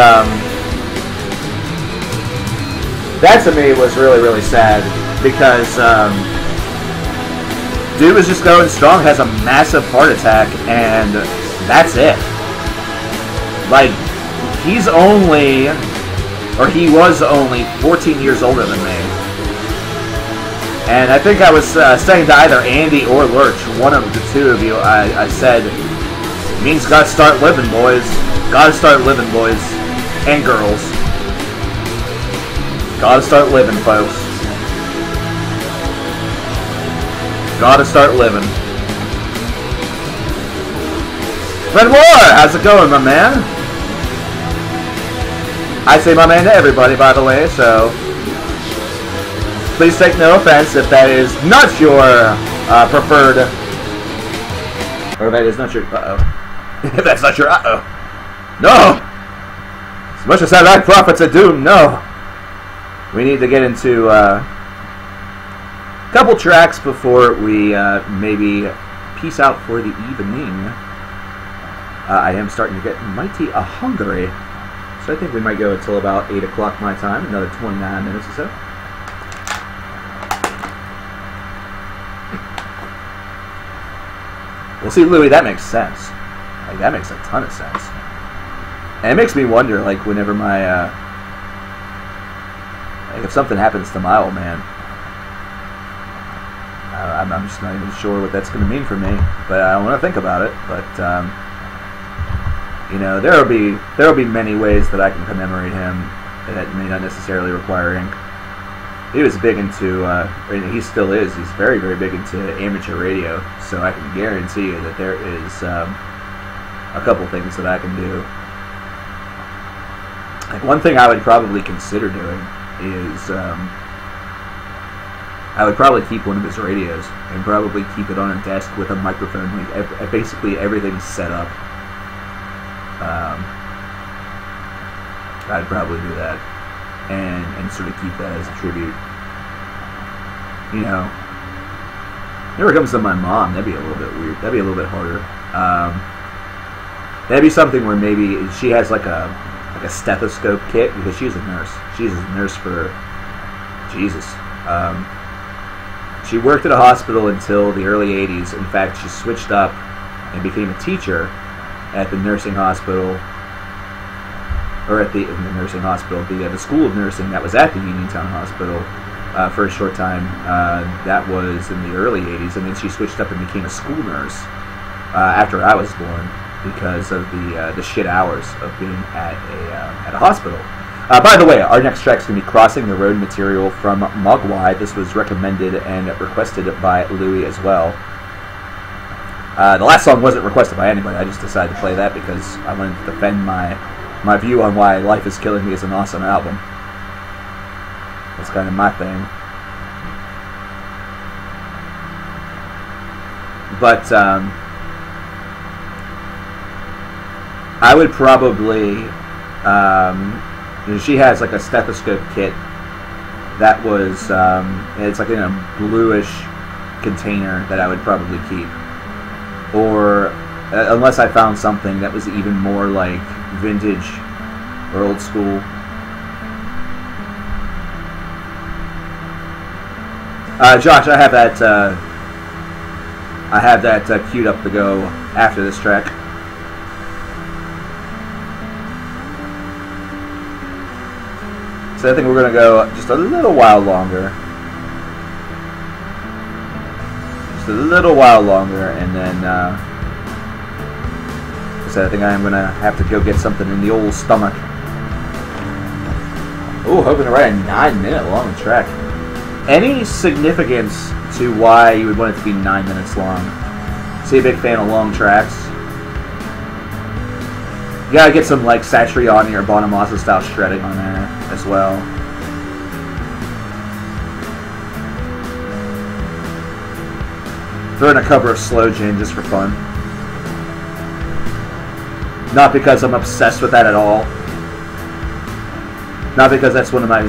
that to me was really, really sad because dude was just going strong, has a massive heart attack, and that's it. Like, he was only 14 years older than me. And I think I was saying to either Andy or Lurch, one of the two of you, I said, it means gotta start living, boys. Gotta start living, boys. And girls. Gotta start living, folks. Gotta start living. Fred Moore, how's it going, my man? I say my man to everybody, by the way, so please take no offense if that is not your preferred, or that is not your, if that's not your, no! As much as I like Prophets of Doom, no! We need to get into a couple tracks before we maybe peace out for the evening. I am starting to get mighty hungry, so I think we might go until about 8 o'clock my time, another 29 minutes or so. Well, see, Louis, that makes sense. Like, that makes a ton of sense. And it makes me wonder, like, whenever my, like, if something happens to my old man, I'm just not even sure what that's going to mean for me. But I don't want to think about it. But, you know, there'll be many ways that I can commemorate him that may not necessarily require ink. He was big into, and he still is, he's very, very big into amateur radio, so I can guarantee you that there is a couple things that I can do. Like, one thing I would probably consider doing is, I would probably keep one of his radios, and probably keep it on a desk with a microphone, like, basically everything's set up. I'd probably do that. And sort of keep that as a tribute. You know, whenever it comes to my mom, that'd be a little bit weird. That'd be a little bit harder. That'd be something where maybe she has like a stethoscope kit, because she's a nurse. She's a nurse for Jesus. She worked at a hospital until the early 80s. In fact, she switched up and became a teacher at the nursing hospital. Or at the nursing hospital, the School of Nursing that was at the Uniontown Hospital for a short time. That was in the early 80s, and then she switched up and became a school nurse after I was born because of the shit hours of being at a hospital. By the way, our next track is going to be Crossing the Road material from Mogwai. This was recommended and requested by Louis as well. The last song wasn't requested by anybody. I just decided to play that because I wanted to defend my view on why Life is Killing Me is an awesome album. That's kind of my thing. I would probably. She has like a stethoscope kit that was. It's like in a bluish container that I would probably keep, or unless I found something that was even more like vintage or old school. Josh, I have that queued up to go after this track. So I think we're gonna go just a little while longer. Just a little while longer, and then so I think I'm gonna have to go get something in the old stomach. Ooh, hoping to write a 9-minute long track. Any significance to why you would want it to be 9 minutes long? See, a big fan of long tracks. You gotta get some like Satriani or Bonamassa style shredding on there as well. Throw in a cover of Slow Jane just for fun. Not because I'm obsessed with that at all. Not because that's one of my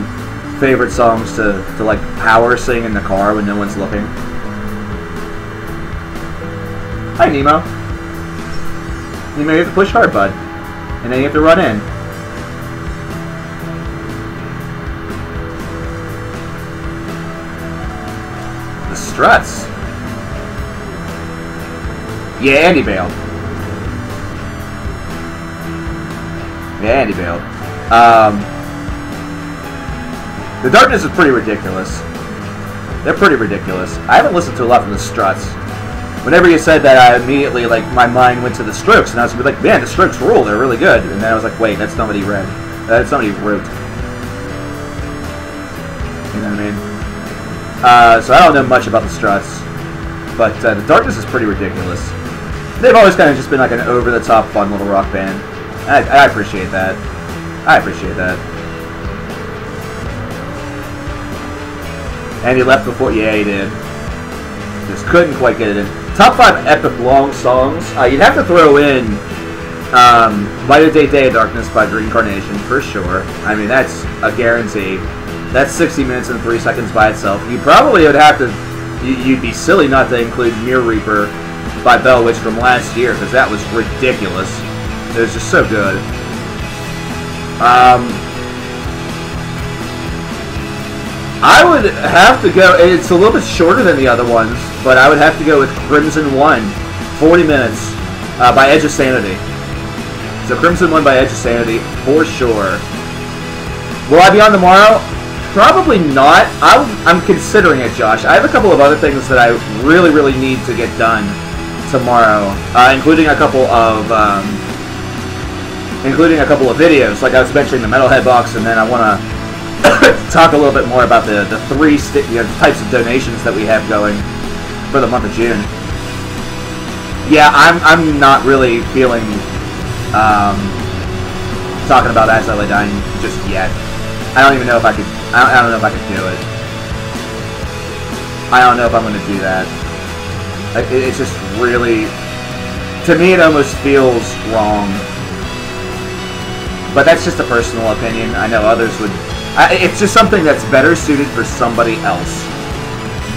favorite songs to like power sing in the car when no one's looking. Hi, Nemo. Nemo, you have to push hard, bud. And then you have to run in. The Struts. Yeah, Andy bailed. Yeah, Andy bailed. The Darkness is pretty ridiculous. They're pretty ridiculous. I haven't listened to a lot from the Struts. Whenever you said that, I immediately, like, my mind went to the Strokes, and I was like, man, the Strokes rule, they're really good. And then I was like, wait, that's not what he read. That's not what he wrote. You know what I mean? So I don't know much about the Struts, but the Darkness is pretty ridiculous. They've always kind of just been like an over-the-top, fun little rock band. I appreciate that. I appreciate that. And he left before... Yeah, he did. Just couldn't quite get it in. Top 5 epic long songs. You'd have to throw in Light of Day, Day of Darkness by Green Carnation, for sure. I mean, that's a guarantee. That's 60 minutes and 3 seconds by itself. You probably would have to... You'd be silly not to include Mirror Reaper by Bell Witch from last year, because that was ridiculous. It was just so good. I would have to go, it's a little bit shorter than the other ones, but I would have to go with Crimson One, 40 minutes, by Edge of Sanity. So Crimson One by Edge of Sanity, for sure. Will I be on tomorrow? Probably not. I'm considering it, Josh. I have a couple of other things that I really, really need to get done tomorrow, including a couple of videos, like I was mentioning the Metalhead box, and then I want to talk a little bit more about the three types of donations that we have going for the month of June. Yeah, I'm not really feeling talking about As I Lay Dying just yet. I don't even know if I could. I don't know if I could do it. I don't know if I'm going to do that. It's just really, to me, it almost feels wrong. But that's just a personal opinion. I know others would. It's just something that's better suited for somebody else.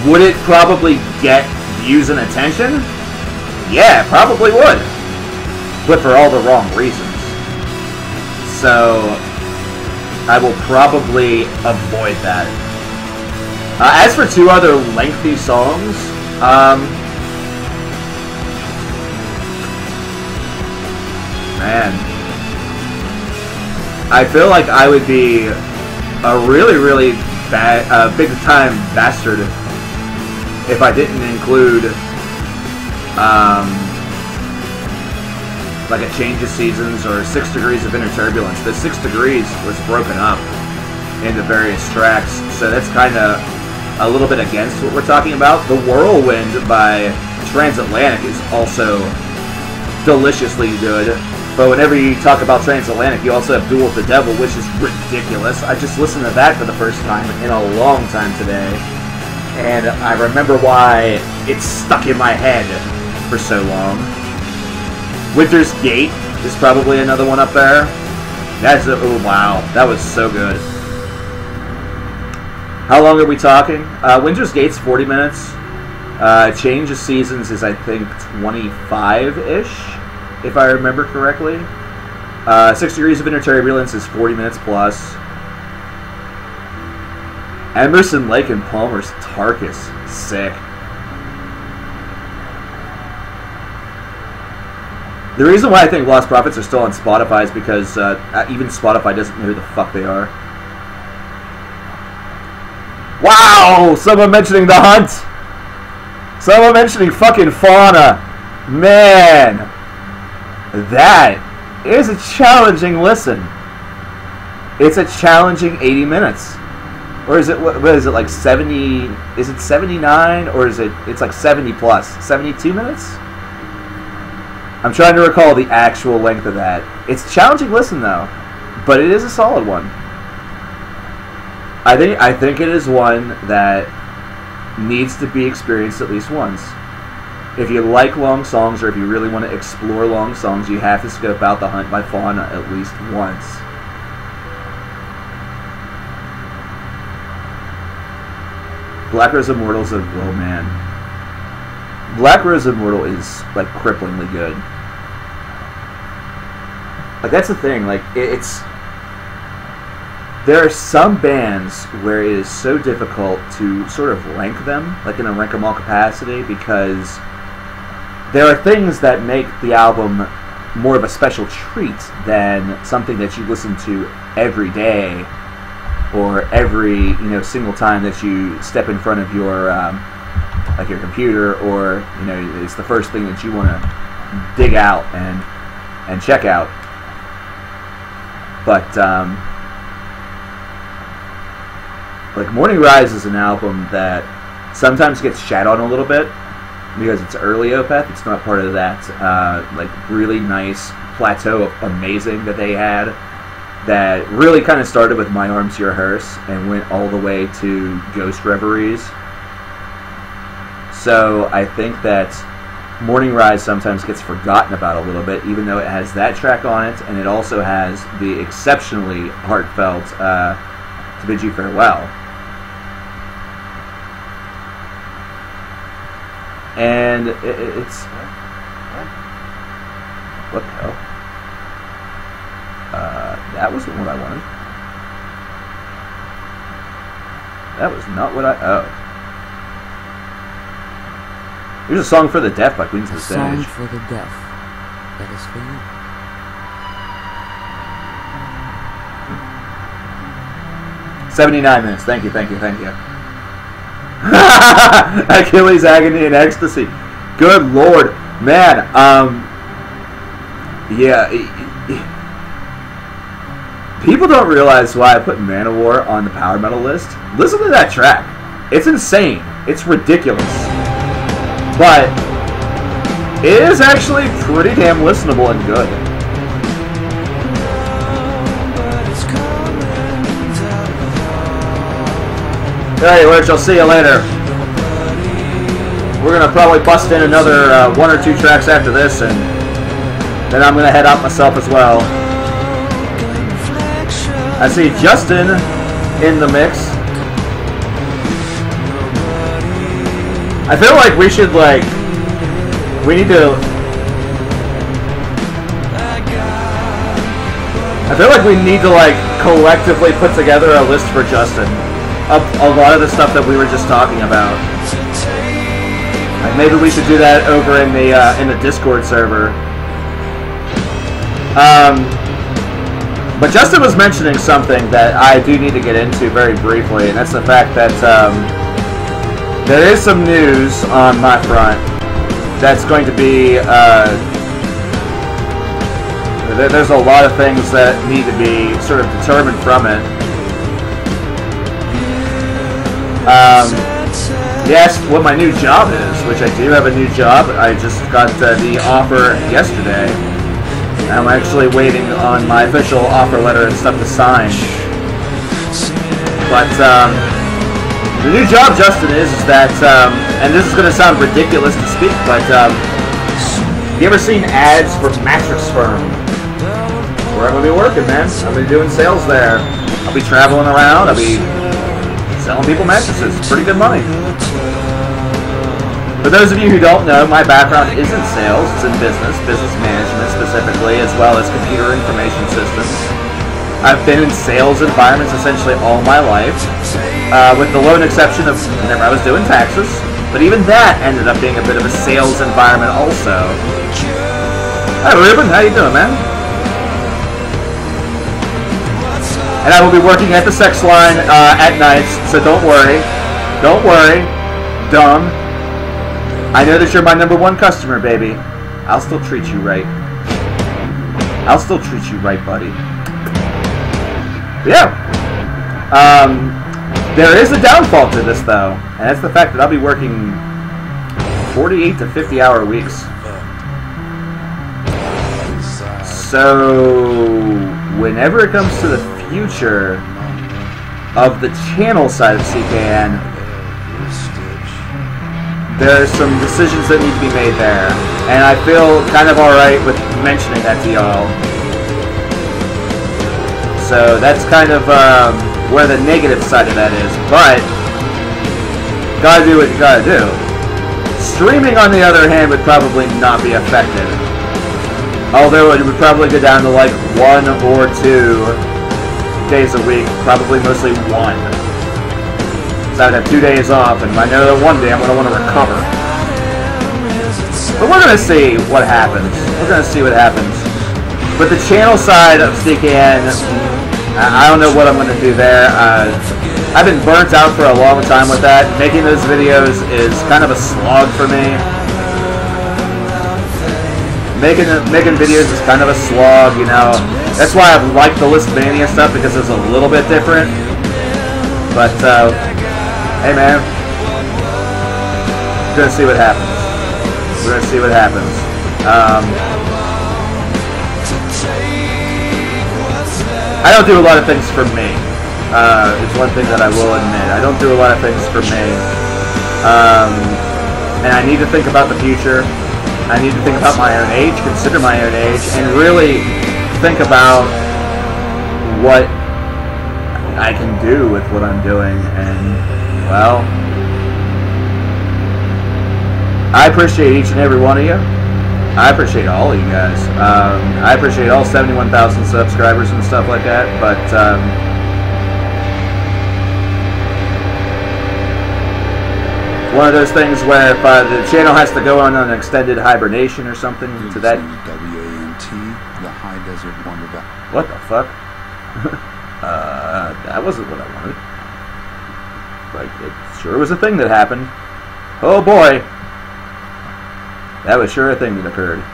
Would it probably get views and attention? Yeah, it probably would. But for all the wrong reasons. So I will probably avoid that. As for 2 other lengthy songs, man, I feel like I would be a really, really big-time bastard if I didn't include like a Change of Seasons or 6 Degrees of Inner Turbulence. The 6 Degrees was broken up into various tracks, so that's kind of a little bit against what we're talking about. The Whirlwind by Transatlantic is also deliciously good, but whenever you talk about Transatlantic, you also have Duel with the Devil, which is ridiculous. I just listened to that for the first time in a long time today, and I remember why it's stuck in my head for so long. Winter's Gate is probably another one up there. That's oh wow, that was so good. How long are we talking? Winter's Gate's 40 minutes. Change of Seasons is, I think, 25-ish, if I remember correctly. 6 Degrees of Inner Turbulence is 40 minutes plus. Emerson, Lake, and Palmer's Tarkus, sick. The reason why I think Lost Prophets are still on Spotify is because even Spotify doesn't know who the fuck they are. Wow! Someone mentioning The Hunt! Someone mentioning fucking Fauna! Man! That is a challenging listen. It's a challenging 80 minutes. Or is it, what is it, like 70, is it 79? Or is it, it's like 70 plus, 72 minutes? I'm trying to recall the actual length of that. It's a challenging listen though, but it is a solid one. I think it is one that needs to be experienced at least once. If you like long songs, or if you really want to explore long songs, you have to scope out The Hunt by Fauna at least once. Black Rose Immortal's a oh man. Black Rose Immortal is like cripplingly good. Like that's the thing. Like it's there are some bands where it is so difficult to sort of rank them, like in a rank 'em all capacity, because there are things that make the album more of a special treat than something that you listen to every day. Or every single time that you step in front of your like your computer, or it's the first thing that you want to dig out and check out. But like Morning Rise is an album that sometimes gets shat on a little bit because it's early Opeth. It's not part of that like really nice plateau of amazing that they had. That really kind of started with My Arms, Your Hearse and went all the way to Ghost Reveries. So I think that Morning Rise sometimes gets forgotten about a little bit, even though it has that track on it, and it also has the exceptionally heartfelt To Bid You Farewell. And it's... What the hell? That wasn't what I wanted. That was not what I... Oh. Here's a Song for the Deaf by Queens of the Stone Age. A Song for the Deaf. That is for you. 79 minutes. Thank you. Achilles, Agony, and Ecstasy. Good Lord. Man, yeah... People don't realize why I put Manowar on the power metal list. Listen to that track. It's insane. It's ridiculous. But it is actually pretty damn listenable and good. Alright, Rich, I'll see you later. We're going to probably bust in another 1 or 2 tracks after this, and then I'm going to head out myself as well. I see Justin in the mix. I feel like we should, we need to... I feel like we need to, collectively put together a list for Justin of a lot of the stuff that we were just talking about. Like, maybe we should do that over in the Discord server. But Justin was mentioning something that I do need to get into very briefly, and that's the fact that there is some news on my front that's going to be... there's a lot of things that need to be sort of determined from it. He asked what my new job is, which I do have a new job. I just got the offer yesterday. I'm actually waiting on my official offer letter and stuff to sign. But the new job, Justin, is that, and this is going to sound ridiculous to speak, but you ever seen ads for Mattress Firm? where I'm going to be working, man. I'm going to be doing sales there. I'll be traveling around. I'll be selling people mattresses. Pretty good money. For those of you who don't know, my background is in sales. It's in business management specifically, as well as computer information systems. I've been in sales environments essentially all my life, with the lone exception of whenever I was doing taxes. But even that ended up being a bit of a sales environment also. Hi Ruben, how you doing, man? And I will be working at the sex line at nights, so don't worry. Don't worry. Dumb. I know that you're my #1 customer, baby. I'll still treat you right. I'll still treat you right, buddy. Yeah. There is a downfall to this, though, and that's the fact that I'll be working 48 to 50-hour weeks. So, whenever it comes to the future of the channel side of CKN, there's some decisions that need to be made there, and I feel kind of alright with mentioning that to y'all. So that's kind of where the negative side of that is, but gotta do what you gotta do. Streaming, on the other hand, would probably not be affected, although it would probably go down to like 1 or 2 days a week, probably mostly 1. So I'd have 2 days off, and I know that one day I'm gonna want to recover. But we're gonna see what happens. We're gonna see what happens. But the channel side of CKN, I don't know what I'm going to do there. I've been burnt out for a long time with that. Making those videos is kind of a slog for me. Making videos is kind of a slog, you know. That's why I like the Listmania stuff, because it's a little bit different. But, hey man, we're going to see what happens. We're going to see what happens. I don't do a lot of things for me. It's one thing that I will admit. I don't do a lot of things for me. And I need to think about the future. I need to think about my own age, consider my own age, and really think about what I can do with what I'm doing. And, well, I appreciate each and every one of you. I appreciate all of you guys. I appreciate all 71,000 subscribers and stuff like that, but one of those things where if the channel has to go on an extended hibernation or something to that. WANT, the High Desert Wonder. What the fuck? That wasn't what I wanted. But it sure was a thing that happened. Oh boy. That was sure a thing that occurred.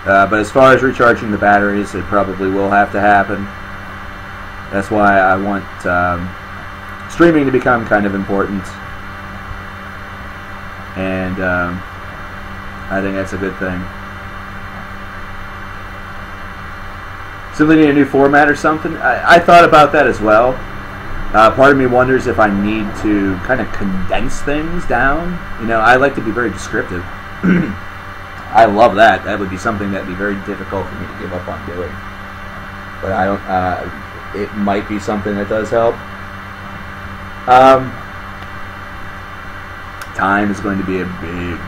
But as far as recharging the batteries, it probably will have to happen. That's why I want streaming to become kind of important. And I think that's a good thing. Simply need a new format or something? I thought about that as well. Part of me wonders if I need to kind of condense things down. You know, I like to be very descriptive. I love that. That would be something that would be very difficult for me to give up on doing. But I don't. It might be something that does help. Time is going to be a big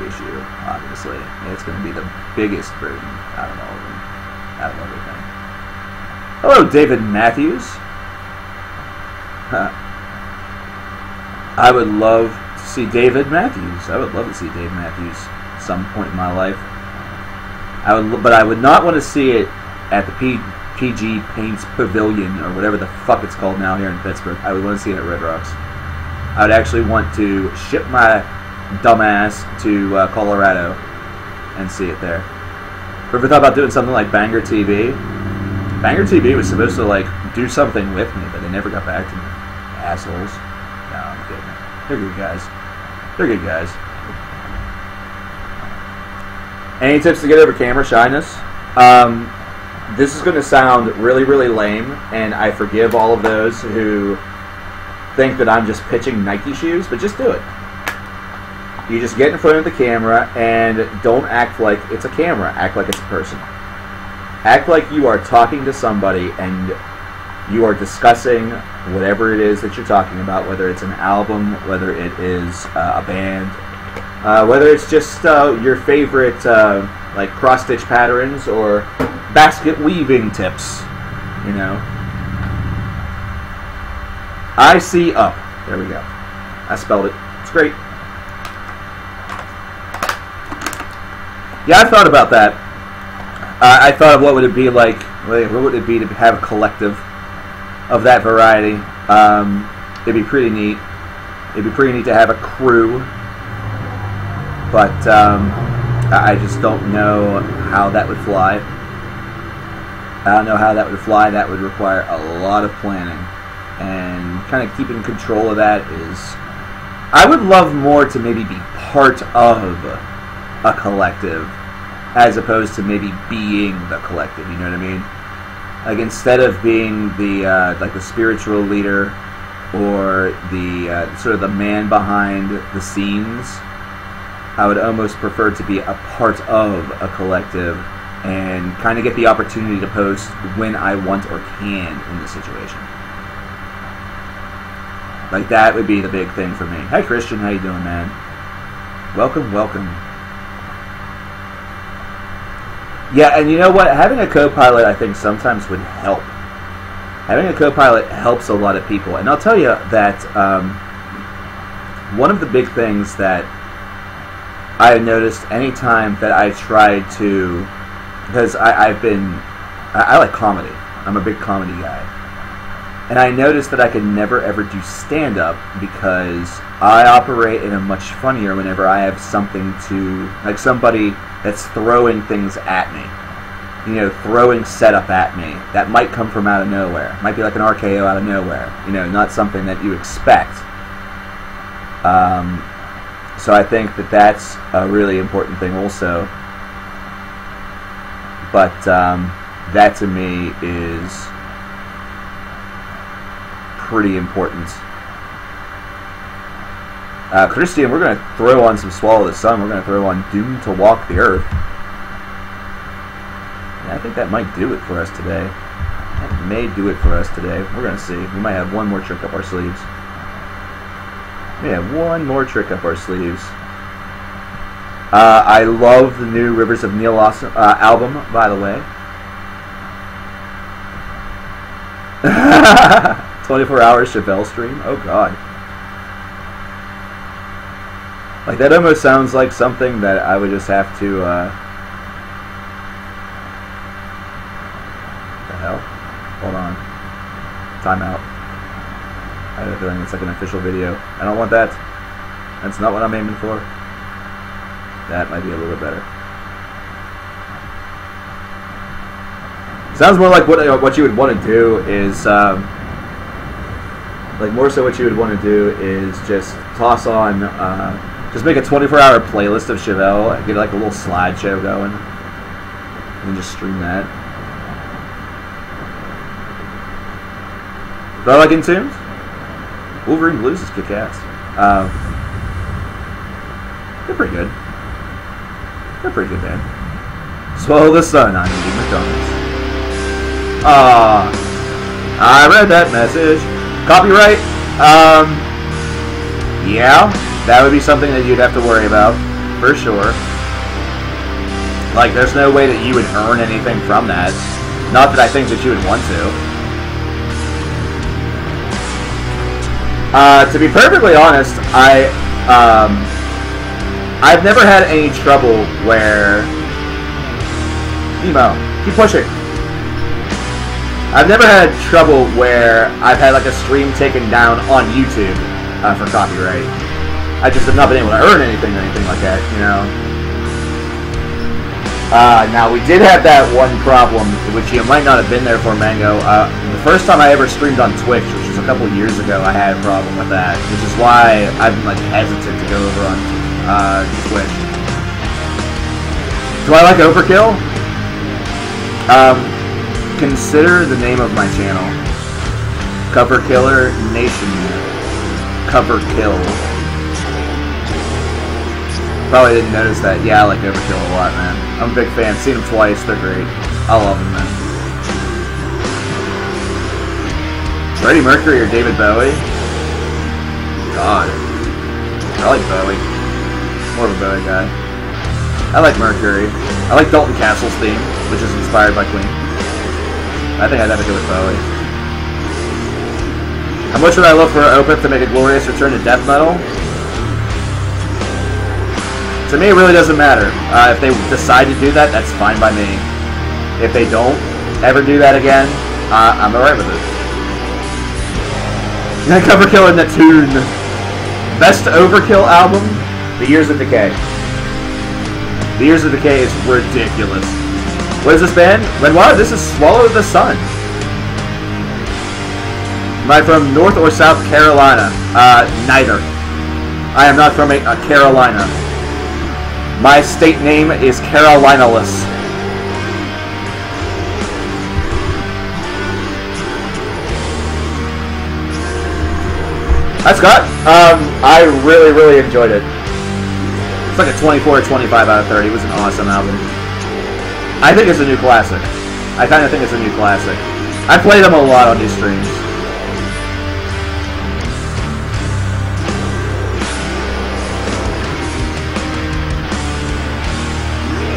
issue. Obviously, it's going to be the biggest burden out of all of them, out of everything. Hello, David Matthews. I would love to see David Matthews. I would love to see Dave Matthews at some point in my life. But I would not want to see it at the PG Paints Pavilion or whatever the fuck it's called now here in Pittsburgh. I would want to see it at Red Rocks. I would actually want to ship my dumbass to Colorado and see it there. Ever thought about doing something like Banger TV? Banger TV was supposed to like do something with me, but they never got back to me. Assholes. No, I'm kidding. They're good guys. They're good guys. Any tips to get over camera shyness? This is going to sound really, really lame, and I forgive all of those who think that I'm just pitching Nike shoes, but just do it. You just get in front of the camera and don't act like it's a camera. Act like it's a person. Act like you are talking to somebody and you are discussing whatever it is that you're talking about, whether it's an album, whether it is a band, whether it's just your favorite like cross-stitch patterns or basket weaving tips, you know. I see up. There we go. I spelled it. It's great. Yeah, I thought about that. I thought of what would it be like, what would it be to have a collective of that variety. It'd be pretty neat. It'd be pretty neat to have a crew, but I just don't know how that would fly. I don't know how that would fly. That would require a lot of planning, and kind of keeping control of that is... I would love more to maybe be part of a collective, as opposed to maybe being the collective, you know what I mean? Like, instead of being the like the spiritual leader or the sort of the man behind the scenes, I would almost prefer to be a part of a collective and kind of get the opportunity to post when I want or can in the situation. Like, that would be the big thing for me. Hi Christian, how you doing, man? Welcome, welcome. Yeah, and you know what? Having a co-pilot, I think, sometimes would help. Having a co-pilot helps a lot of people. And I'll tell you that one of the big things that I noticed anytime that I tried to... Because I like comedy. I'm a big comedy guy. And I noticed that I could never ever do stand-up because I operate in a much funnier whenever I have something to... Like somebody that's throwing things at me. You know, throwing setup at me. That might come from out of nowhere. Might be like an RKO out of nowhere. You know, not something that you expect. So I think that that's a really important thing also. But that to me is pretty important. Christian, we're going to throw on some Swallow the Sun. We're going to throw on Doomed to Walk the Earth. Yeah, I think that might do it for us today. That may do it for us today. We're going to see. We might have one more trick up our sleeves. We have one more trick up our sleeves. I love the new Rivers of Neil album, by the way. 24-hour Chevelle stream? Oh, God. Like, that almost sounds like something that I would just have to, what the hell? Hold on. Time out. I have a feeling it's like an official video. I don't want that. That's not what I'm aiming for. That might be a little bit better. Sounds more like what you would want to do is, like, more so what you would want to do is just toss on, just make a 24-hour playlist of Chevelle, get like a little slideshow going, and just stream that. Do I like In Tunes? Wolverine Blues is kick-ass. They're pretty good. They're pretty good, man. Swallow the Sun on Andy McDonald's. I read that message. Copyright? Yeah, that would be something that you'd have to worry about, for sure. Like, there's no way that you would earn anything from that. Not that I think that you would want to. To be perfectly honest, I've never had any trouble where... Emo, keep pushing. I've never had trouble where I've had like a stream taken down on YouTube for copyright. I just have not been able to earn anything or anything like that, you know. Now, we did have that one problem, which you might not have been there for, Mango. The first time I ever streamed on Twitch, which was a couple of years ago, I had a problem with that, which is why I've been like hesitant to go over on Twitch. Do I like Overkill? Consider the name of my channel. Coverkillernation. Coverkill. Probably didn't notice that. Yeah, I like Overkill a lot, man. I'm a big fan. Seen them twice. They're great. I love him, man. Freddie Mercury or David Bowie? God. I like Bowie. More of a Bowie guy. I like Mercury. I like Dalton Castle's theme, which is inspired by Queen. I think I'd have to go with Bowie. How much would I love for Opeth to make a glorious return to death metal? To me, it really doesn't matter. If they decide to do that, that's fine by me. If they don't ever do that again, I'm alright with it. Coverkillernation. Best Overkill album? The Years of Decay. The Years of Decay is ridiculous. What is this band? Renoir, this is Swallow the Sun. Am I from North or South Carolina? Neither. I am not from Carolina. My state name is Carolinaless. Hi, Scott. I really, really enjoyed it. It's like a 24 or 25 out of 30. It was an awesome album. I think it's a new classic. I kind of think it's a new classic. I play them a lot on these streams.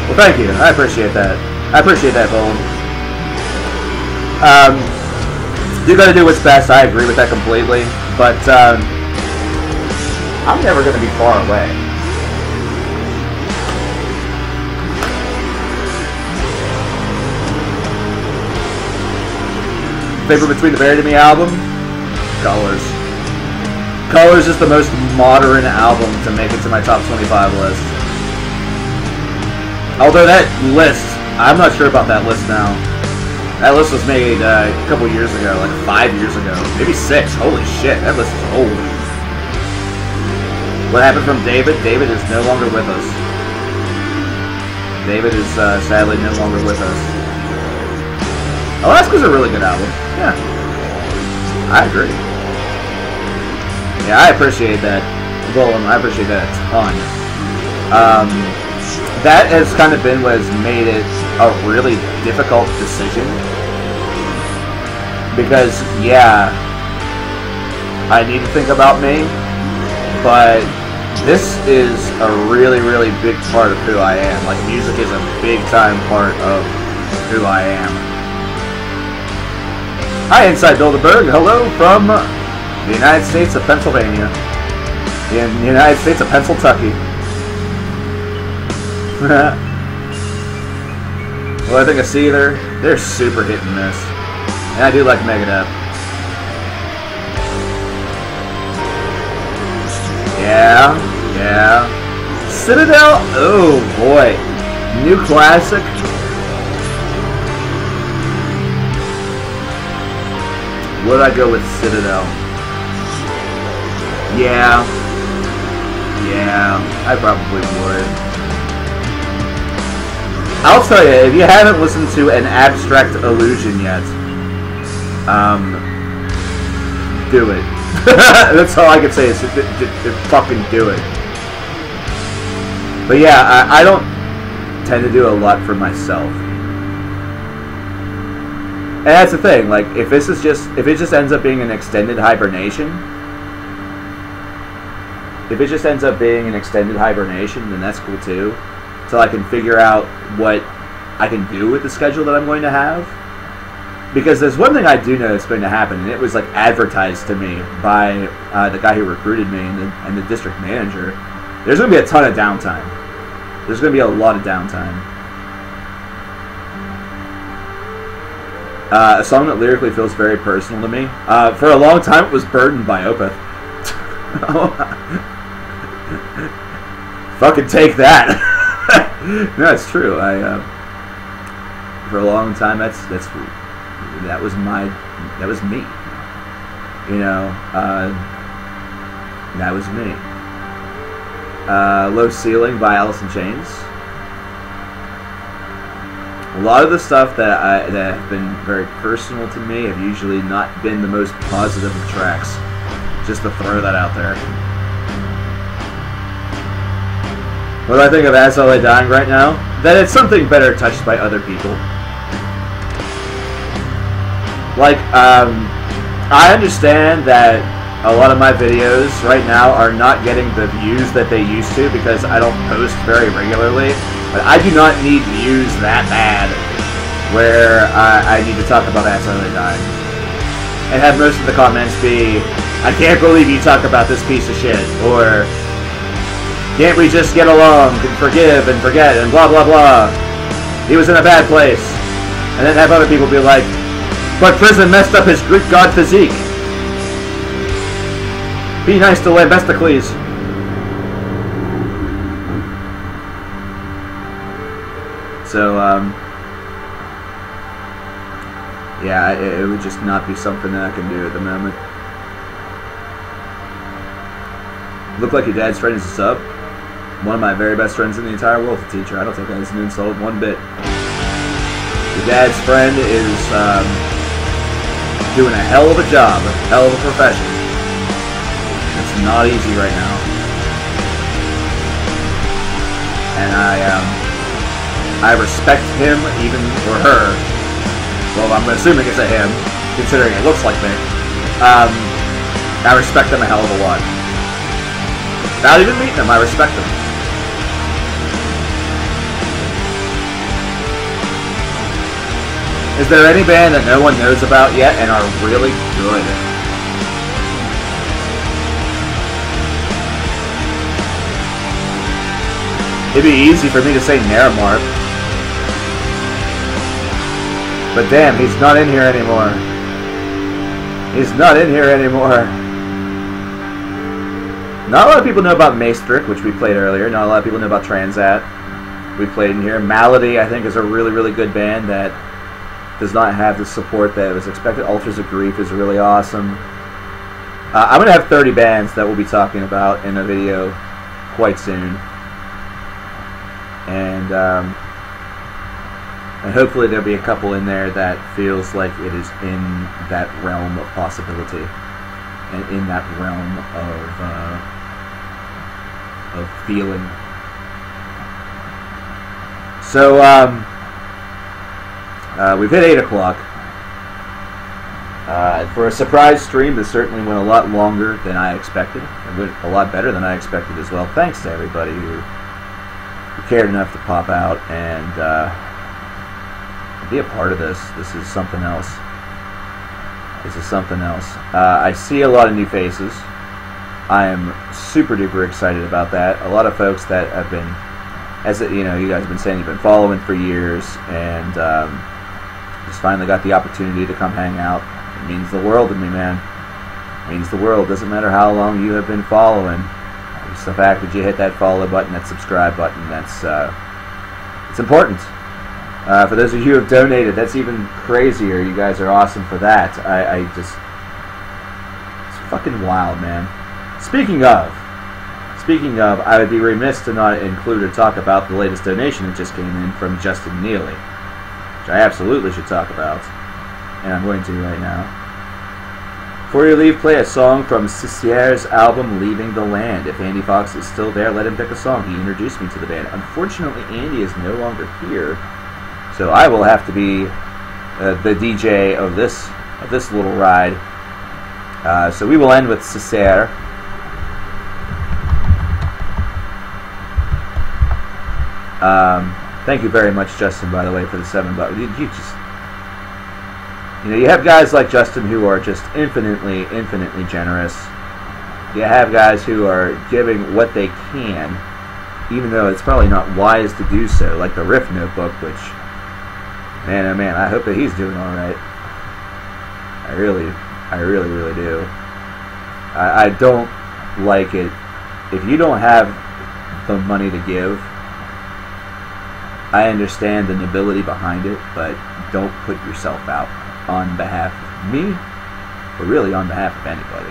Well, thank you. I appreciate that. I appreciate that, Bowen. You gotta do what's best. I agree with that completely. But I'm never gonna be far away. Favorite Between the Buried and Me album? Colors. Colors is the most modern album to make it to my top 25 list. Although that list, I'm not sure about that list now. That list was made a couple years ago, like 5 years ago, maybe 6. Holy shit, that list is old. What happened from David? David is no longer with us. David is sadly no longer with us. Alaska's a really good album. Yeah, I agree. Yeah, I appreciate that. Golem, I appreciate that a ton. That has kind of been what has made it a really difficult decision. Because, yeah, I need to think about me, but this is a really, really big part of who I am. Like, music is a big time part of who I am. Hi, Inside Bilderberg. Hello from the United States of Pennsylvania. In the United States of Pennsylvania. Well, I think I see they're super hit and miss. And I do like Megadeth. Yeah, yeah. Citadel? Oh boy. New classic. Would I go with Citadel? Yeah. Yeah, I probably would. I'll tell you, if you haven't listened to An Abstract Illusion yet, do it. That's all I can say is fucking do it. But yeah, I don't tend to do a lot for myself. And that's the thing, like, if it just ends up being an extended hibernation, then that's cool too. So I can figure out what I can do with the schedule that I'm going to have. Because there's one thing I do know that's going to happen, and it was like advertised to me by the guy who recruited me and the district manager. There's going to be a ton of downtime. There's going to be a lot of downtime. A song that lyrically feels very personal to me. For a long time, it was Burdened by Opeth. Fucking take that. No, it's true. For a long time, that was me. You know, that was me. Low Ceiling by Alice in Chains. A lot of the stuff that have been very personal to me have usually not been the most positive of tracks. Just to throw that out there. What do I think of As I Lay Dying right now? That it's something better touched by other people. Like, I understand that a lot of my videos right now are not getting the views that they used to because I don't post very regularly, but I do not need views that bad where I need to talk about accidentally dying. And have most of the comments be, I can't believe you talk about this piece of shit, or can't we just get along and forgive and forget and blah blah blah. He was in a bad place. And then have other people be like, but prison messed up his Greek god physique. Be nice to Lambestocles. So, yeah, it would just not be something that I can do at the moment. Look like your dad's friend is a sub. One of my very best friends in the entire world, a teacher. I don't think that is an insult one bit. Your dad's friend is doing a hell of a job, a hell of a profession. It's not easy right now. And I respect him, even, or her. Well, I'm assuming it's a him, considering it looks like me. I respect them a hell of a lot. Without even meeting them, I respect them. Is there any band that no one knows about yet and are really good? It'd be easy for me to say Naramart. But damn, he's not in here anymore. He's not in here anymore. Not a lot of people know about Maestric, which we played earlier. Not a lot of people know about Transat. We played in here. Malady, I think, is a really, really good band that does not have the support that was expected. Altars of Grief is really awesome. I'm going to have 30 bands that we'll be talking about in a video quite soon. And hopefully there'll be a couple in there that feels like it is in that realm of possibility. And in that realm of feeling. So, we've hit 8 o'clock. For a surprise stream, this certainly went a lot longer than I expected. It went a lot better than I expected as well. Thanks to everybody who cared enough to pop out and be a part of this. This is something else. This is something else. I see a lot of new faces. I am super duper excited about that. A lot of folks that have been, as you know, you guys have been saying you've been following for years, and just finally got the opportunity to come hang out. It means the world to me, man. It means the world. Doesn't matter how long you have been following. Just the fact that you hit that follow button, that subscribe button, that's it's important. For those of you who have donated, that's even crazier. You guys are awesome for that. I just, it's fucking wild, man. Speaking of, I would be remiss to not include or talk about the latest donation that just came in from Justin Neely, which I absolutely should talk about, and I'm going to right now. Before you leave, play a song from Ciciere's album Leaving the Land. If Andy Fox is still there, let him pick a song. He introduced me to the band. Unfortunately, Andy is no longer here, so I will have to be the DJ of this little ride. So we will end with Ciciere. Thank you very much, Justin, by the way, for the $7. You have guys like Justin who are just infinitely generous. You have guys who are giving what they can, even though it's probably not wise to do so, like the Riff Notebook, which, man, oh man, I hope that he's doing all right. I really do. I don't like it if you don't have the money to give. I understand the nobility behind it, but don't put yourself out on behalf of me, or really on behalf of anybody.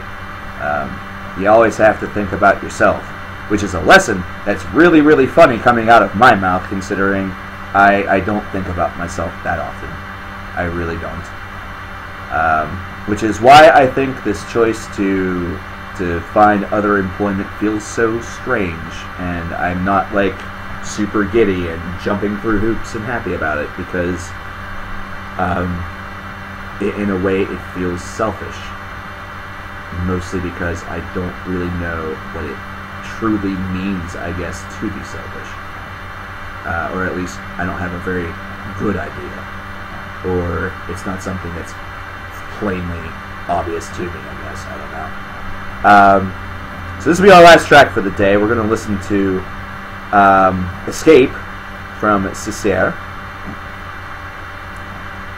You always have to think about yourself, which is a lesson that's really funny coming out of my mouth, considering I don't think about myself that often. I really don't. Which is why I think this choice to find other employment feels so strange, and I'm not like super giddy and jumping through hoops and happy about it, because in a way, it feels selfish. Mostly because I don't really know what it truly means, I guess, to be selfish. Or at least I don't have a very good idea. Or it's not something that's plainly obvious to me, I guess. I don't know. So this will be our last track for the day. We're going to listen to Escape from Cicere.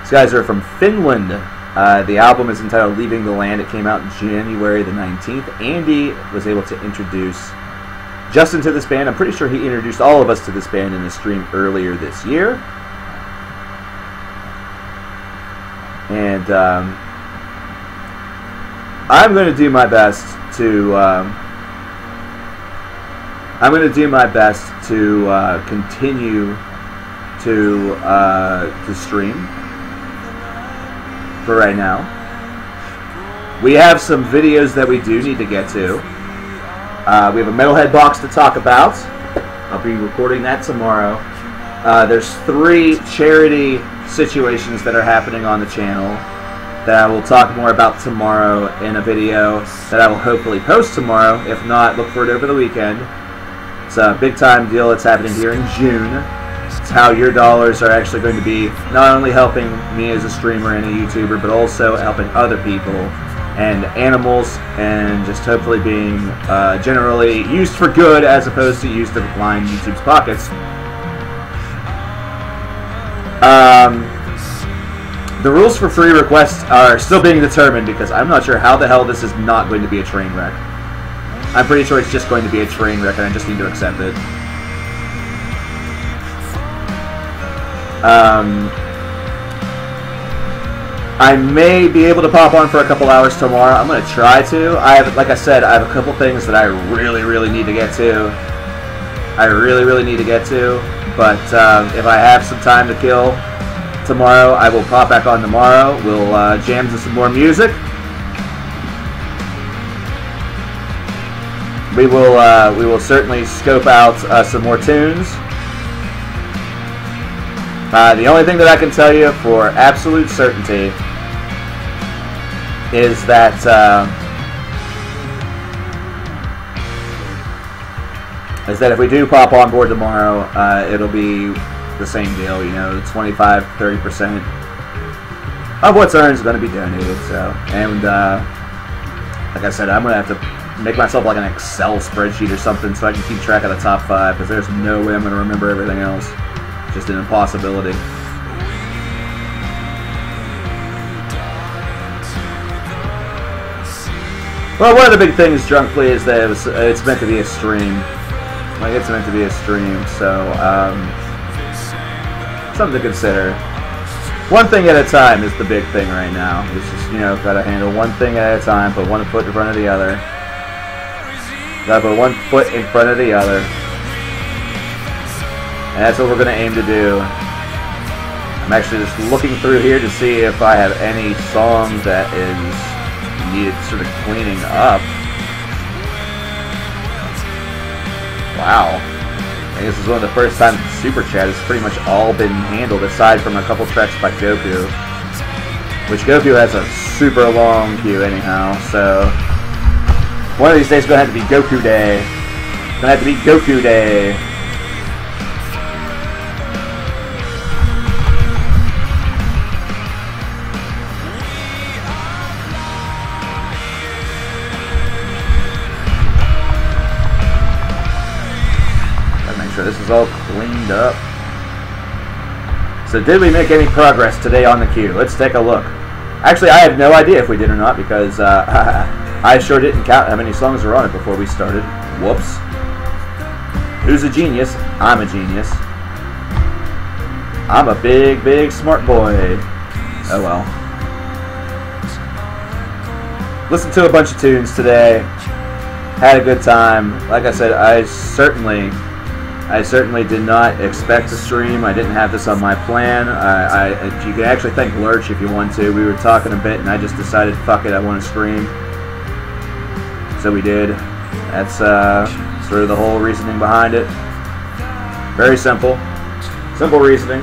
These guys are from Finland. The album is entitled Leaving the Land. It came out January the 19th. Andy was able to introduce Justin to this band. I'm pretty sure he introduced all of us to this band in a stream earlier this year. And I'm going to do my best to continue to stream for right now. We have some videos that we do need to get to. We have a Metalhead box to talk about. I'll be recording that tomorrow. There's 3 charity situations that are happening on the channel that I will talk more about tomorrow in a video that I will hopefully post tomorrow. If not, look for it over the weekend. It's a big time deal that's happening here in June. It's how your dollars are actually going to be not only helping me as a streamer and a YouTuber, but also helping other people and animals, and just hopefully being generally used for good as opposed to used to line YouTube's pockets. The rules for free requests are still being determined because I'm not sure how the hell this is not going to be a train wreck. I'm pretty sure it's just going to be a train wreck and I just need to accept it. I may be able to pop on for a couple hours tomorrow. I'm going to try to. Like I said, I have a couple things that I really need to get to. But if I have some time to kill tomorrow, I will pop back on tomorrow. We'll jam to some more music. We will certainly scope out some more tunes. The only thing that I can tell you for absolute certainty is that if we do pop on board tomorrow, it'll be the same deal, 25-30% of what's earned is going to be donated. So, and like I said, I'm going to have to make myself like an Excel spreadsheet or something so I can keep track of the top 5, because there's no way I'm going to remember everything else. Just an impossibility. Well, one of the big things, Drunkly, is that it's meant to be a stream. Like, it's meant to be a stream, so something to consider. One thing at a time is the big thing right now. It's just, gotta handle one thing at a time, put one foot in front of the other. Gotta put one foot in front of the other. And that's what we're going to aim to do. I'm actually just looking through here to see if I have any song that is needed sort of cleaning up. Wow. I think this is one of the first times Super Chat has pretty much all been handled, aside from a couple tracks by Goku. Which Goku has a super long queue anyhow, so one of these days is going to have to be Goku Day. It's going to have to be Goku Day. This is all cleaned up. So did we make any progress today on the queue? Let's take a look. Actually, I have no idea if we did or not, because I sure didn't count how many songs were on it before we started. Whoops. Who's a genius? I'm a genius. I'm a big smart boy. Oh well. Listened to a bunch of tunes today. Had a good time. Like I said, I certainly did not expect to stream. I didn't have this on my plan. You can actually thank Lurch if you want to. We were talking a bit, and I just decided, fuck it, I want to stream. So we did. That's sort of the whole reasoning behind it. Very simple. Simple reasoning.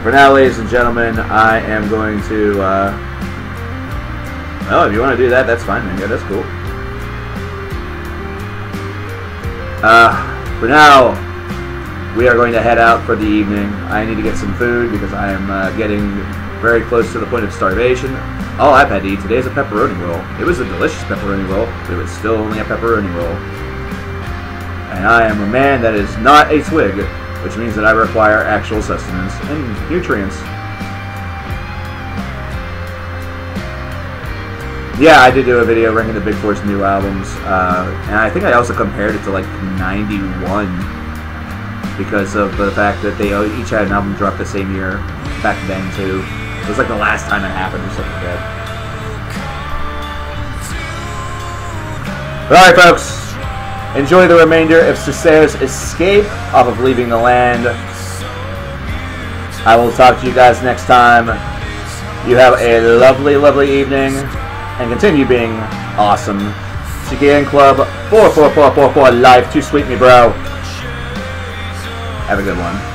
for now, ladies and gentlemen, I am going to, oh, if you want to do that, that's fine, man. Yeah, that's cool. For now, we are going to head out for the evening. I need to get some food because I am getting very close to the point of starvation. All I've had to eat today is a pepperoni roll. It was a delicious pepperoni roll, but it was still only a pepperoni roll. And I am a man that is not a twig, which means that I require actual sustenance and nutrients. Yeah, I did do a video ranking the Big Four's new albums, and I think I also compared it to like 91 because of the fact that they each had an album drop the same year back then too. It was like the last time it happened or something like that. Alright folks, enjoy the remainder of Cicero's escape off of Leaving the Land. I will talk to you guys next time. You have a lovely, lovely evening. And continue being awesome. CKN Club 44444 life. Too sweet me, bro. Have a good one.